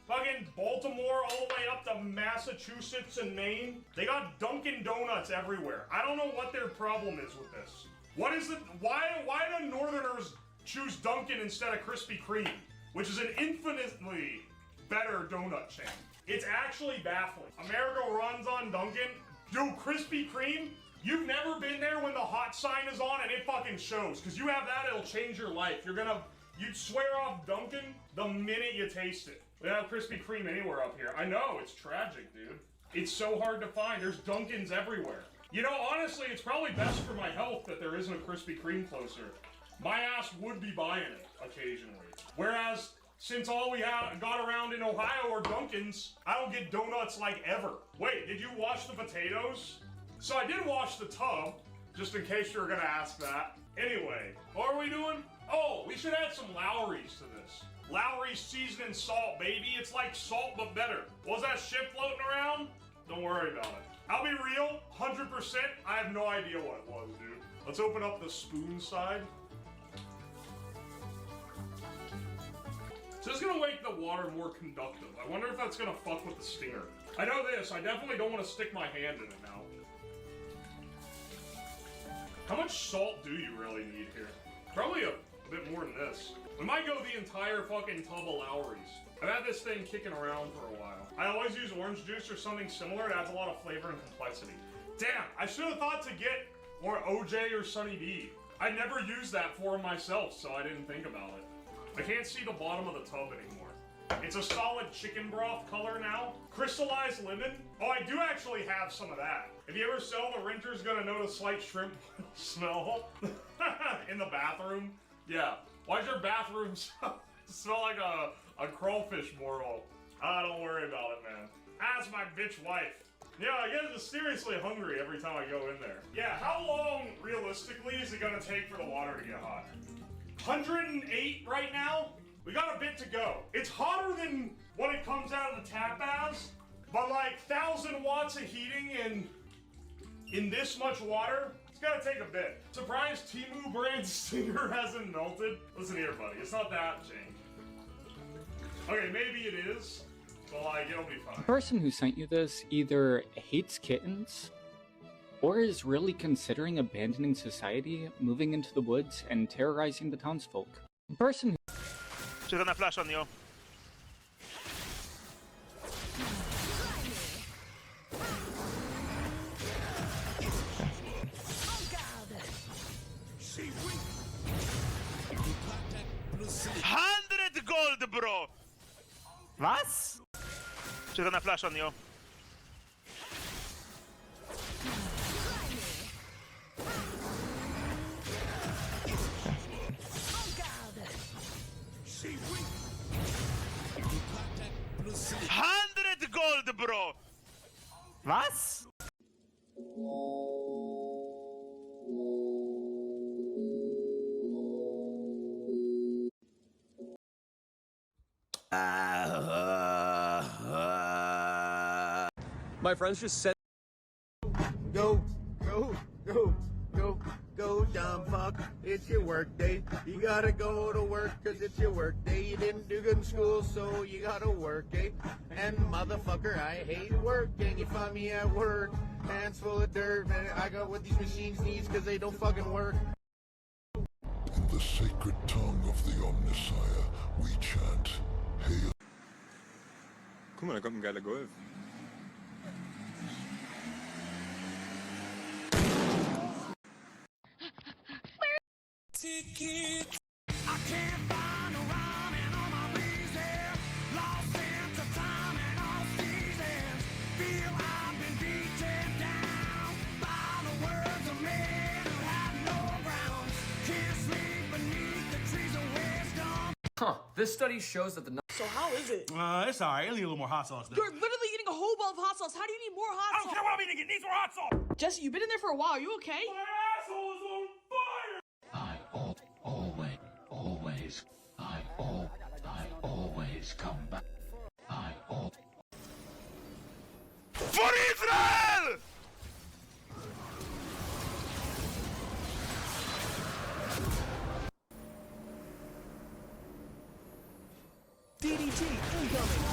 fucking Baltimore all the way up to Massachusetts and Maine? They got Dunkin' Donuts everywhere. I don't know what their problem is with this. What is it? Why do Northerners choose Dunkin' instead of Krispy Kreme, which is an infinitely better donut chain? It's actually baffling. America runs on Dunkin'. Dude, Krispy Kreme? You've never been there when the hot sign is on and it fucking shows. Because you have that, it'll change your life. You're gonna You'd swear off Dunkin' the minute you taste it. We don't have Krispy Kreme anywhere up here. I know, it's tragic, dude. It's so hard to find. There's Dunkins everywhere. You know, honestly, it's probably best for my health that there isn't a Krispy Kreme closer. My ass would be buying it occasionally. Whereas, since all we got around in Ohio are Dunkins, I don't get donuts like ever. Wait, did you wash the potatoes? So I did wash the tub, just in case you were gonna ask that. Anyway, what are we doing? Oh, we should add some Lowry's to this. Lowry's seasoning salt, baby. It's like salt, but better. Was that shit floating around? Don't worry about it. I'll be real, 100%, I have no idea what it was, dude. Let's open up the spoon side. So this is gonna make the water more conductive. I wonder if that's gonna fuck with the stinger. I know this, I definitely don't want to stick my hand in it now. How much salt do you really need here? Probably a bit more than this. We might go the entire fucking tub of Lowry's. I've had this thing kicking around for a while. I always use orange juice or something similar. It adds a lot of flavor and complexity. Damn, I should have thought to get more OJ or Sunny D. I never used that for myself, so I didn't think about it. I can't see the bottom of the tub anymore. It's a solid chicken broth color now. Crystallized lemon. Oh, I do actually have some of that. If you ever sell, the renter's gonna notice slight shrimp smell in the bathroom. Yeah. Why's your bathroom smell like a crawfish boil? Ah, don't worry about it, man. Ask my bitch wife. Yeah, I get mysteriously hungry every time I go in there. Yeah, how long, realistically, is it gonna take for the water to get hot? 108 right now? We got a bit to go. It's hotter than when it comes out of the tap baths, but like 1,000 watts of heating in this much water, it's gonna take a bit. Surprised Temu brand stinger hasn't melted. Listen here, buddy, it's not that changed. Okay, maybe it is, but like, it'll be fine. The person who sent you this either hates kittens or is really considering abandoning society, moving into the woods, and terrorizing the townsfolk. The person who... She's gonna flash on you. $100 gold, bro! Was? She's gonna flash on you. $100 gold, bro! Was? My friends just said Go, dumb fuck. It's your work day. You gotta go to work cause it's your work day. You didn't do good in school, so you gotta work, eh? And motherfucker, I hate working. You find me at work, hands full of dirt, man. I got what these machines need cause they don't fucking work. In the sacred tongue of the Omnissiah, we chant, Hail. Guck mal, da kommt ein geiler Golf. Huh, this study shows that the... So how is it? It's alright. It'll need a little more hot sauce though. You're literally eating a whole bowl of hot sauce. How do you need more hot sauce? I don't care what I'm eating. It needs more hot sauce. Jesse, you've been in there for a while. Are you okay? My asshole is on fire! I always come back. For Israel! DDT incoming.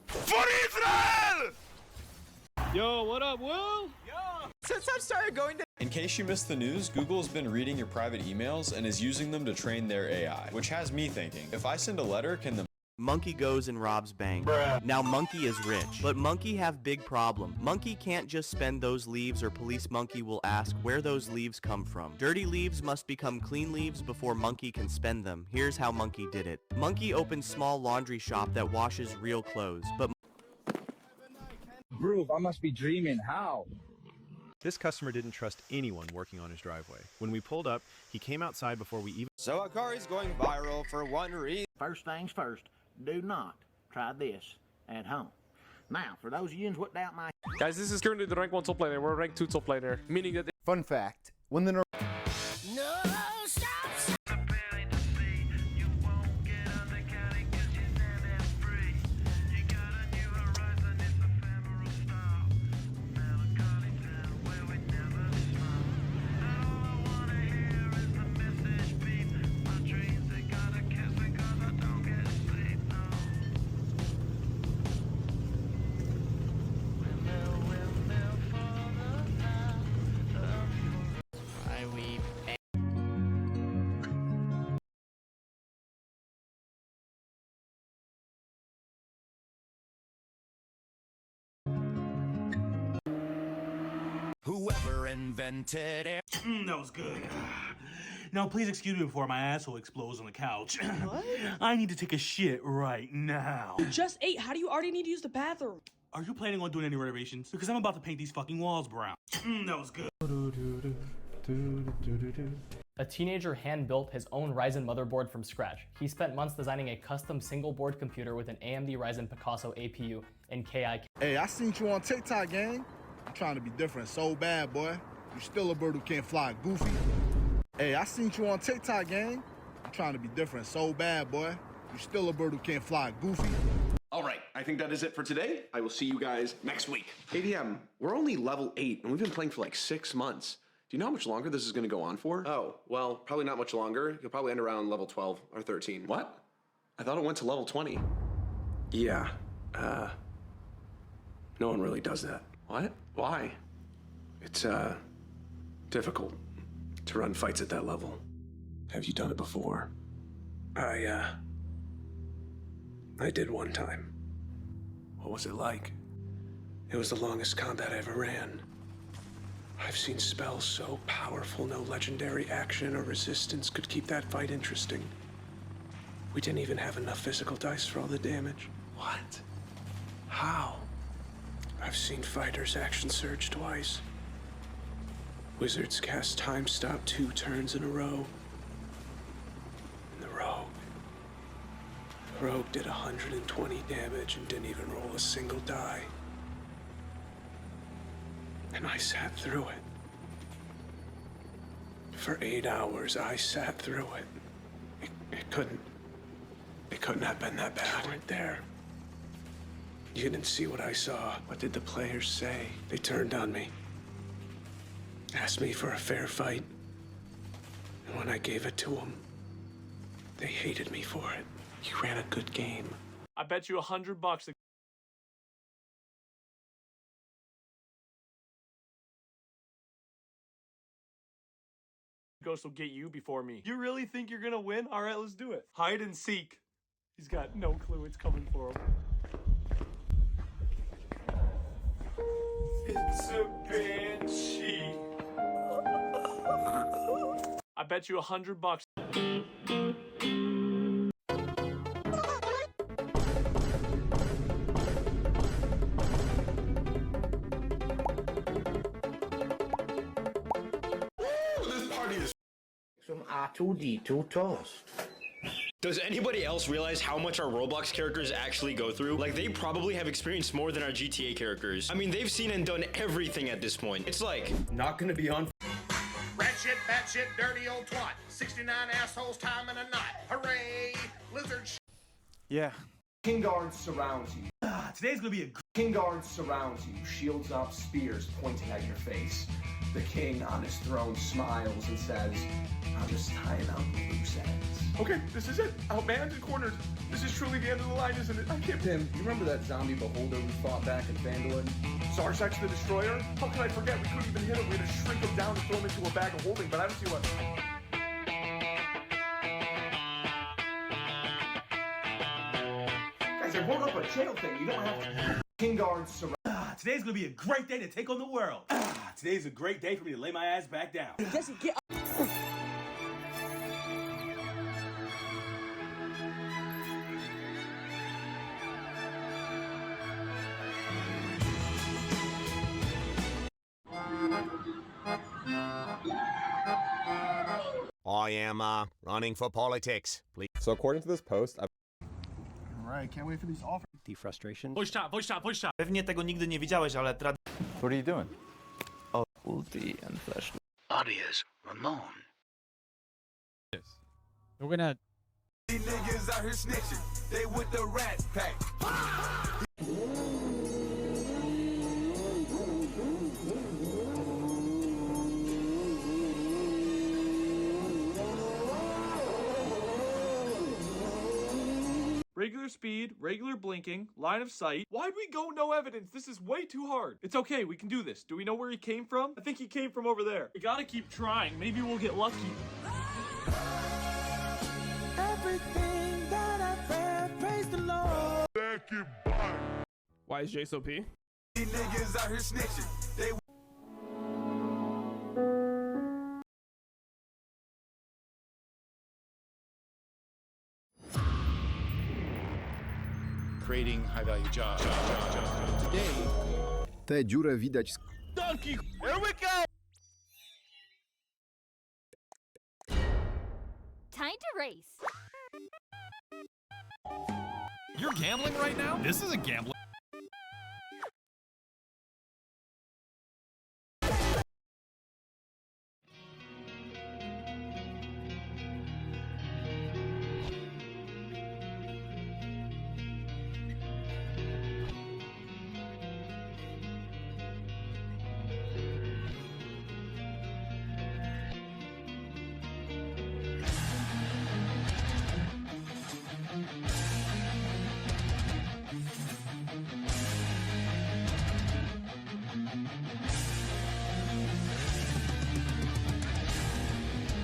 For Israel! Yo, what up, Will? Since I've started going to... In case you missed the news, Google's been reading your private emails and is using them to train their AI, which has me thinking, if I send a letter, can the Monkey goes and robs bank. Now Monkey is rich, but Monkey have big problem. Monkey can't just spend those leaves or Police Monkey will ask where those leaves come from. Dirty leaves must become clean leaves before Monkey can spend them. Here's how Monkey did it. Monkey opened small laundry shop that washes real clothes, but Groove, I must be dreaming. How? This customer didn't trust anyone working on his driveway. When we pulled up, he came outside before we even... So our car is going viral for one reason. First things first, do not try this at home. Now, for those of you who doubt my... Guys, this is currently the rank 1 top laner. We're rank 2 top laner, meaning that... Fun fact, when the... No, stop. Whoever invented it. That was good. Now, please excuse me before my asshole explodes on the couch. What? I need to take a shit right now. You just ate. How do you already need to use the bathroom? Are you planning on doing any renovations? Because I'm about to paint these fucking walls brown. That was good. A teenager hand-built his own Ryzen motherboard from scratch. He spent months designing a custom single-board computer with an AMD Ryzen Picasso APU and KI. Hey, I seen you on TikTok, gang. I'm trying to be different so bad, boy. You still a bird who can't fly, goofy. Hey, I seen you on TikTok, gang. I'm trying to be different so bad, boy. You still a bird who can't fly, goofy. All right, I think that is it for today. I will see you guys next week. ADM, we're only level 8, and we've been playing for like 6 months. Do you know how much longer this is going to go on for? Oh, well, probably not much longer. You'll probably end around level 12 or 13. What? I thought it went to level 20. Yeah, no one really does that. What? Why? It's, difficult to run fights at that level. Have you done it before? I did one time. What was it like? It was the longest combat I ever ran. I've seen spells so powerful no legendary action or resistance could keep that fight interesting. We didn't even have enough physical dice for all the damage. What? How? I've seen fighters action surge twice. Wizards cast time stop 2 turns in a row. And the rogue did 120 damage and didn't even roll a single die. And I sat through it. For 8 hours, I sat through it. It couldn't have been that bad. You weren't there. You didn't see what I saw. What did the players say? They turned on me. Asked me for a fair fight. And when I gave it to them, they hated me for it. You ran a good game. I bet you $100 that Ghost will get you before me. You really think you're gonna win? All right, let's do it. Hide and seek. He's got no clue it's coming for him. It's a banshee. I bet you $100. This party is Some R2D2 toast. Does anybody else realize how much our Roblox characters actually go through? Like, they probably have experienced more than our GTA characters. I mean, they've seen and done everything at this point. It's like, not gonna be on. Rat shit, bat shit, dirty old twat. 69 assholes, time in a night. Hooray! Lizard shit. Yeah. King Guard surrounds you. Today's gonna be a King Guard surrounds you, shields up, spears pointing at your face. The king on his throne smiles and says, I'm just tying up loose ends. Okay, this is it. Outmanned and cornered. This is truly the end of the line, isn't it? I can't. Tim, you remember that zombie beholder we fought back in Vandalin? Sarsax the Destroyer? How can I forget? We couldn't even hit him. We had to shrink him down and throw him into a bag of holding, but I don't see what. guys, I wrote up a jail thing. You don't have to. King guards surround. Today's gonna be a great day to take on the world. Today's a great day for me to lay my ass back down. Jesse, get up. I am running for politics. Please. So according to this post, Alright, can't wait for these offers. Defrustration. Push top. Pewnie tego nigdy nie widziałeś, ale what are you doing? Oh, ulti and flash. Audios, Ramon. Yes. We're gonna. These niggas out here snitching. They with the rat pack. regular speed, regular blinking, line of sight. Why'd we go no evidence? This is way too hard. It's okay, we can do this. Do we know where he came from? I think he came from over there. We gotta keep trying. Maybe we'll get lucky. Everything that I've read, praise the Lord. Why is Jace OP? These niggas out here snitching. They creating high-value jobs. Today, tę dziurę widać. Donkey, here we go! Time to race. You're gambling right now? This isn't gambling.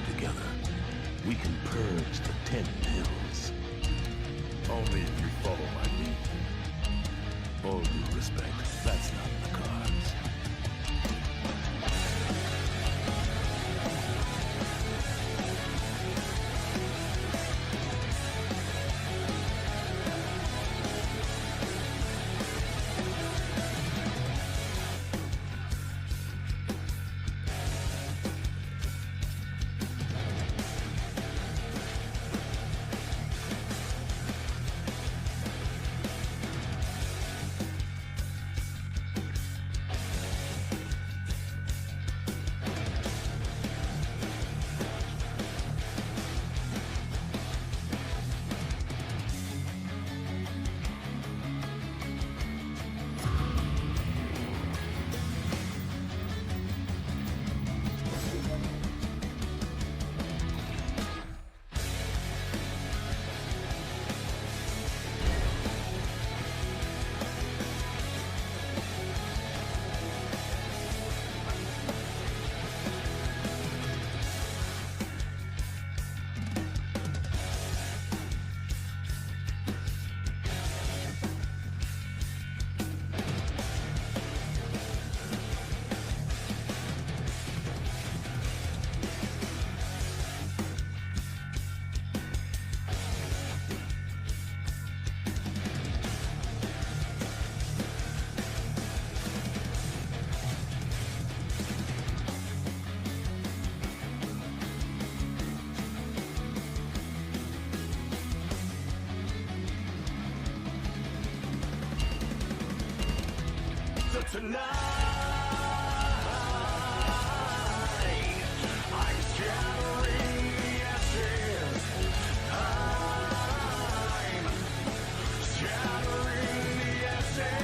Together, we can purge the 10 hills. Only if you follow my lead. All due respect, that's not in the cards. So tonight, I'm scattering the ashes. I'm scattering the ashes.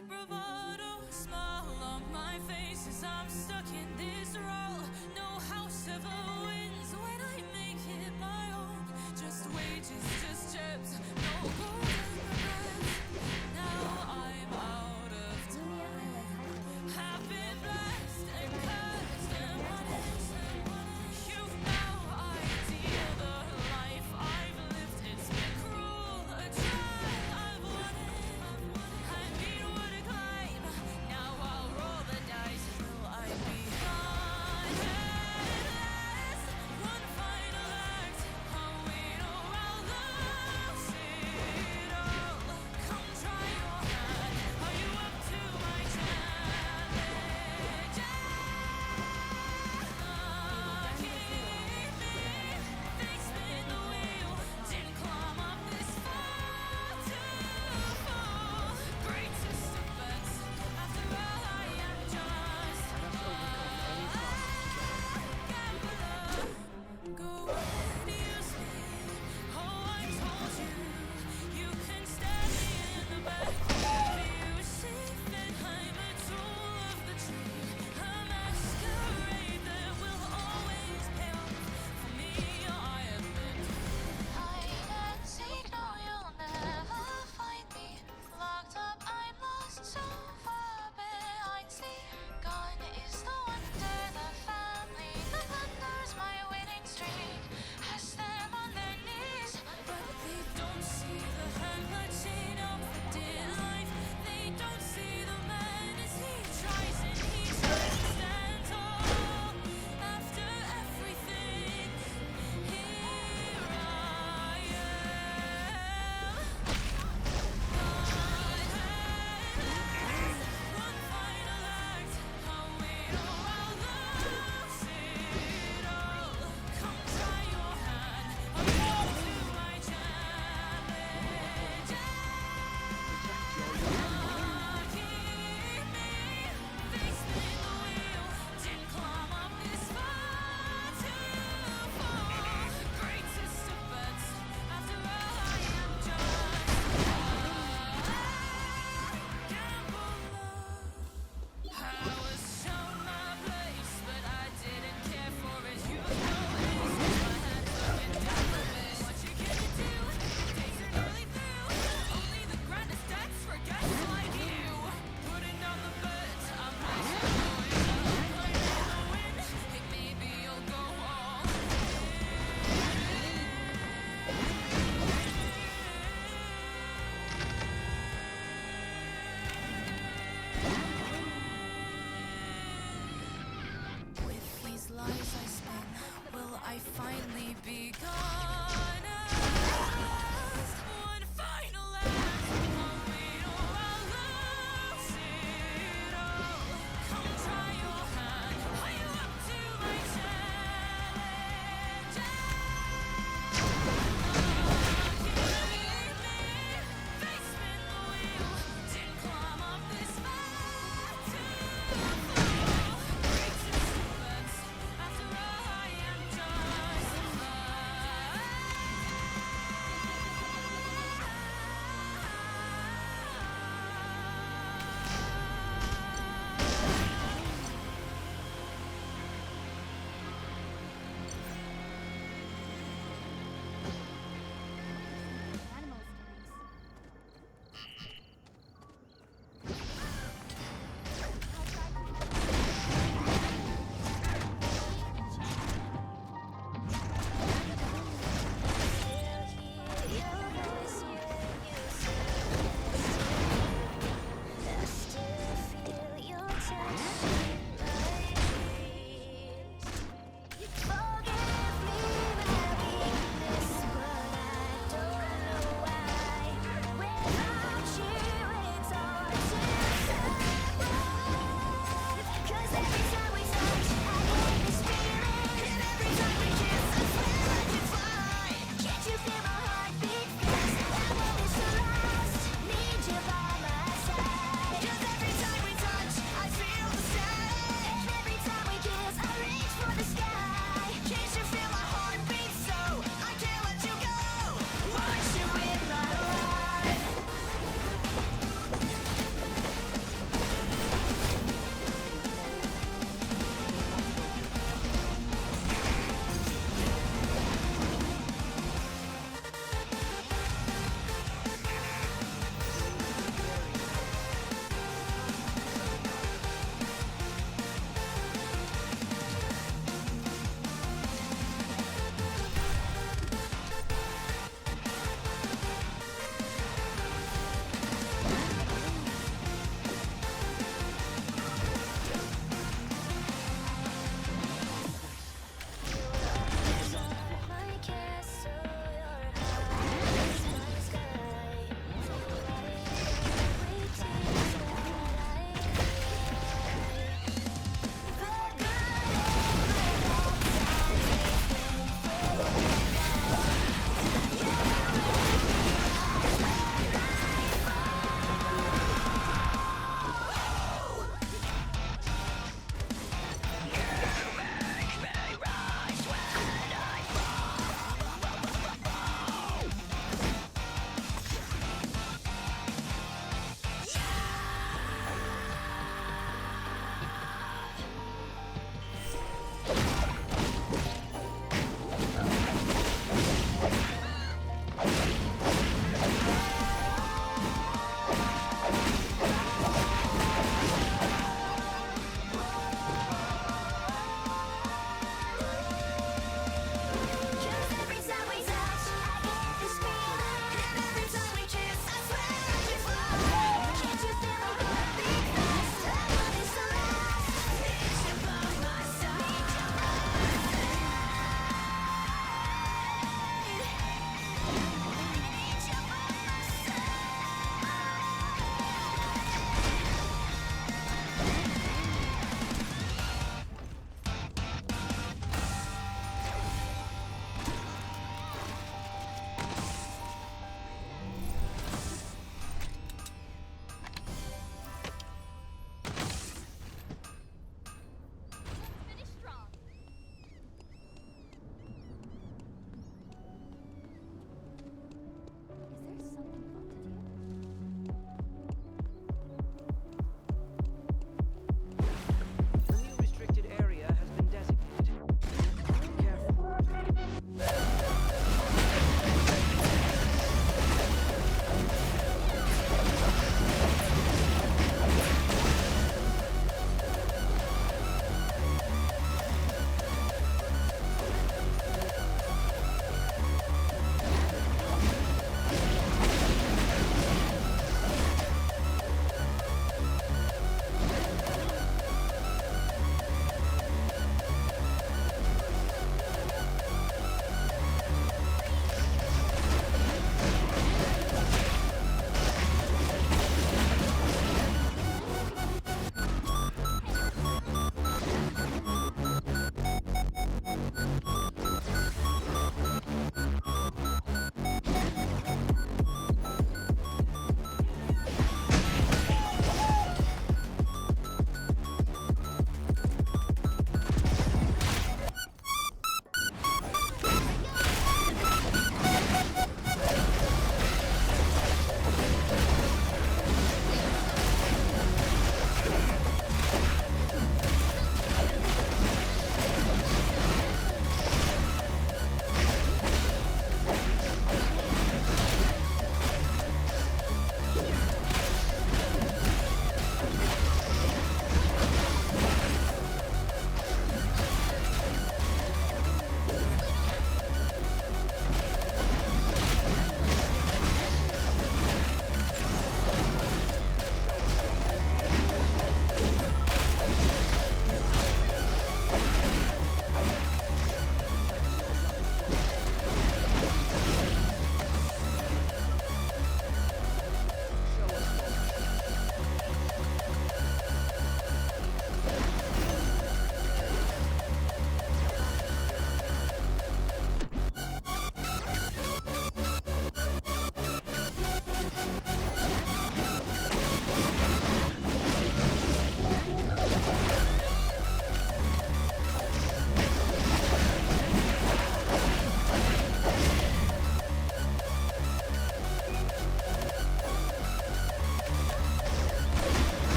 cheap bravado. Smile on my face as I'm stuck in this role. No house ever wins when I make it my own. Just wages, just jobs, no golden regrets. Now I'm out of time. Have been blessed and cursed and punished. You've no idea the life I've lived. It's been cruel, a try I've wanted. I mean, what a climb.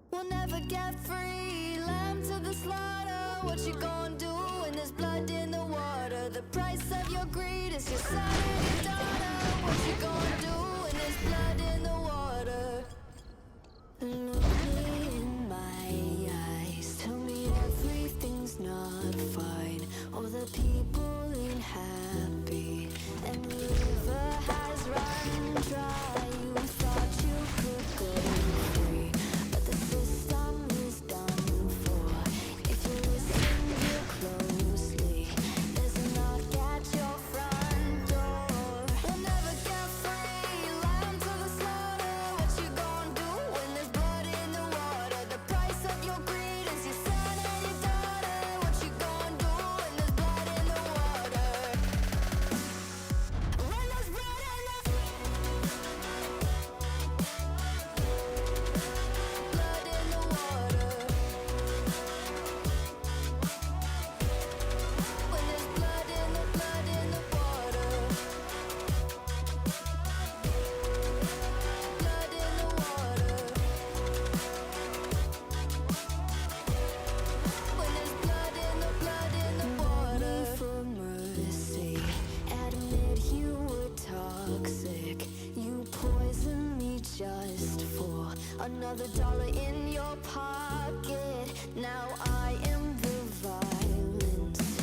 We'll never get free, lamb to the slaughter. What you gonna do when there's blood in the water? The price of your greed is your son and your daughter. What you gonna do when there's blood in the water? Look me in my eyes, tell me everything's not fine. All the people ain't happy, and the river has run dry. You thought you could go free, but the system is done for. If you listen real closely, there's a knock at your front door. We'll never get free, lamb to the slaughter. What you gonna do when there's blood in the water? The price of your greed is your son and your daughter. What you gonna do when there's blood in the water? When there's blood in the blood in the water. When there's blood in the water. Blood in the water. When there's blood in the water. For mercy, admit you were toxic. You poisoned me just for another dollar in your pocket. Now I am the violence,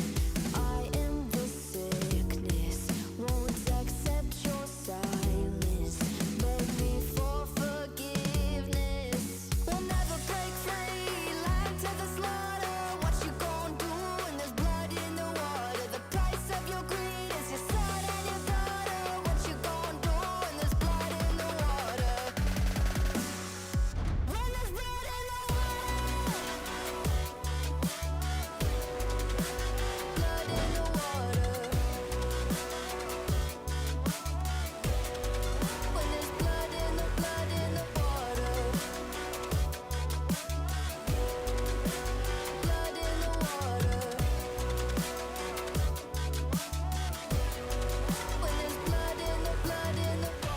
I am the sickness. Won't accept your silence. Beg me for forgiveness. We'll never break free, lamb to the slaughter. What you gonna do when there's blood in the water? The price of your greed is your son and your daughter. What you gonna do when there's blood in the water? When there's blood in the water. Blood in the water. When there's blood in the water. Blood in the water. When there's blood in the water.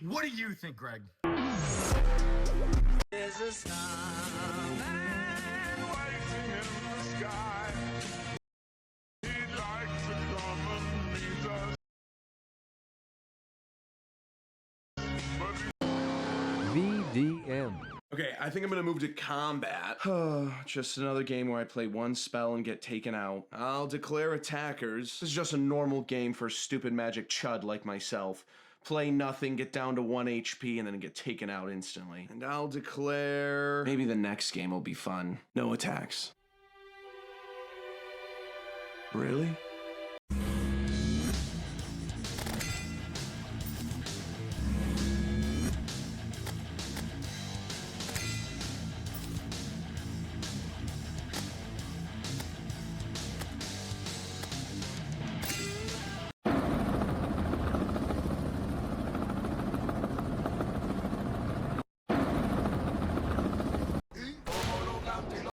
What do you think, Greg? There's a starman waiting in the sky. He'd like to come and meet us. VDM. Okay, I think I'm gonna move to combat. Just another game where I play one spell and get taken out. I'll declare attackers. This is just a normal game for stupid magic chud like myself. Play nothing, get down to 1 HP, and then get taken out instantly. And I'll declare... Maybe the next game will be fun. No attacks. Really?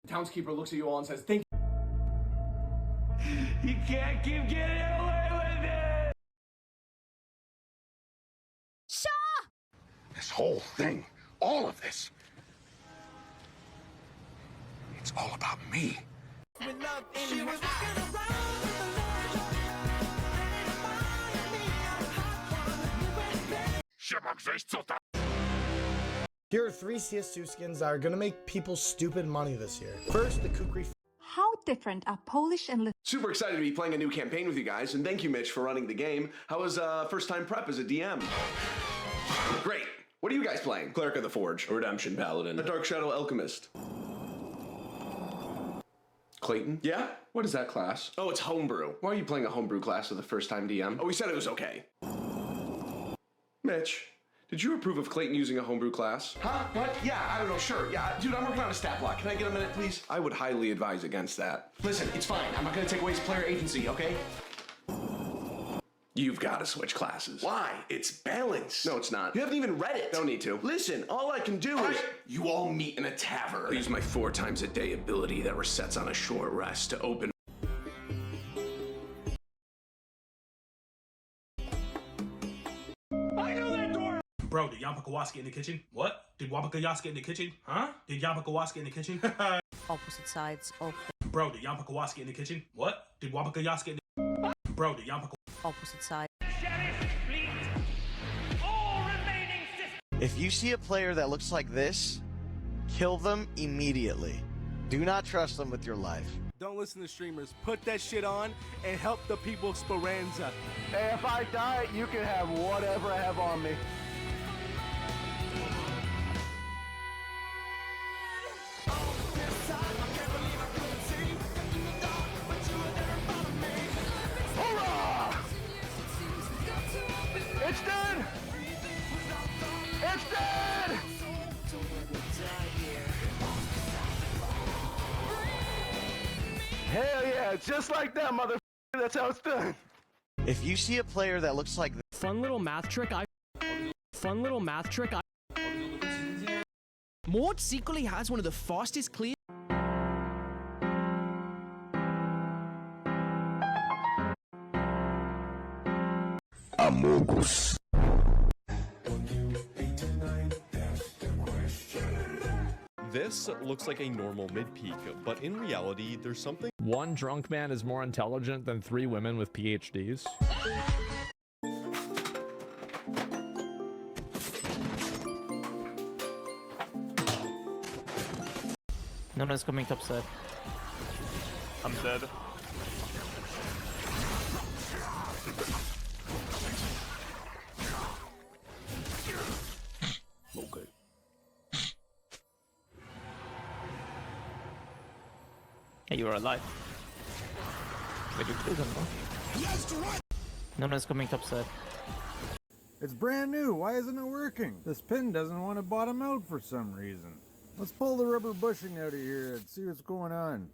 The townskeeper looks at you all and says, "Thank you." You can't keep getting away with it! Shaw! This whole thing, all of this, it's all about me. She was Here are 3 CS2 skins that are gonna make people stupid money this year. First, the Kukri. How different are Polish and Super excited to be playing a new campaign with you guys, and thank you, Mitch, for running the game. How was first time prep as a DM? Great. What are you guys playing? Cleric of the Forge, a Redemption Paladin, a Dark Shadow Alchemist. Clayton? Yeah? What is that class? Oh, it's homebrew. Why are you playing a homebrew class with a first-time DM? Oh, we said it was okay. Mitch, did you approve of Clayton using a homebrew class? Huh? What? Yeah, I don't know, sure. Yeah, dude, I'm working on a stat block. Can I get a minute, please? I would highly advise against that. Listen, it's fine. I'm not gonna take away his player agency, okay? You've got to switch classes. Why? It's balanced. No, it's not. You haven't even read it. Don't need to. Listen, all I can do is... You all meet in a tavern. I use my 4 times a day ability that resets on a short rest to open... Bro, did Yampa get in the kitchen? What? Did Wapaka get in the kitchen? Huh? Did Yampa get in the kitchen? Opposite sides of the... Bro, did Yampa get in the kitchen? What? Did Wapaka get in the... Bro, did Yampa... Opposite side. If you see a player that looks like this, kill them immediately. Do not trust them with your life. Don't listen to streamers. Put that shit on and help the people of Speranza. Hey, if I die, you can have whatever I have on me. It's dead! It's dead! Hell yeah, just like that, motherfucker. That's how it's done. If you see a player that looks like this, fun little math trick Mort secretly has one of the fastest clear. Amogus. This looks like a normal mid-peak, but in reality, there's something. One drunk man is more intelligent than 3 women with PhDs. No one's coming topside. I'm dead. Okay. Hey, you are alive. But you killed him, no? No one's coming topside. It's brand new. Why isn't it working? This pin doesn't want to bottom out for some reason. Let's pull the rubber bushing out of here and see what's going on.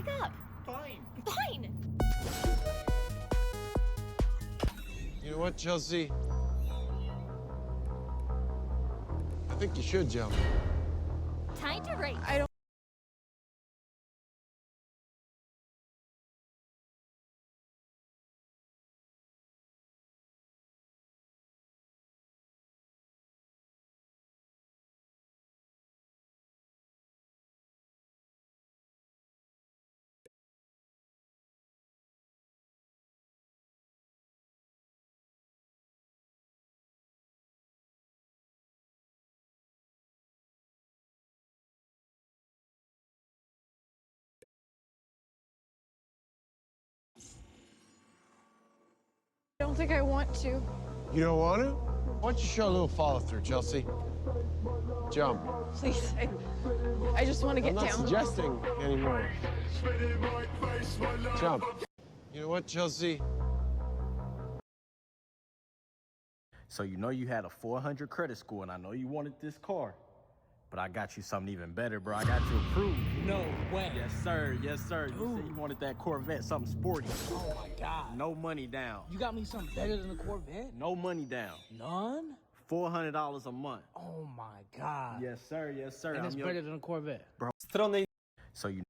break up. Fine. Fine. You know what, Chelsea? I think you should jump. Time to race. I don't. I don't think I want to. You don't want to? Why don't you show a little follow through, Chelsea? Jump. Please, I just want to get I'm not down. suggesting anymore. Jump. You know what, Chelsea? So you know you had a 400 credit score, and I know you wanted this car. But I got you something even better, bro. I got you approved. No way. Yes, sir. Yes, sir. You said you wanted that Corvette, something sporty. Oh my God. No money down. You got me something better than a Corvette? No money down. None? $400 a month. Oh my God. Yes, sir. Yes, sir. And it's better than a Corvette. Bro. So you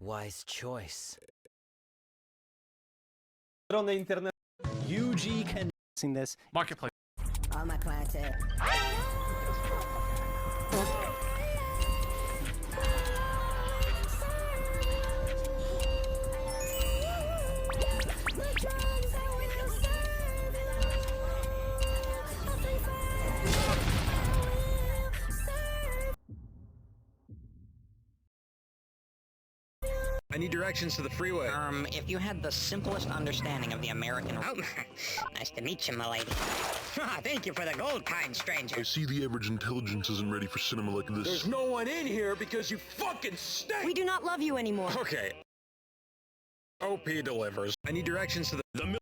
Wise choice. on the internet. UG can this Marketplace. all my clientele. I need directions to the freeway. If you had the simplest understanding of the American... Oh, nice to meet you, my lady. Thank you for the gold, kind stranger. I see the average intelligence isn't ready for cinema like this. There's no one in here because you fucking stink! We do not love you anymore. Okay. OP delivers. I need directions to the mill.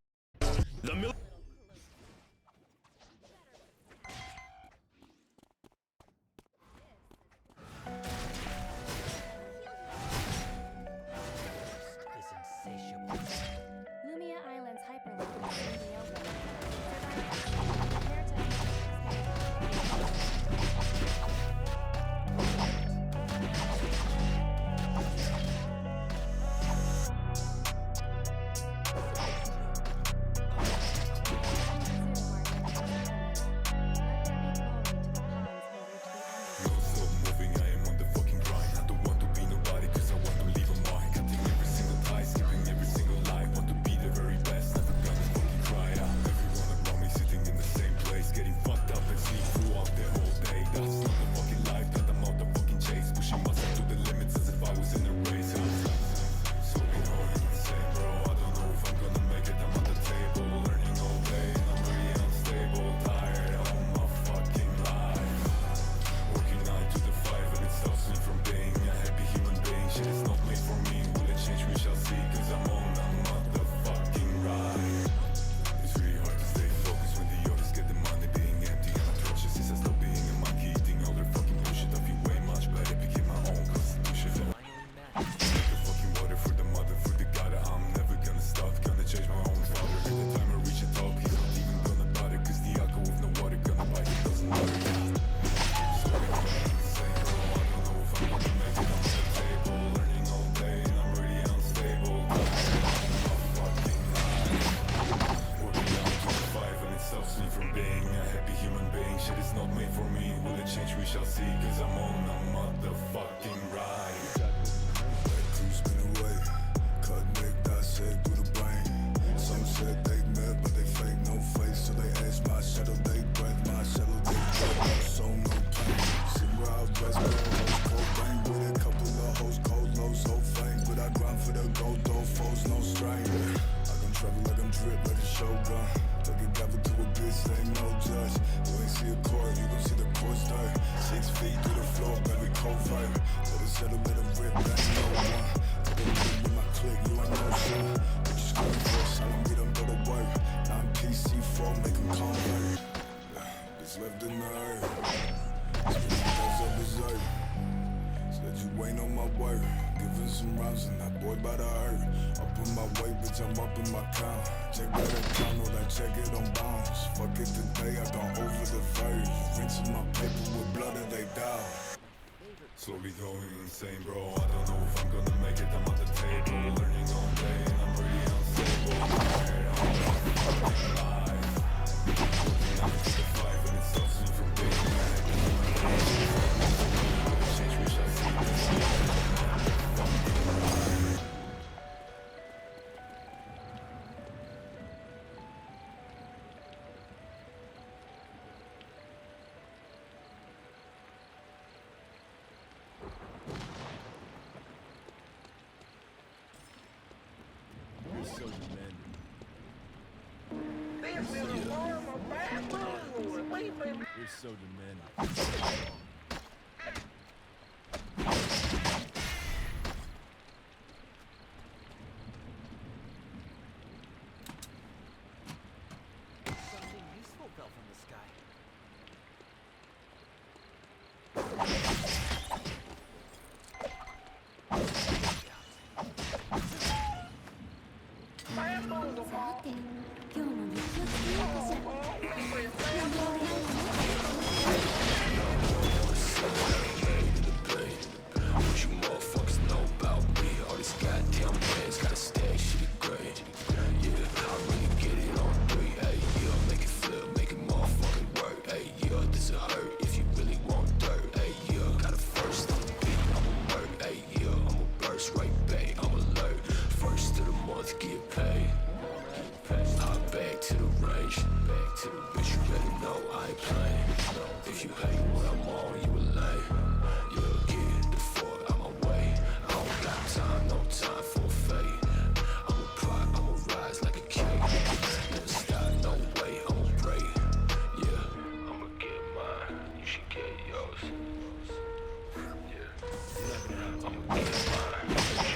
Lumia Island's hyperloop in India. change we shall see, cause I'm on a motherfucking ride. go though, foes no stranger. I can travel like I'm drip, like a shotgun. Take a devil to a bitch, ain't no judge. You ain't see a court, you gon' see the court start. 6 feet through the floor, baby, covert. Let it settle, let it rip, that's no one. Take a look with my click, you ain't no shit. What you screaming for, son, we done go to work. Now I'm PC4, make them convert. It's left in the earth. Spinning those up berserk. Said you ain't on my work. Giving some rounds and that boy by the hurt. Up in my weight, bitch, I'm up in my count. Check that account, or that check it on bounce. Fuck it today, I gone over the verge. Rinsing my paper with blood and they die. Slowly going insane, bro. I don't know if I'm gonna make it. I'm at the table, learning all day, and I'm pretty unstable. I'm alive. Looking up to the fight, but it stops me from being mad. Change, wish I see this. You're so demanding. You're so demanding. Something useful fell from the sky. What you motherfuckers know about me? All these goddamn bands gotta stack shit great. Yeah, I really get it on 3. Hey, yeah, make it flip, make it motherfucking work. Hey, yeah, this a hurt if you really want dirt. Hey, yeah, got a first on the beat, I'ma work. Hey, yeah, I'ma burst right back, I'm alert. First of the month, get paid. Hop back to the range, back to the bitch, you better know I ain't playing. If you hate what I'm on, you a lame. Yeah, get the fuck out my way. I don't got time, no time for a fade. I'ma pop, I'ma rise like a cake. Never stop, no way, I'ma break. Yeah, I'ma get mine, you should get yours. Yeah, I'ma get mine.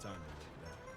timing like that.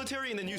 military and the new...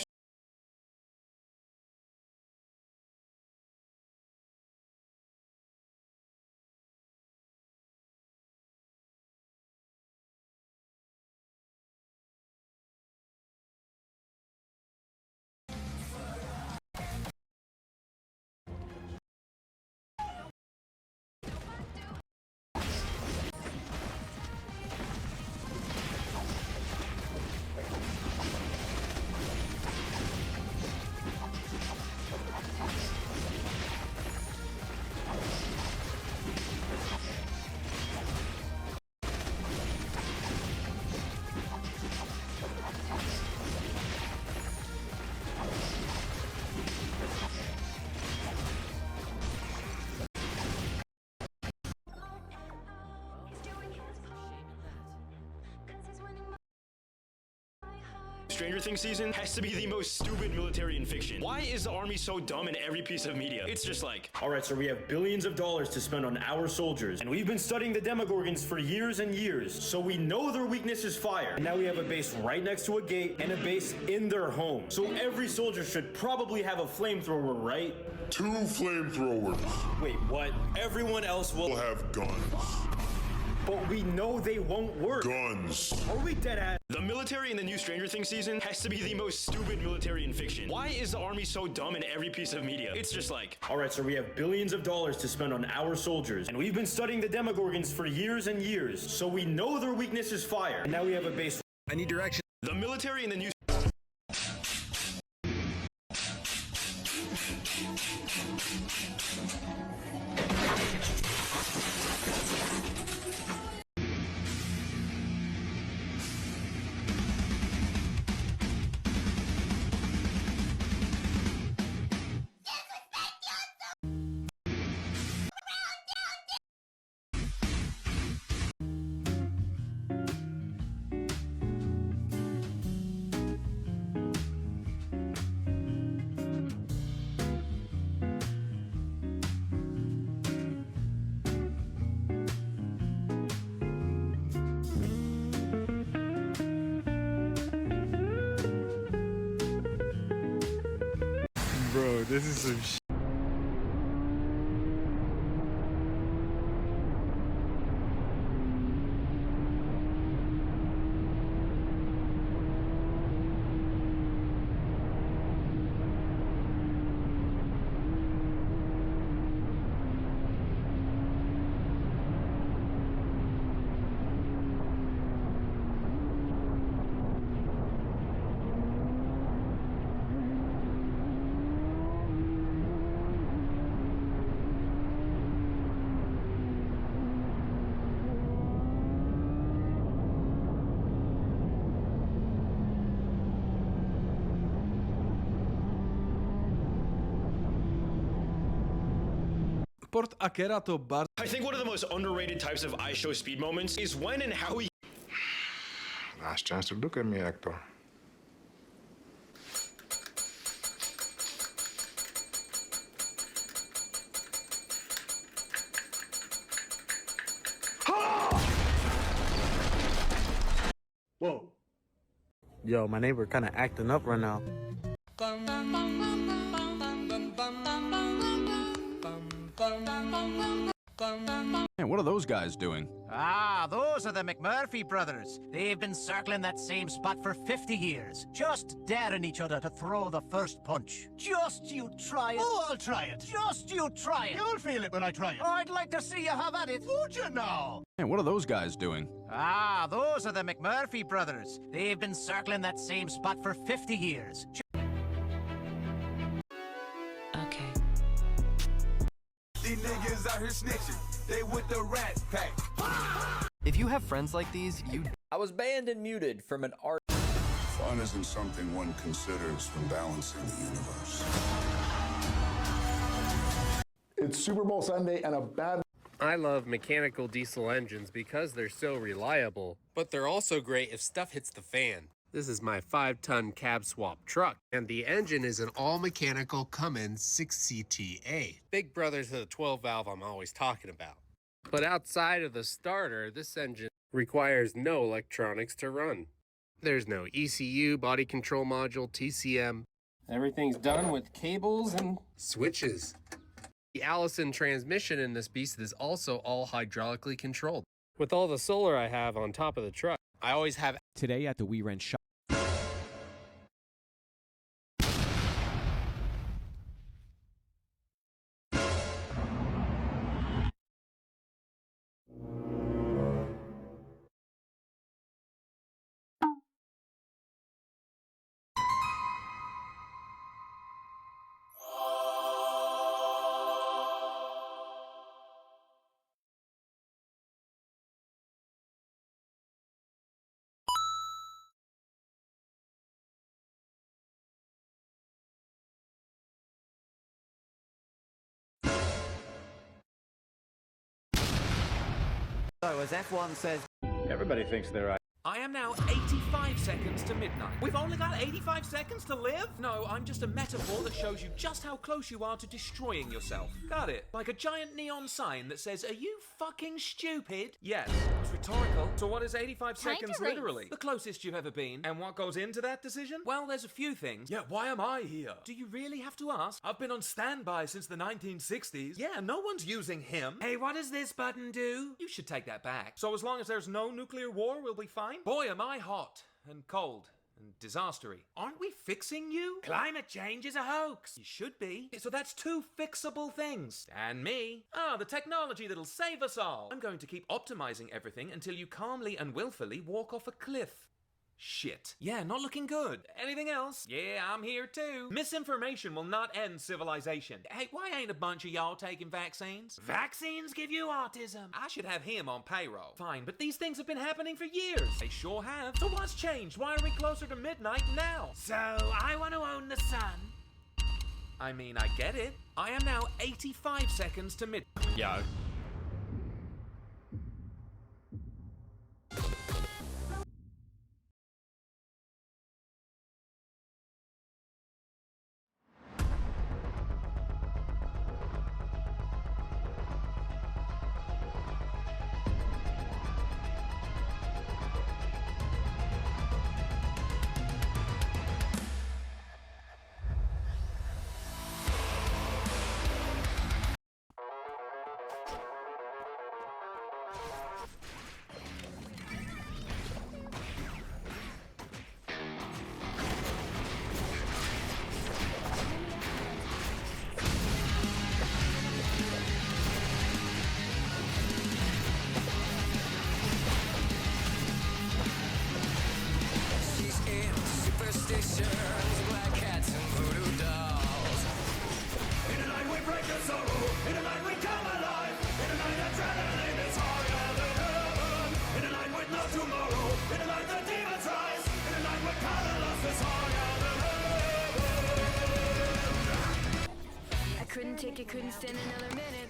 Stranger Things season has to be the most stupid military in fiction. Why is the army so dumb in every piece of media? It's just like, alright, so we have billions of dollars to spend on our soldiers, and we've been studying the Demogorgons for years and years, so we know their weakness is fire. And now we have a base right next to a gate and a base in their home. So every soldier should probably have a flamethrower, right? 2 flamethrowers. Wait, what? Everyone else will have guns. But we know they won't work. Guns. Are we dead at? The military in the new Stranger Things season has to be the most stupid military in fiction. Why is the army so dumb in every piece of media? It's just like, alright, so we have billions of dollars to spend on our soldiers, and we've been studying the Demogorgons for years and years, so we know their weakness is fire. And now we have a base. I need direction. The military in the new... Bro, this is some sh. Port Akera to bar... I think one of the most underrated types of I show speed moments is when and how he... Last chance to look at me, Hector. Whoa. Yo, my neighbor kind of acting up right now. Man, what are those guys doing? Ah, those are the McMurphy brothers. They've been circling that same spot for 50 years, just daring each other to throw the first punch. Just you try it. Oh, I'll try it. Just you try it. You'll feel it when I try it. I'd like to see you have at it. Would you now? Man, what are those guys doing? Ah, those are the McMurphy brothers. They've been circling that same spot for 50 years. Okay. These niggas out here snitching. They with the rat pack. If you have friends like these, you... I was banned and muted from an art... Fun isn't something one considers when balancing the universe. It's Super Bowl Sunday and a bad... I love mechanical diesel engines because they're so reliable, but they're also great if stuff hits the fan. This is my 5-ton cab swap truck, and the engine is an all-mechanical Cummins 6CTA. Big brother to the 12-valve I'm always talking about. But outside of the starter, this engine requires no electronics to run. There's no ECU, body control module, TCM. Everything's done with cables and switches. The Allison transmission in this beast is also all hydraulically controlled. With all the solar I have on top of the truck, I always have... Today at the We Rent shop. So, as F1 says... Everybody thinks they're right. I am now 85 seconds to midnight. We've only got 85 seconds to live? No, I'm just a metaphor that shows you just how close you are to destroying yourself. Got it? Like a giant neon sign that says, "Are you fucking stupid?" Yes, it's rhetorical. So what is 85 seconds literally? The closest you've ever been. And what goes into that decision? Well, there's a few things. Yeah, why am I here? Do you really have to ask? I've been on standby since the 1960s. Yeah, no one's using him. Hey, what does this button do? You should take that back. So as long as there's no nuclear war, we'll be fine? Boy, am I hot and cold and disastery. Aren't we fixing you? Climate change is a hoax. You should be. So that's two fixable things. And me. Ah, the technology that'll save us all. I'm going to keep optimizing everything until you calmly and willfully walk off a cliff. Shit. Yeah, not looking good. Anything else? Yeah, I'm here too. Misinformation will not end civilization. Hey, why ain't a bunch of y'all taking vaccines? Vaccines give you autism. I should have him on payroll. Fine, but these things have been happening for years. They sure have. So what's changed? Why are we closer to midnight now? So, I want to own the sun. I mean, I get it. I am now 85 seconds to midnight. Yeah. Black cats and voodoo dolls. In the night we break the sorrow. In the night we come alive. In the night adrenaline is higher than heaven. In the night with no tomorrow. In the night the demons rise. In the night where colorless is higher than heaven. I couldn't take it, couldn't stand another minute.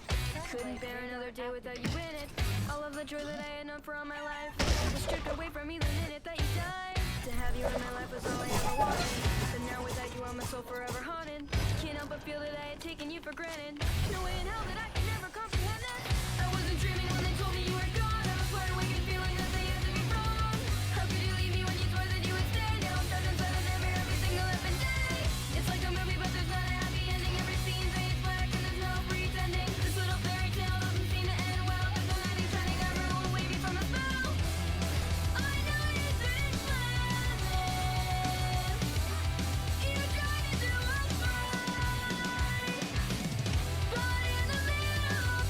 Couldn't bear another day without you in it. All of the joy that I had known for all my life was stripped away from me the minute that you died. To have you in my life was all I ever wanted. But now without you, I'm my soul forever haunted. Can't help but feel that I had taken you for granted. No way in hell that I could never comprehend that. I wasn't dreaming when they told me you were gone. I was wide awake and feeling that they had to be wrong. How could you leave me when you swore that you would stay? Now I'm stuck inside of every single effing day. It's like a movie, but there's not a happy ending. Every scene fades black and there's no pretending. This little fairy tale doesn't seem to end well. There's no lighting shining everyone wavy from a spell. I know you didn't plan it. You tried to do us right. But in the middle of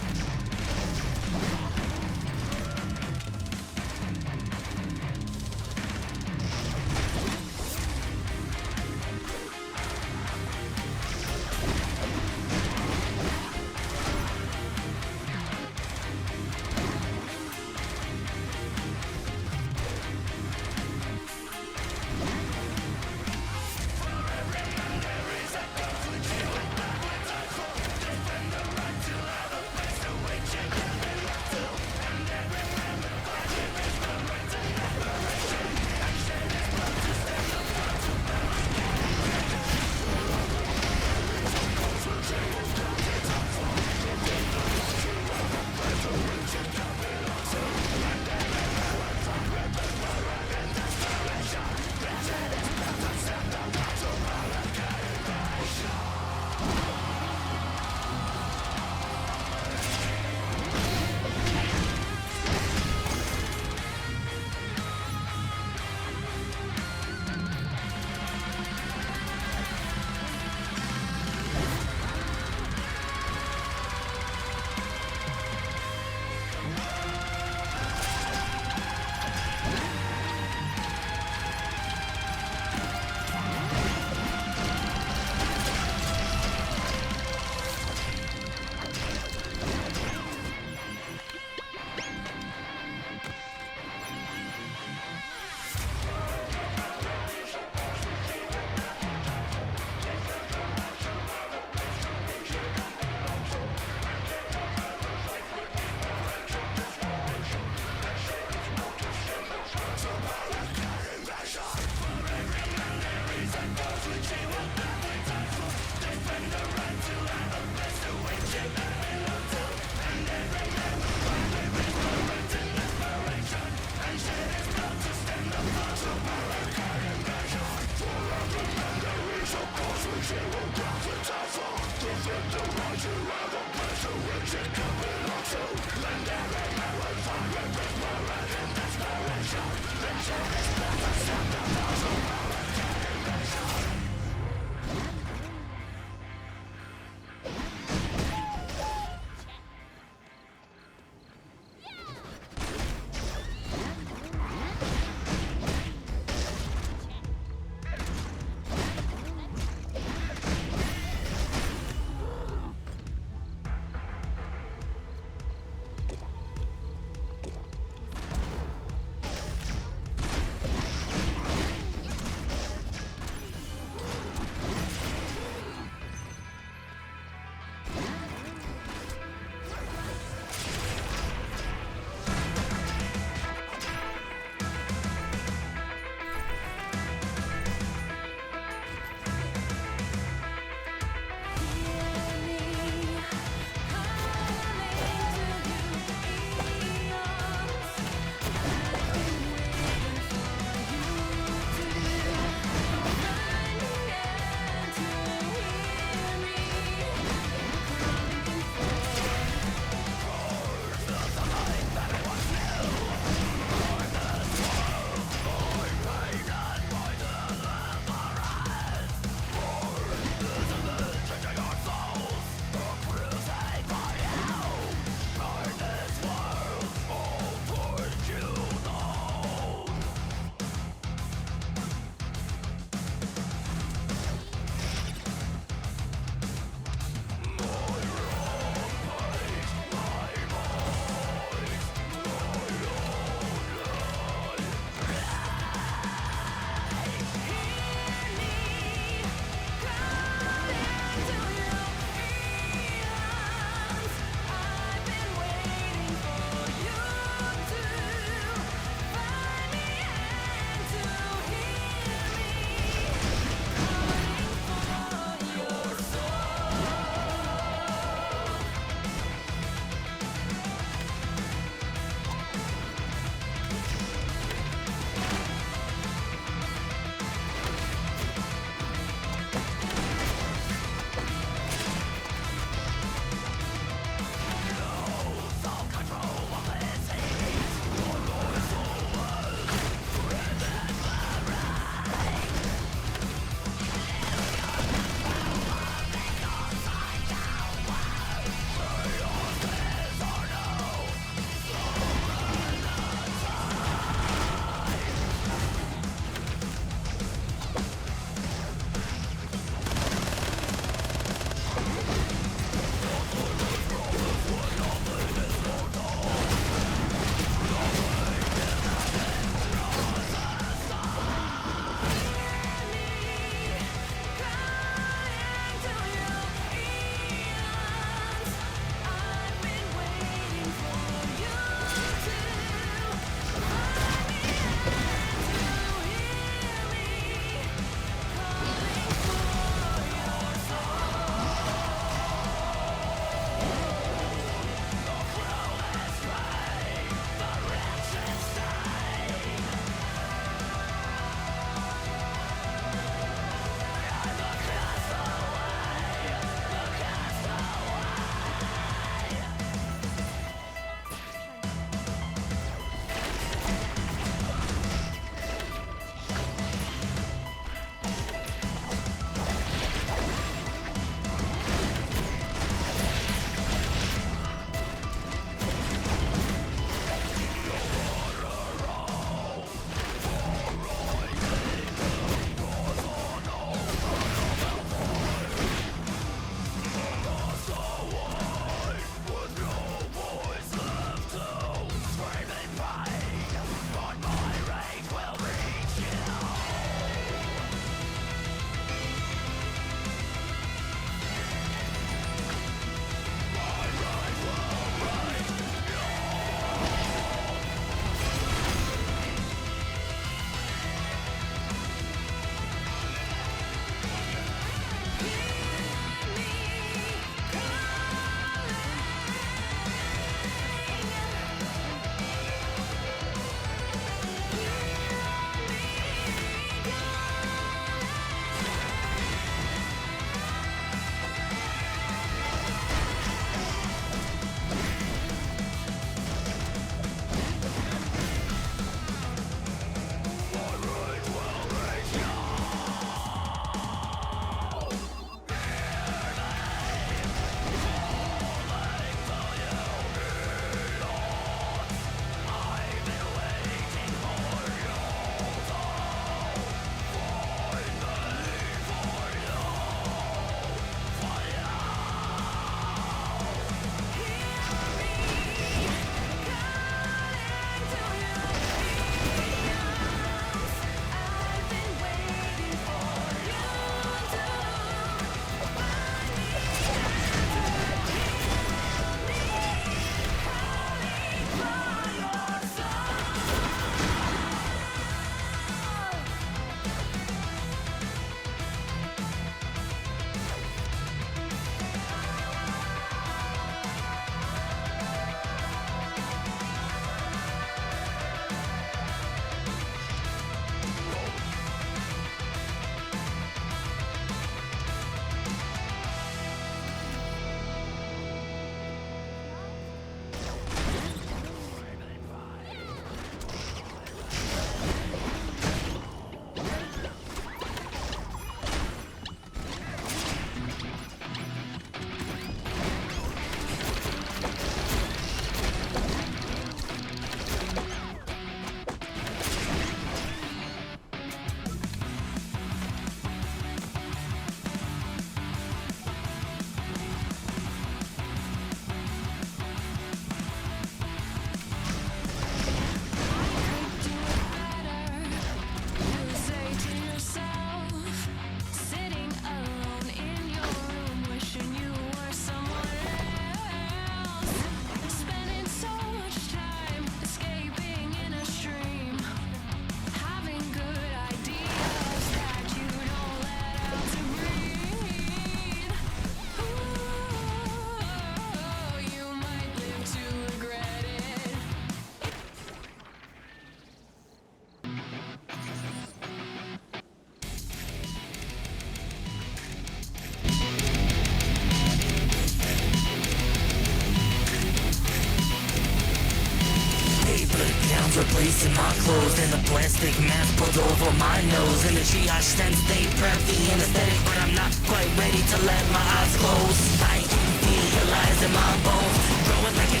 closed and the plastic mask pulled over my nose. And the triage stents, they prep the anesthetic, but I'm not quite ready to let my eyes close. I can feel your lies in my bones, growing like a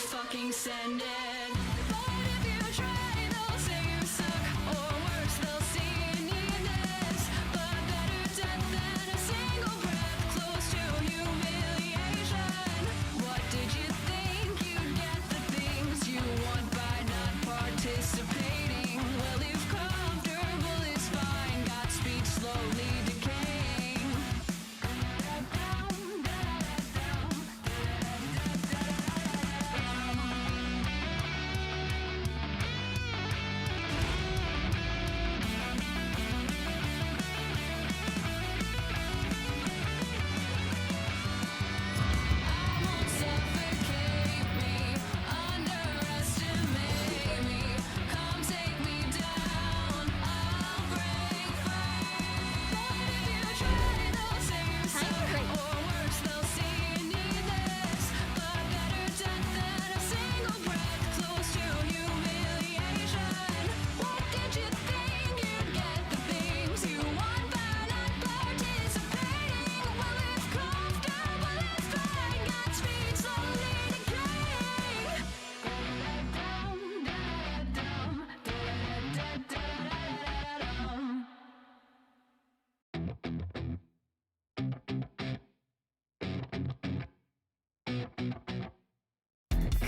fucking send it. But if you try, they'll say you suck, or worse, they'll say you need this. But better death than a single breath, close to humiliation. What did you think you'd get the things you want by not participating? Well, if comfortable is fine, got speech slowly decaying.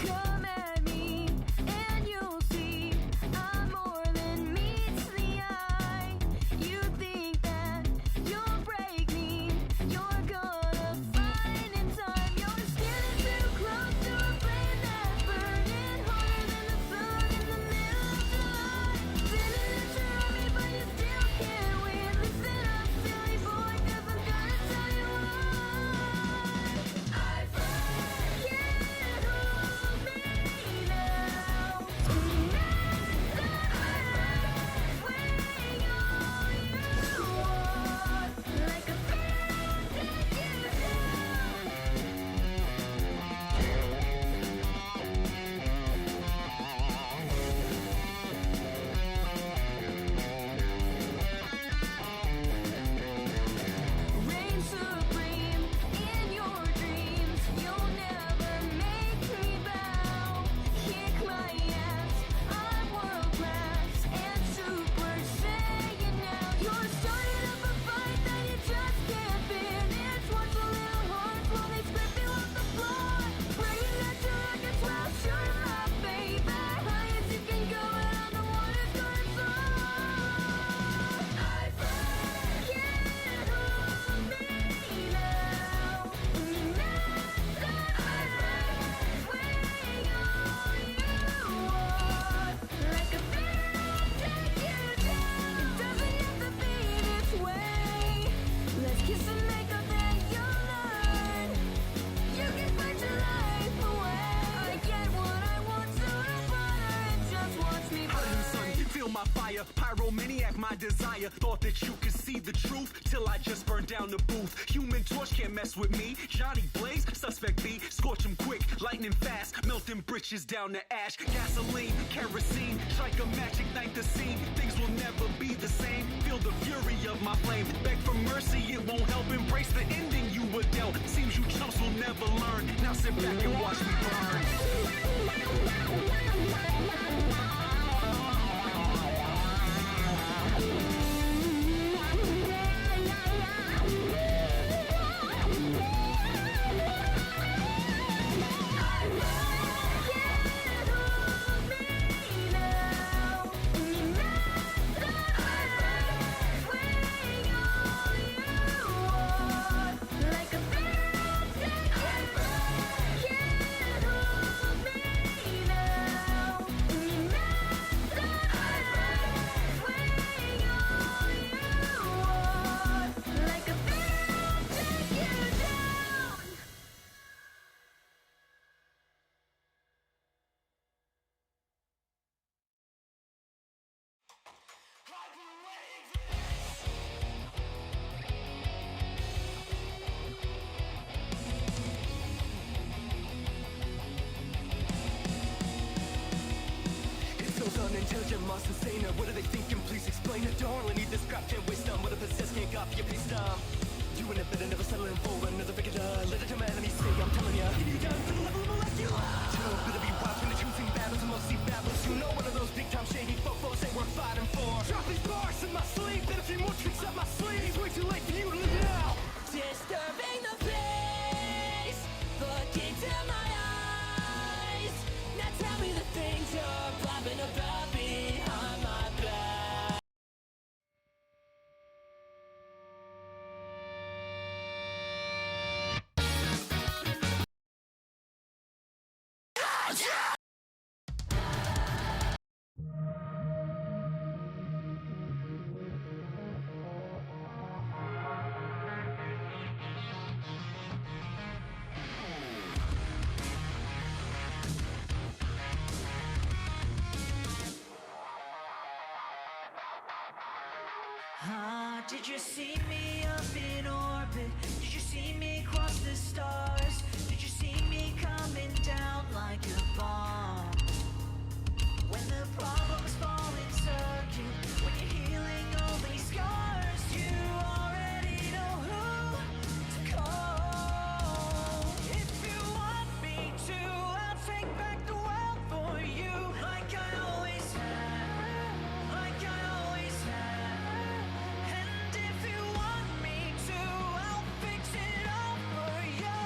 Come at me, and you'll see I'm more than meets the eye. You think that you'll break me, you're gonna find in time. You're standing too close to a flame that's burning hotter than the sun in the middle of July. Sending that you're on me, but you still can't win. Listen up, silly boy, 'cause I'm gonna tell you why. I can't hold me now. Swing all you want, like a fan, take you down. Reign supreme in your dreams. You'll never make me bow. Kick my ass, I'm world class and super saiyan now. You're starting up a fight that you just can't finish. Watch the little hearts while they scrape you off the floor. Praying that your rockets will shoot my baby. High as you can go, but I'm the one who's gonna soar. I can't hold me now. Swing all you want, like a fan, take you down. It doesn't have to be this way. Let's kiss and make up, then you'll learn. You can fight your life away. I get what I want, so don't bother and just watch me burn. Son, feel my fire, pyromaniac, my desire. Thought that you could see the truth. roof till I just burn down the booth. Human Torch can't mess with me. Johnny Blaze, suspect B, scorch him quick, lightning fast, melting britches down to ash. Gasoline, kerosene, strike a match, ignite the scene. Things will never be the same. Feel the fury of my flame. Beg for mercy, it won't help. Embrace the ending you were dealt. Seems you chumps will never learn. Now sit back and watch me burn. Unintelligent monster saner. What are they thinking? Please explain it. Don't really need this crap, can't waste time. What a possess, can't copy your paste time. You and it better never settling for another figure. Let it come enemy say, I'm telling ya. You down to the level of molecular. Chill, better be wise when you're choosing battles and mostly babblers. You know one of those big time shady fofos ain't worth fighting for. Drop these bars in my sleeve, then a few more tricks up my sleeve. It's way too late for you to live now. Disturbing the place, look into my eyes. Now tell me the things you're blabbing about behind my back. Did you see me up in orbit? Did you see me cross the stars? Did you see me coming down like a bomb? When the problems fall in circuit, when you're healing only scars, you already know who to call. If you want me to, I'll take back the world for you, like I always have, like I always have. And if you want me to, I'll fix it all for you.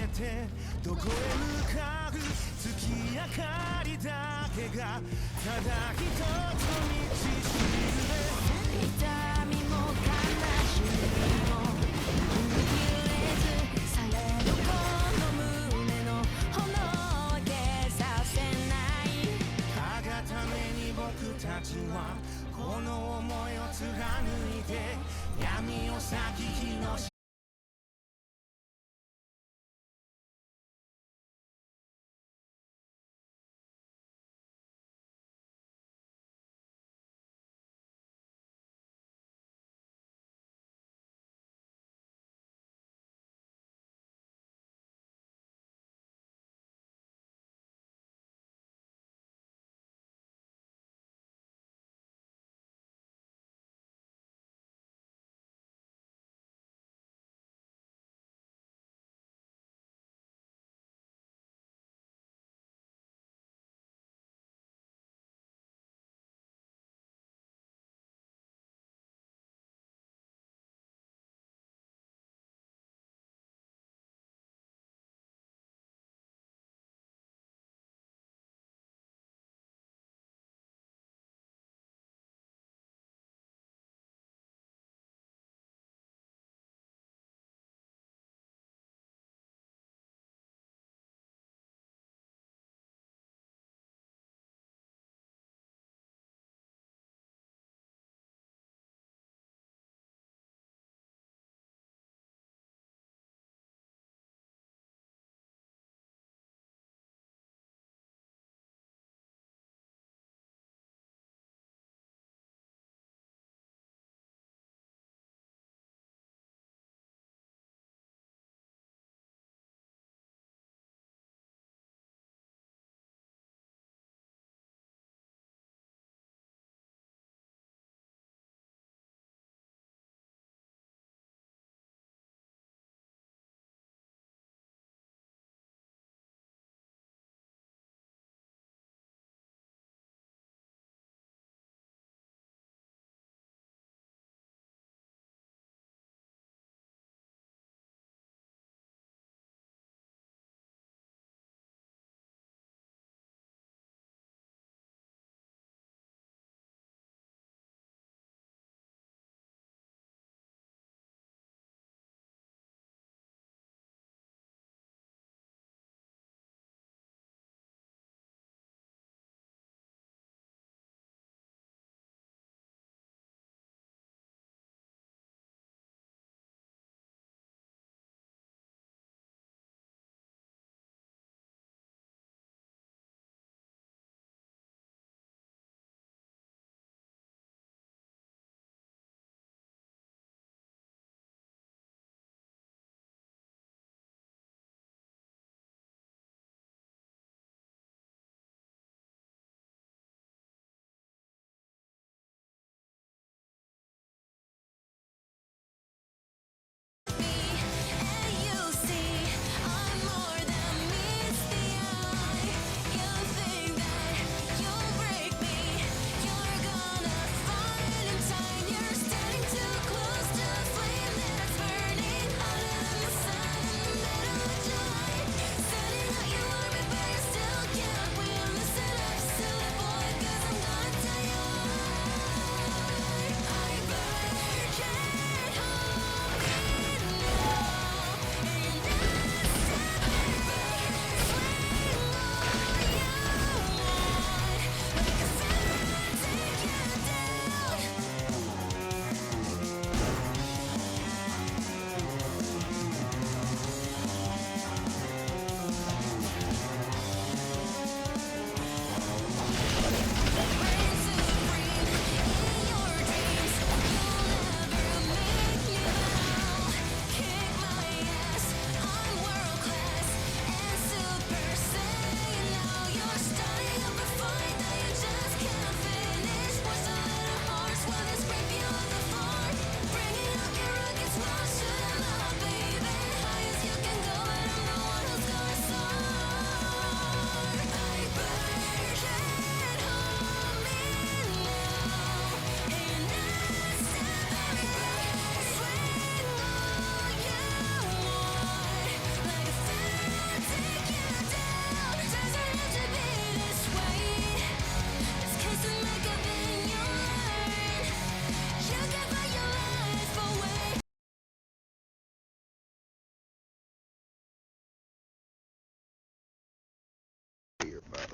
てどこへ向かう月明かりだけがただ一つ道しるべ痛みも悲しみも踏み切れずされどこの胸の炎は消させないたがために僕たちはこの想いを貫いて闇を裂き日の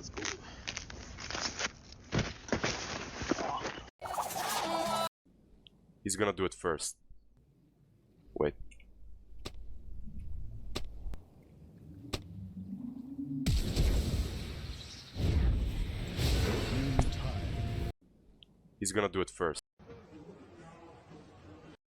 Let's go. He's gonna do it first. Wait. He's gonna do it first.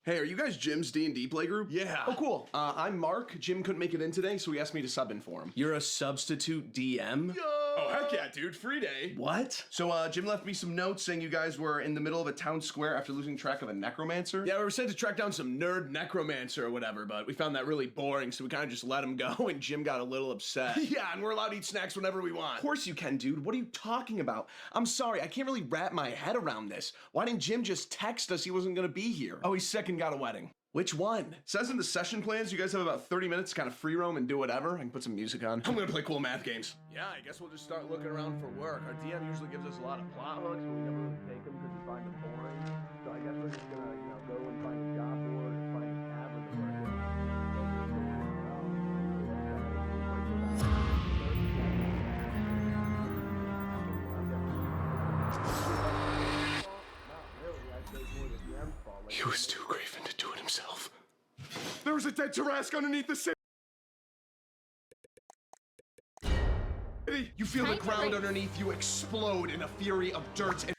Hey, are you guys Jim's D&D playgroup? Yeah. Oh, cool. I'm Mark. Jim couldn't make it in today, so he asked me to sub in for him. You're a substitute DM? Yo! Oh, heck yeah, dude. Free day. What? So, Jim left me some notes saying you guys were in the middle of a town square after losing track of a necromancer. Yeah, we were sent to track down some nerd necromancer or whatever, but we found that really boring, so we kind of just let him go, and Jim got a little upset. Yeah, and we're allowed to eat snacks whenever we want. Of course you can, dude. What are you talking about? I'm sorry, I can't really wrap my head around this. Why didn't Jim just text us he wasn't gonna be here? Oh, he's sick and got a wedding. Which one? Says in the session plans you guys have about 30 minutes to kind of free roam and do whatever. I can put some music on. I'm gonna play cool math games. Yeah, I guess we'll just start looking around for work. Our DM usually gives us a lot of plot hooks, but we never really take them because we find them boring. So I guess we're just gonna, go and find a job board and find a tavern to work in. He was too craven to do it himself. There was a dead Tarrasque underneath the city. You feel the ground underneath you explode in a fury of dirt and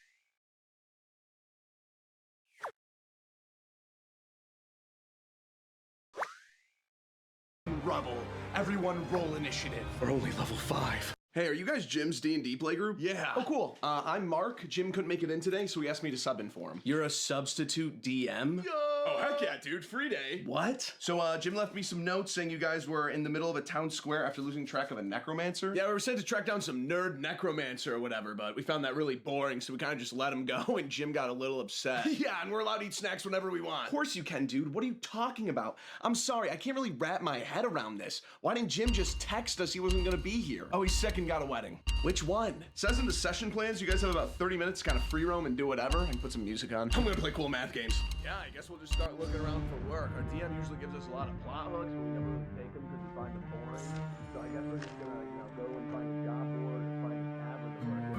rubble. Everyone roll initiative. We're only level 5. Hey, are you guys Jim's D&D playgroup? Yeah. Oh, cool. I'm Mark. Jim couldn't make it in today, so he asked me to sub in for him. You're a substitute DM? Yo! Oh, heck yeah, dude. Free day. What? So, Jim left me some notes saying you guys were in the middle of a town square after losing track of a necromancer. Yeah, we were sent to track down some nerd necromancer or whatever, but we found that really boring, so we kind of just let him go, and Jim got a little upset. Yeah, and we're allowed to eat snacks whenever we want. Of course you can, dude. What are you talking about? I'm sorry, I can't really wrap my head around this. Why didn't Jim just text us he wasn't gonna be here? Oh, he's sick and got a wedding. Which one? Says in the session plans you guys have about 30 minutes to kind of free roam and do whatever. I can put some music on. I'm gonna play cool math games. Yeah, I guess we'll just start looking around for work. Our DM usually gives us a lot of plot hooks, but we never really take them because we find them boring. So I guess we're just gonna, go and find a job board and find a tavern to work in.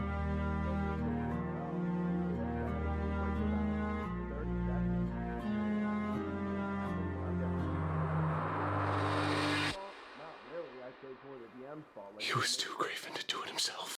He was too craven to do it himself.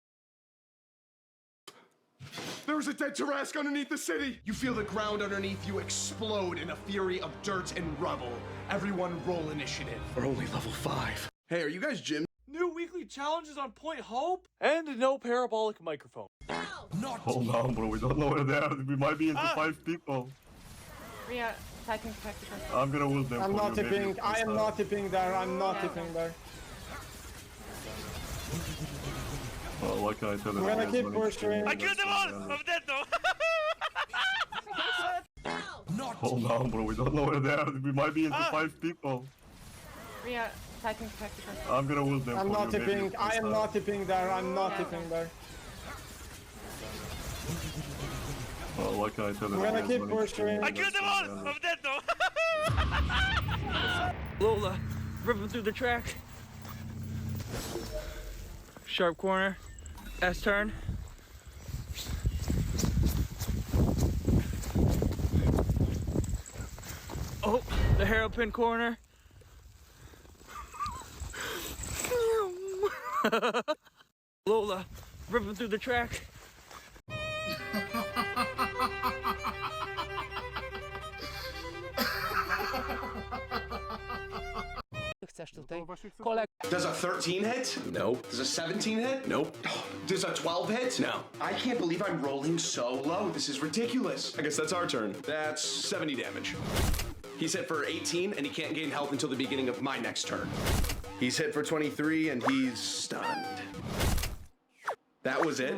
There was a dead Tarrasque underneath the city! You feel the ground underneath you explode in a fury of dirt and rubble. Everyone roll initiative. We're only level 5. Hey, are you guys Jim? New weekly challenges on Point Hope and no parabolic microphone. Hold on, bro. We don't know where they are. We might be into 5 people. Yeah, attacking tactical. I'm gonna ult them. I'm not tipping. I am not tipping there. I'm not tipping there. Oh, what can I tell you? I'm gonna keep pushing. I killed them all! I'm dead though! Hold on, bro. We don't know where they are. We might be into 5 people. Yeah, attacking tactical. I'm gonna ult them. I'm not tipping. I am not tipping there. I'm not tipping there. Oh, what can I tell you? I'm gonna keep pushing. I killed them all! I'm dead though! Lola, ripping through the track. Sharp corner. S-turn. Oh, the hairpin corner. Lola, ripping through the track. Does a 13 hit? Nope. Does a 17 hit? Nope. Does a 12 hit? No. I can't believe I'm rolling so low. This is ridiculous. I guess that's our turn. That's 70 damage. He's hit for 18 and he can't gain health until the beginning of my next turn. He's hit for 23 and he's stunned. That was it.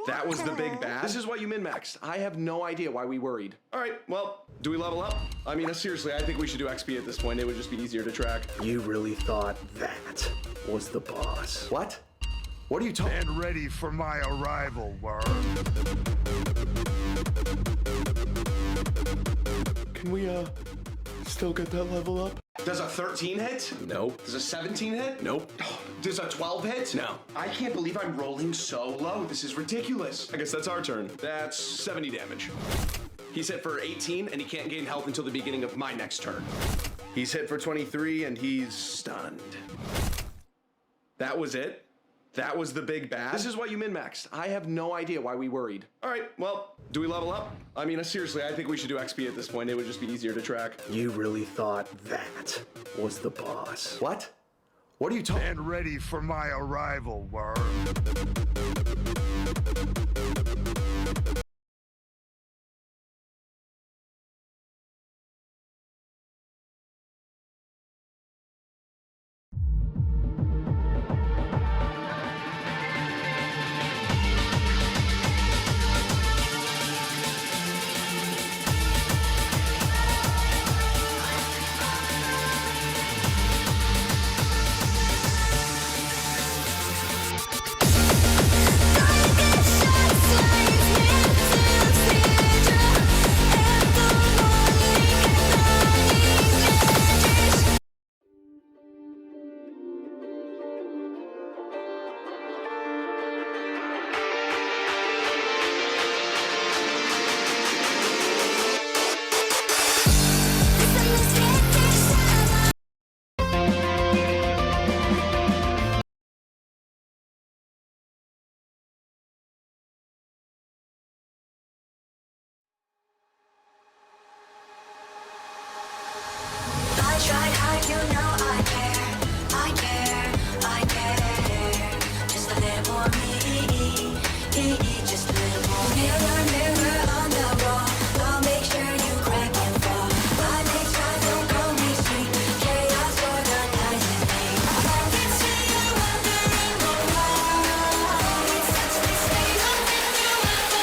That was the big bad. This is why you min-maxed. I have no idea why we worried. All right, well, do we level up? I mean, seriously, I think we should do XP at this point. It would just be easier to track. You really thought that was the boss? What? What are you talking? Stand ready for my arrival, worm. Can we, still get that level up? Does a 13 hit? No. Does a 17 hit? Nope. Does a 12 hit? No. I can't believe I'm rolling so low. This is ridiculous. I guess that's our turn. That's 70 damage. He's hit for 18 and he can't gain health until the beginning of my next turn. He's hit for 23 and he's stunned. That was it? That was the big bad? This is why you min-maxed. I have no idea why we worried. All right, well, do we level up? I mean, seriously, I think we should do XP at this point. It would just be easier to track. You really thought that was the boss. What? What are you talking? Stand ready for my arrival, worm. I tried hard, you know I care, I care, I care. Just a little more me, just a little more. Mirror, mirror on the wall, I'll make sure you crack and fall. I make try, don't call me sweet, chaos organizes me. I can see you wondering why. It's such a mistake, nothing you ever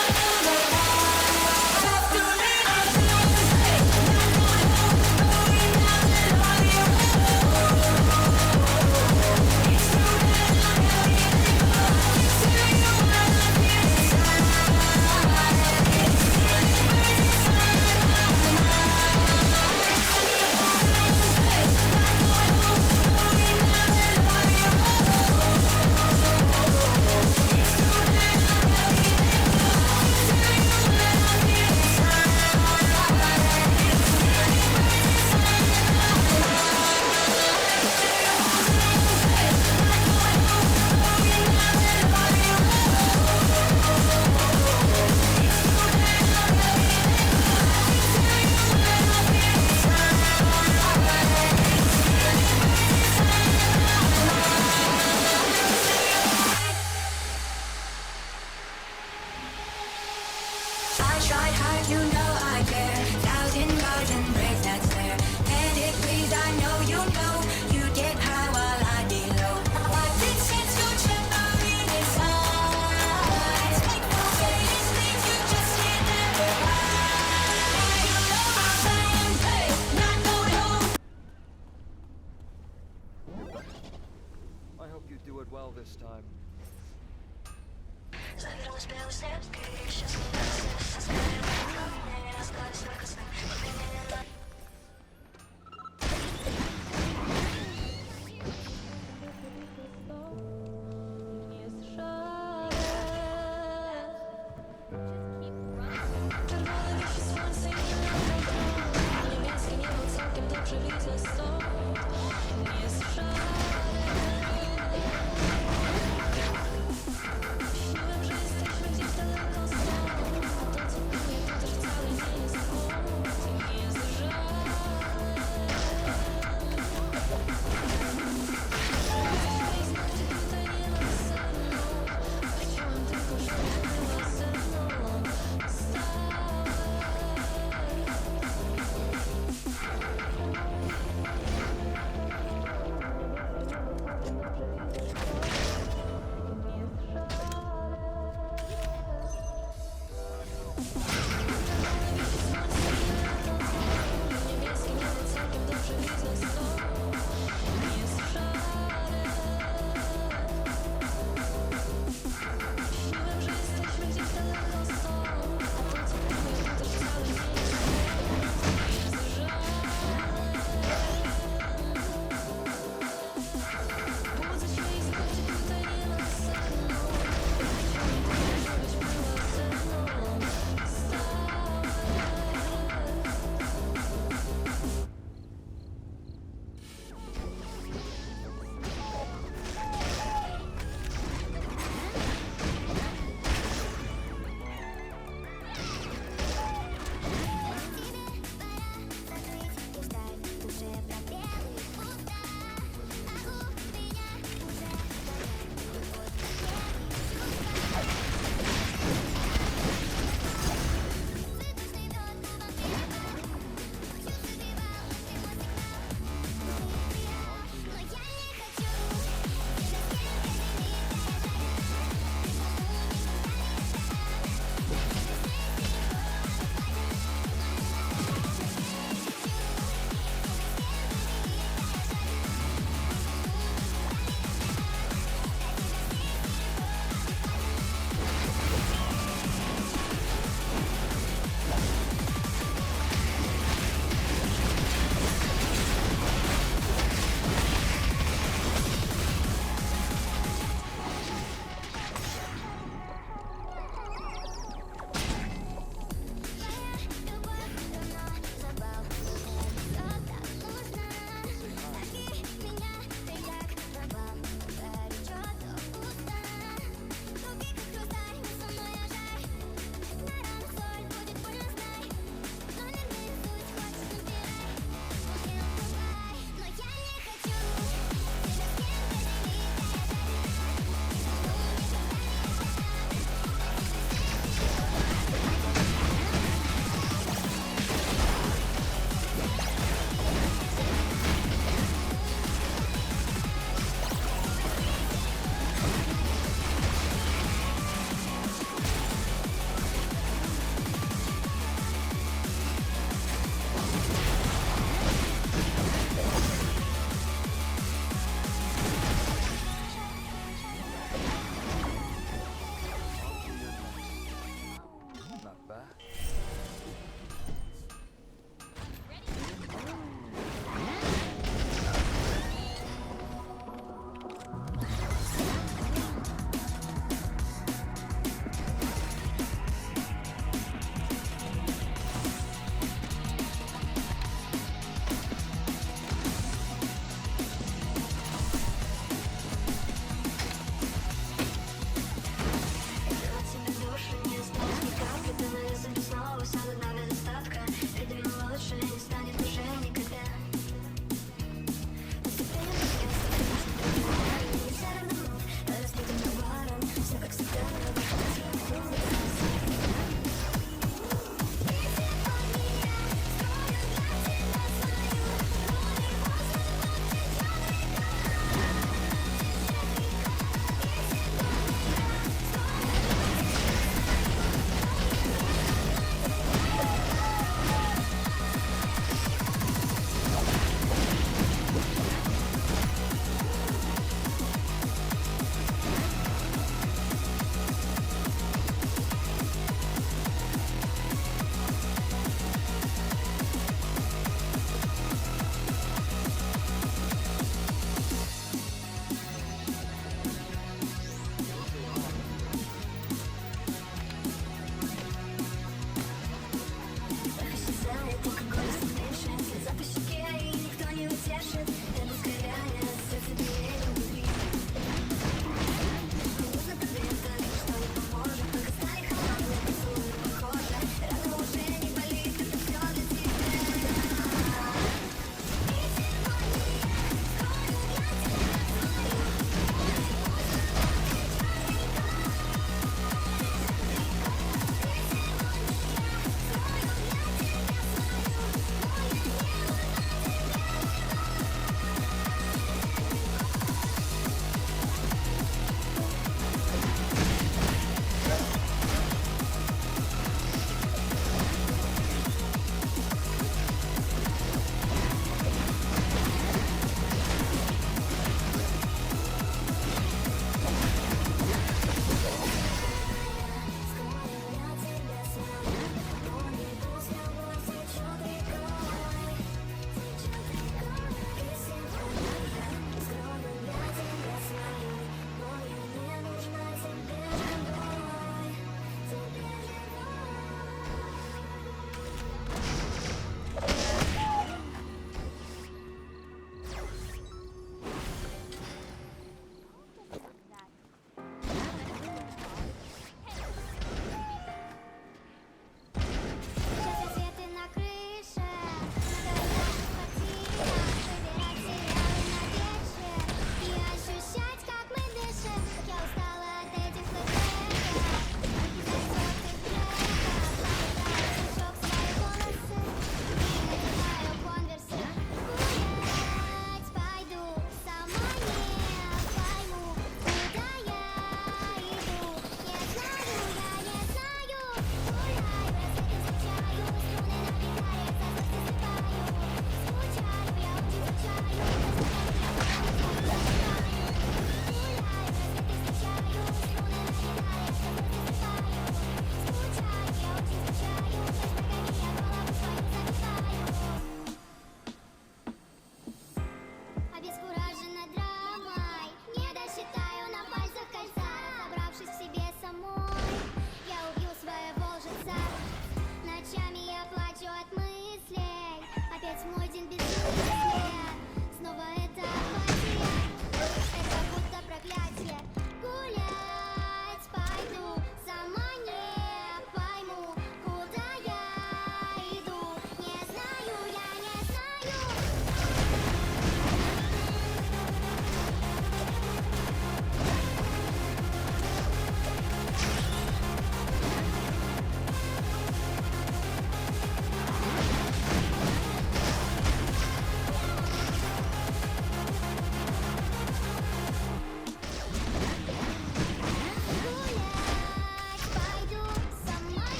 know why. Have to leave us I tried hard, you know I care. 1,000 bars and break that's there. Panic, please, I know you get high while I be low. What did sense go check out in his eyes? Like no face, things you just can't never hide. You know I'm saying, hey, not going home. I hope you do it well this time. Wiem, że jesteśmy gdzieś daleko stąd. To co mówię, to też wcale nie jest błąd.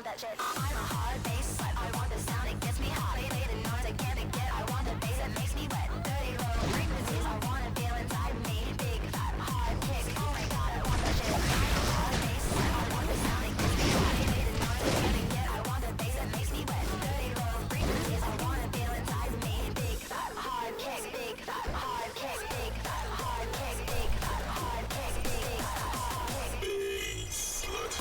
want that shit. I'm a hard bass slut. I want the sound, it gets me hot. Play the noise I can't get. I want the bass that makes me wet. Dirty low frequencies. I want to feel inside me. Big fat hard kick. Oh my god, I want that shit. I'm a hard bass slut. I want the sound, it gets me hot. Play the noise I can't get. I want the bass that makes me wet. Dirty low frequencies. I want to feel inside me. Big fat hard kick. Big fat hard kick. Big fat hard kick. Big fat hard kick. Big fat hard kick. Slut.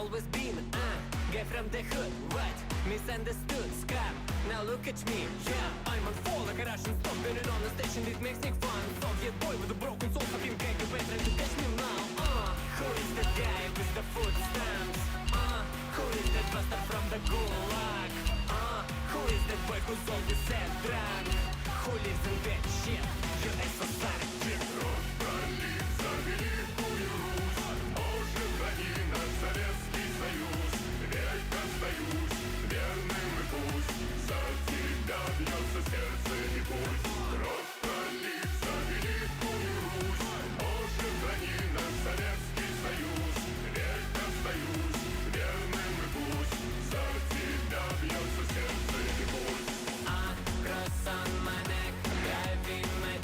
always been guy from the hood, what? Misunderstood, scam. Now look at me, yeah, I'm on fall like a Russian stop. Better on the station, this makes it fun. Soviet boy with a broken soul, fucking gang, you better to catch me now. Who is the guy with the food stamps? Who is that bastard from the gulag? Who is that boy who's always sad drunk? Who lives in that shit? US society. Просто лица великую Русь, может они на Советский Союз. Век остаюсь верным и пусть за тебя бьется сердце и пульс. Просто лица великую Русь, может они на Советский Союз. Век остаюсь верным и пусть за тебя бьется сердце и пульс. Cross on my neck, driving my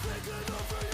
Taking over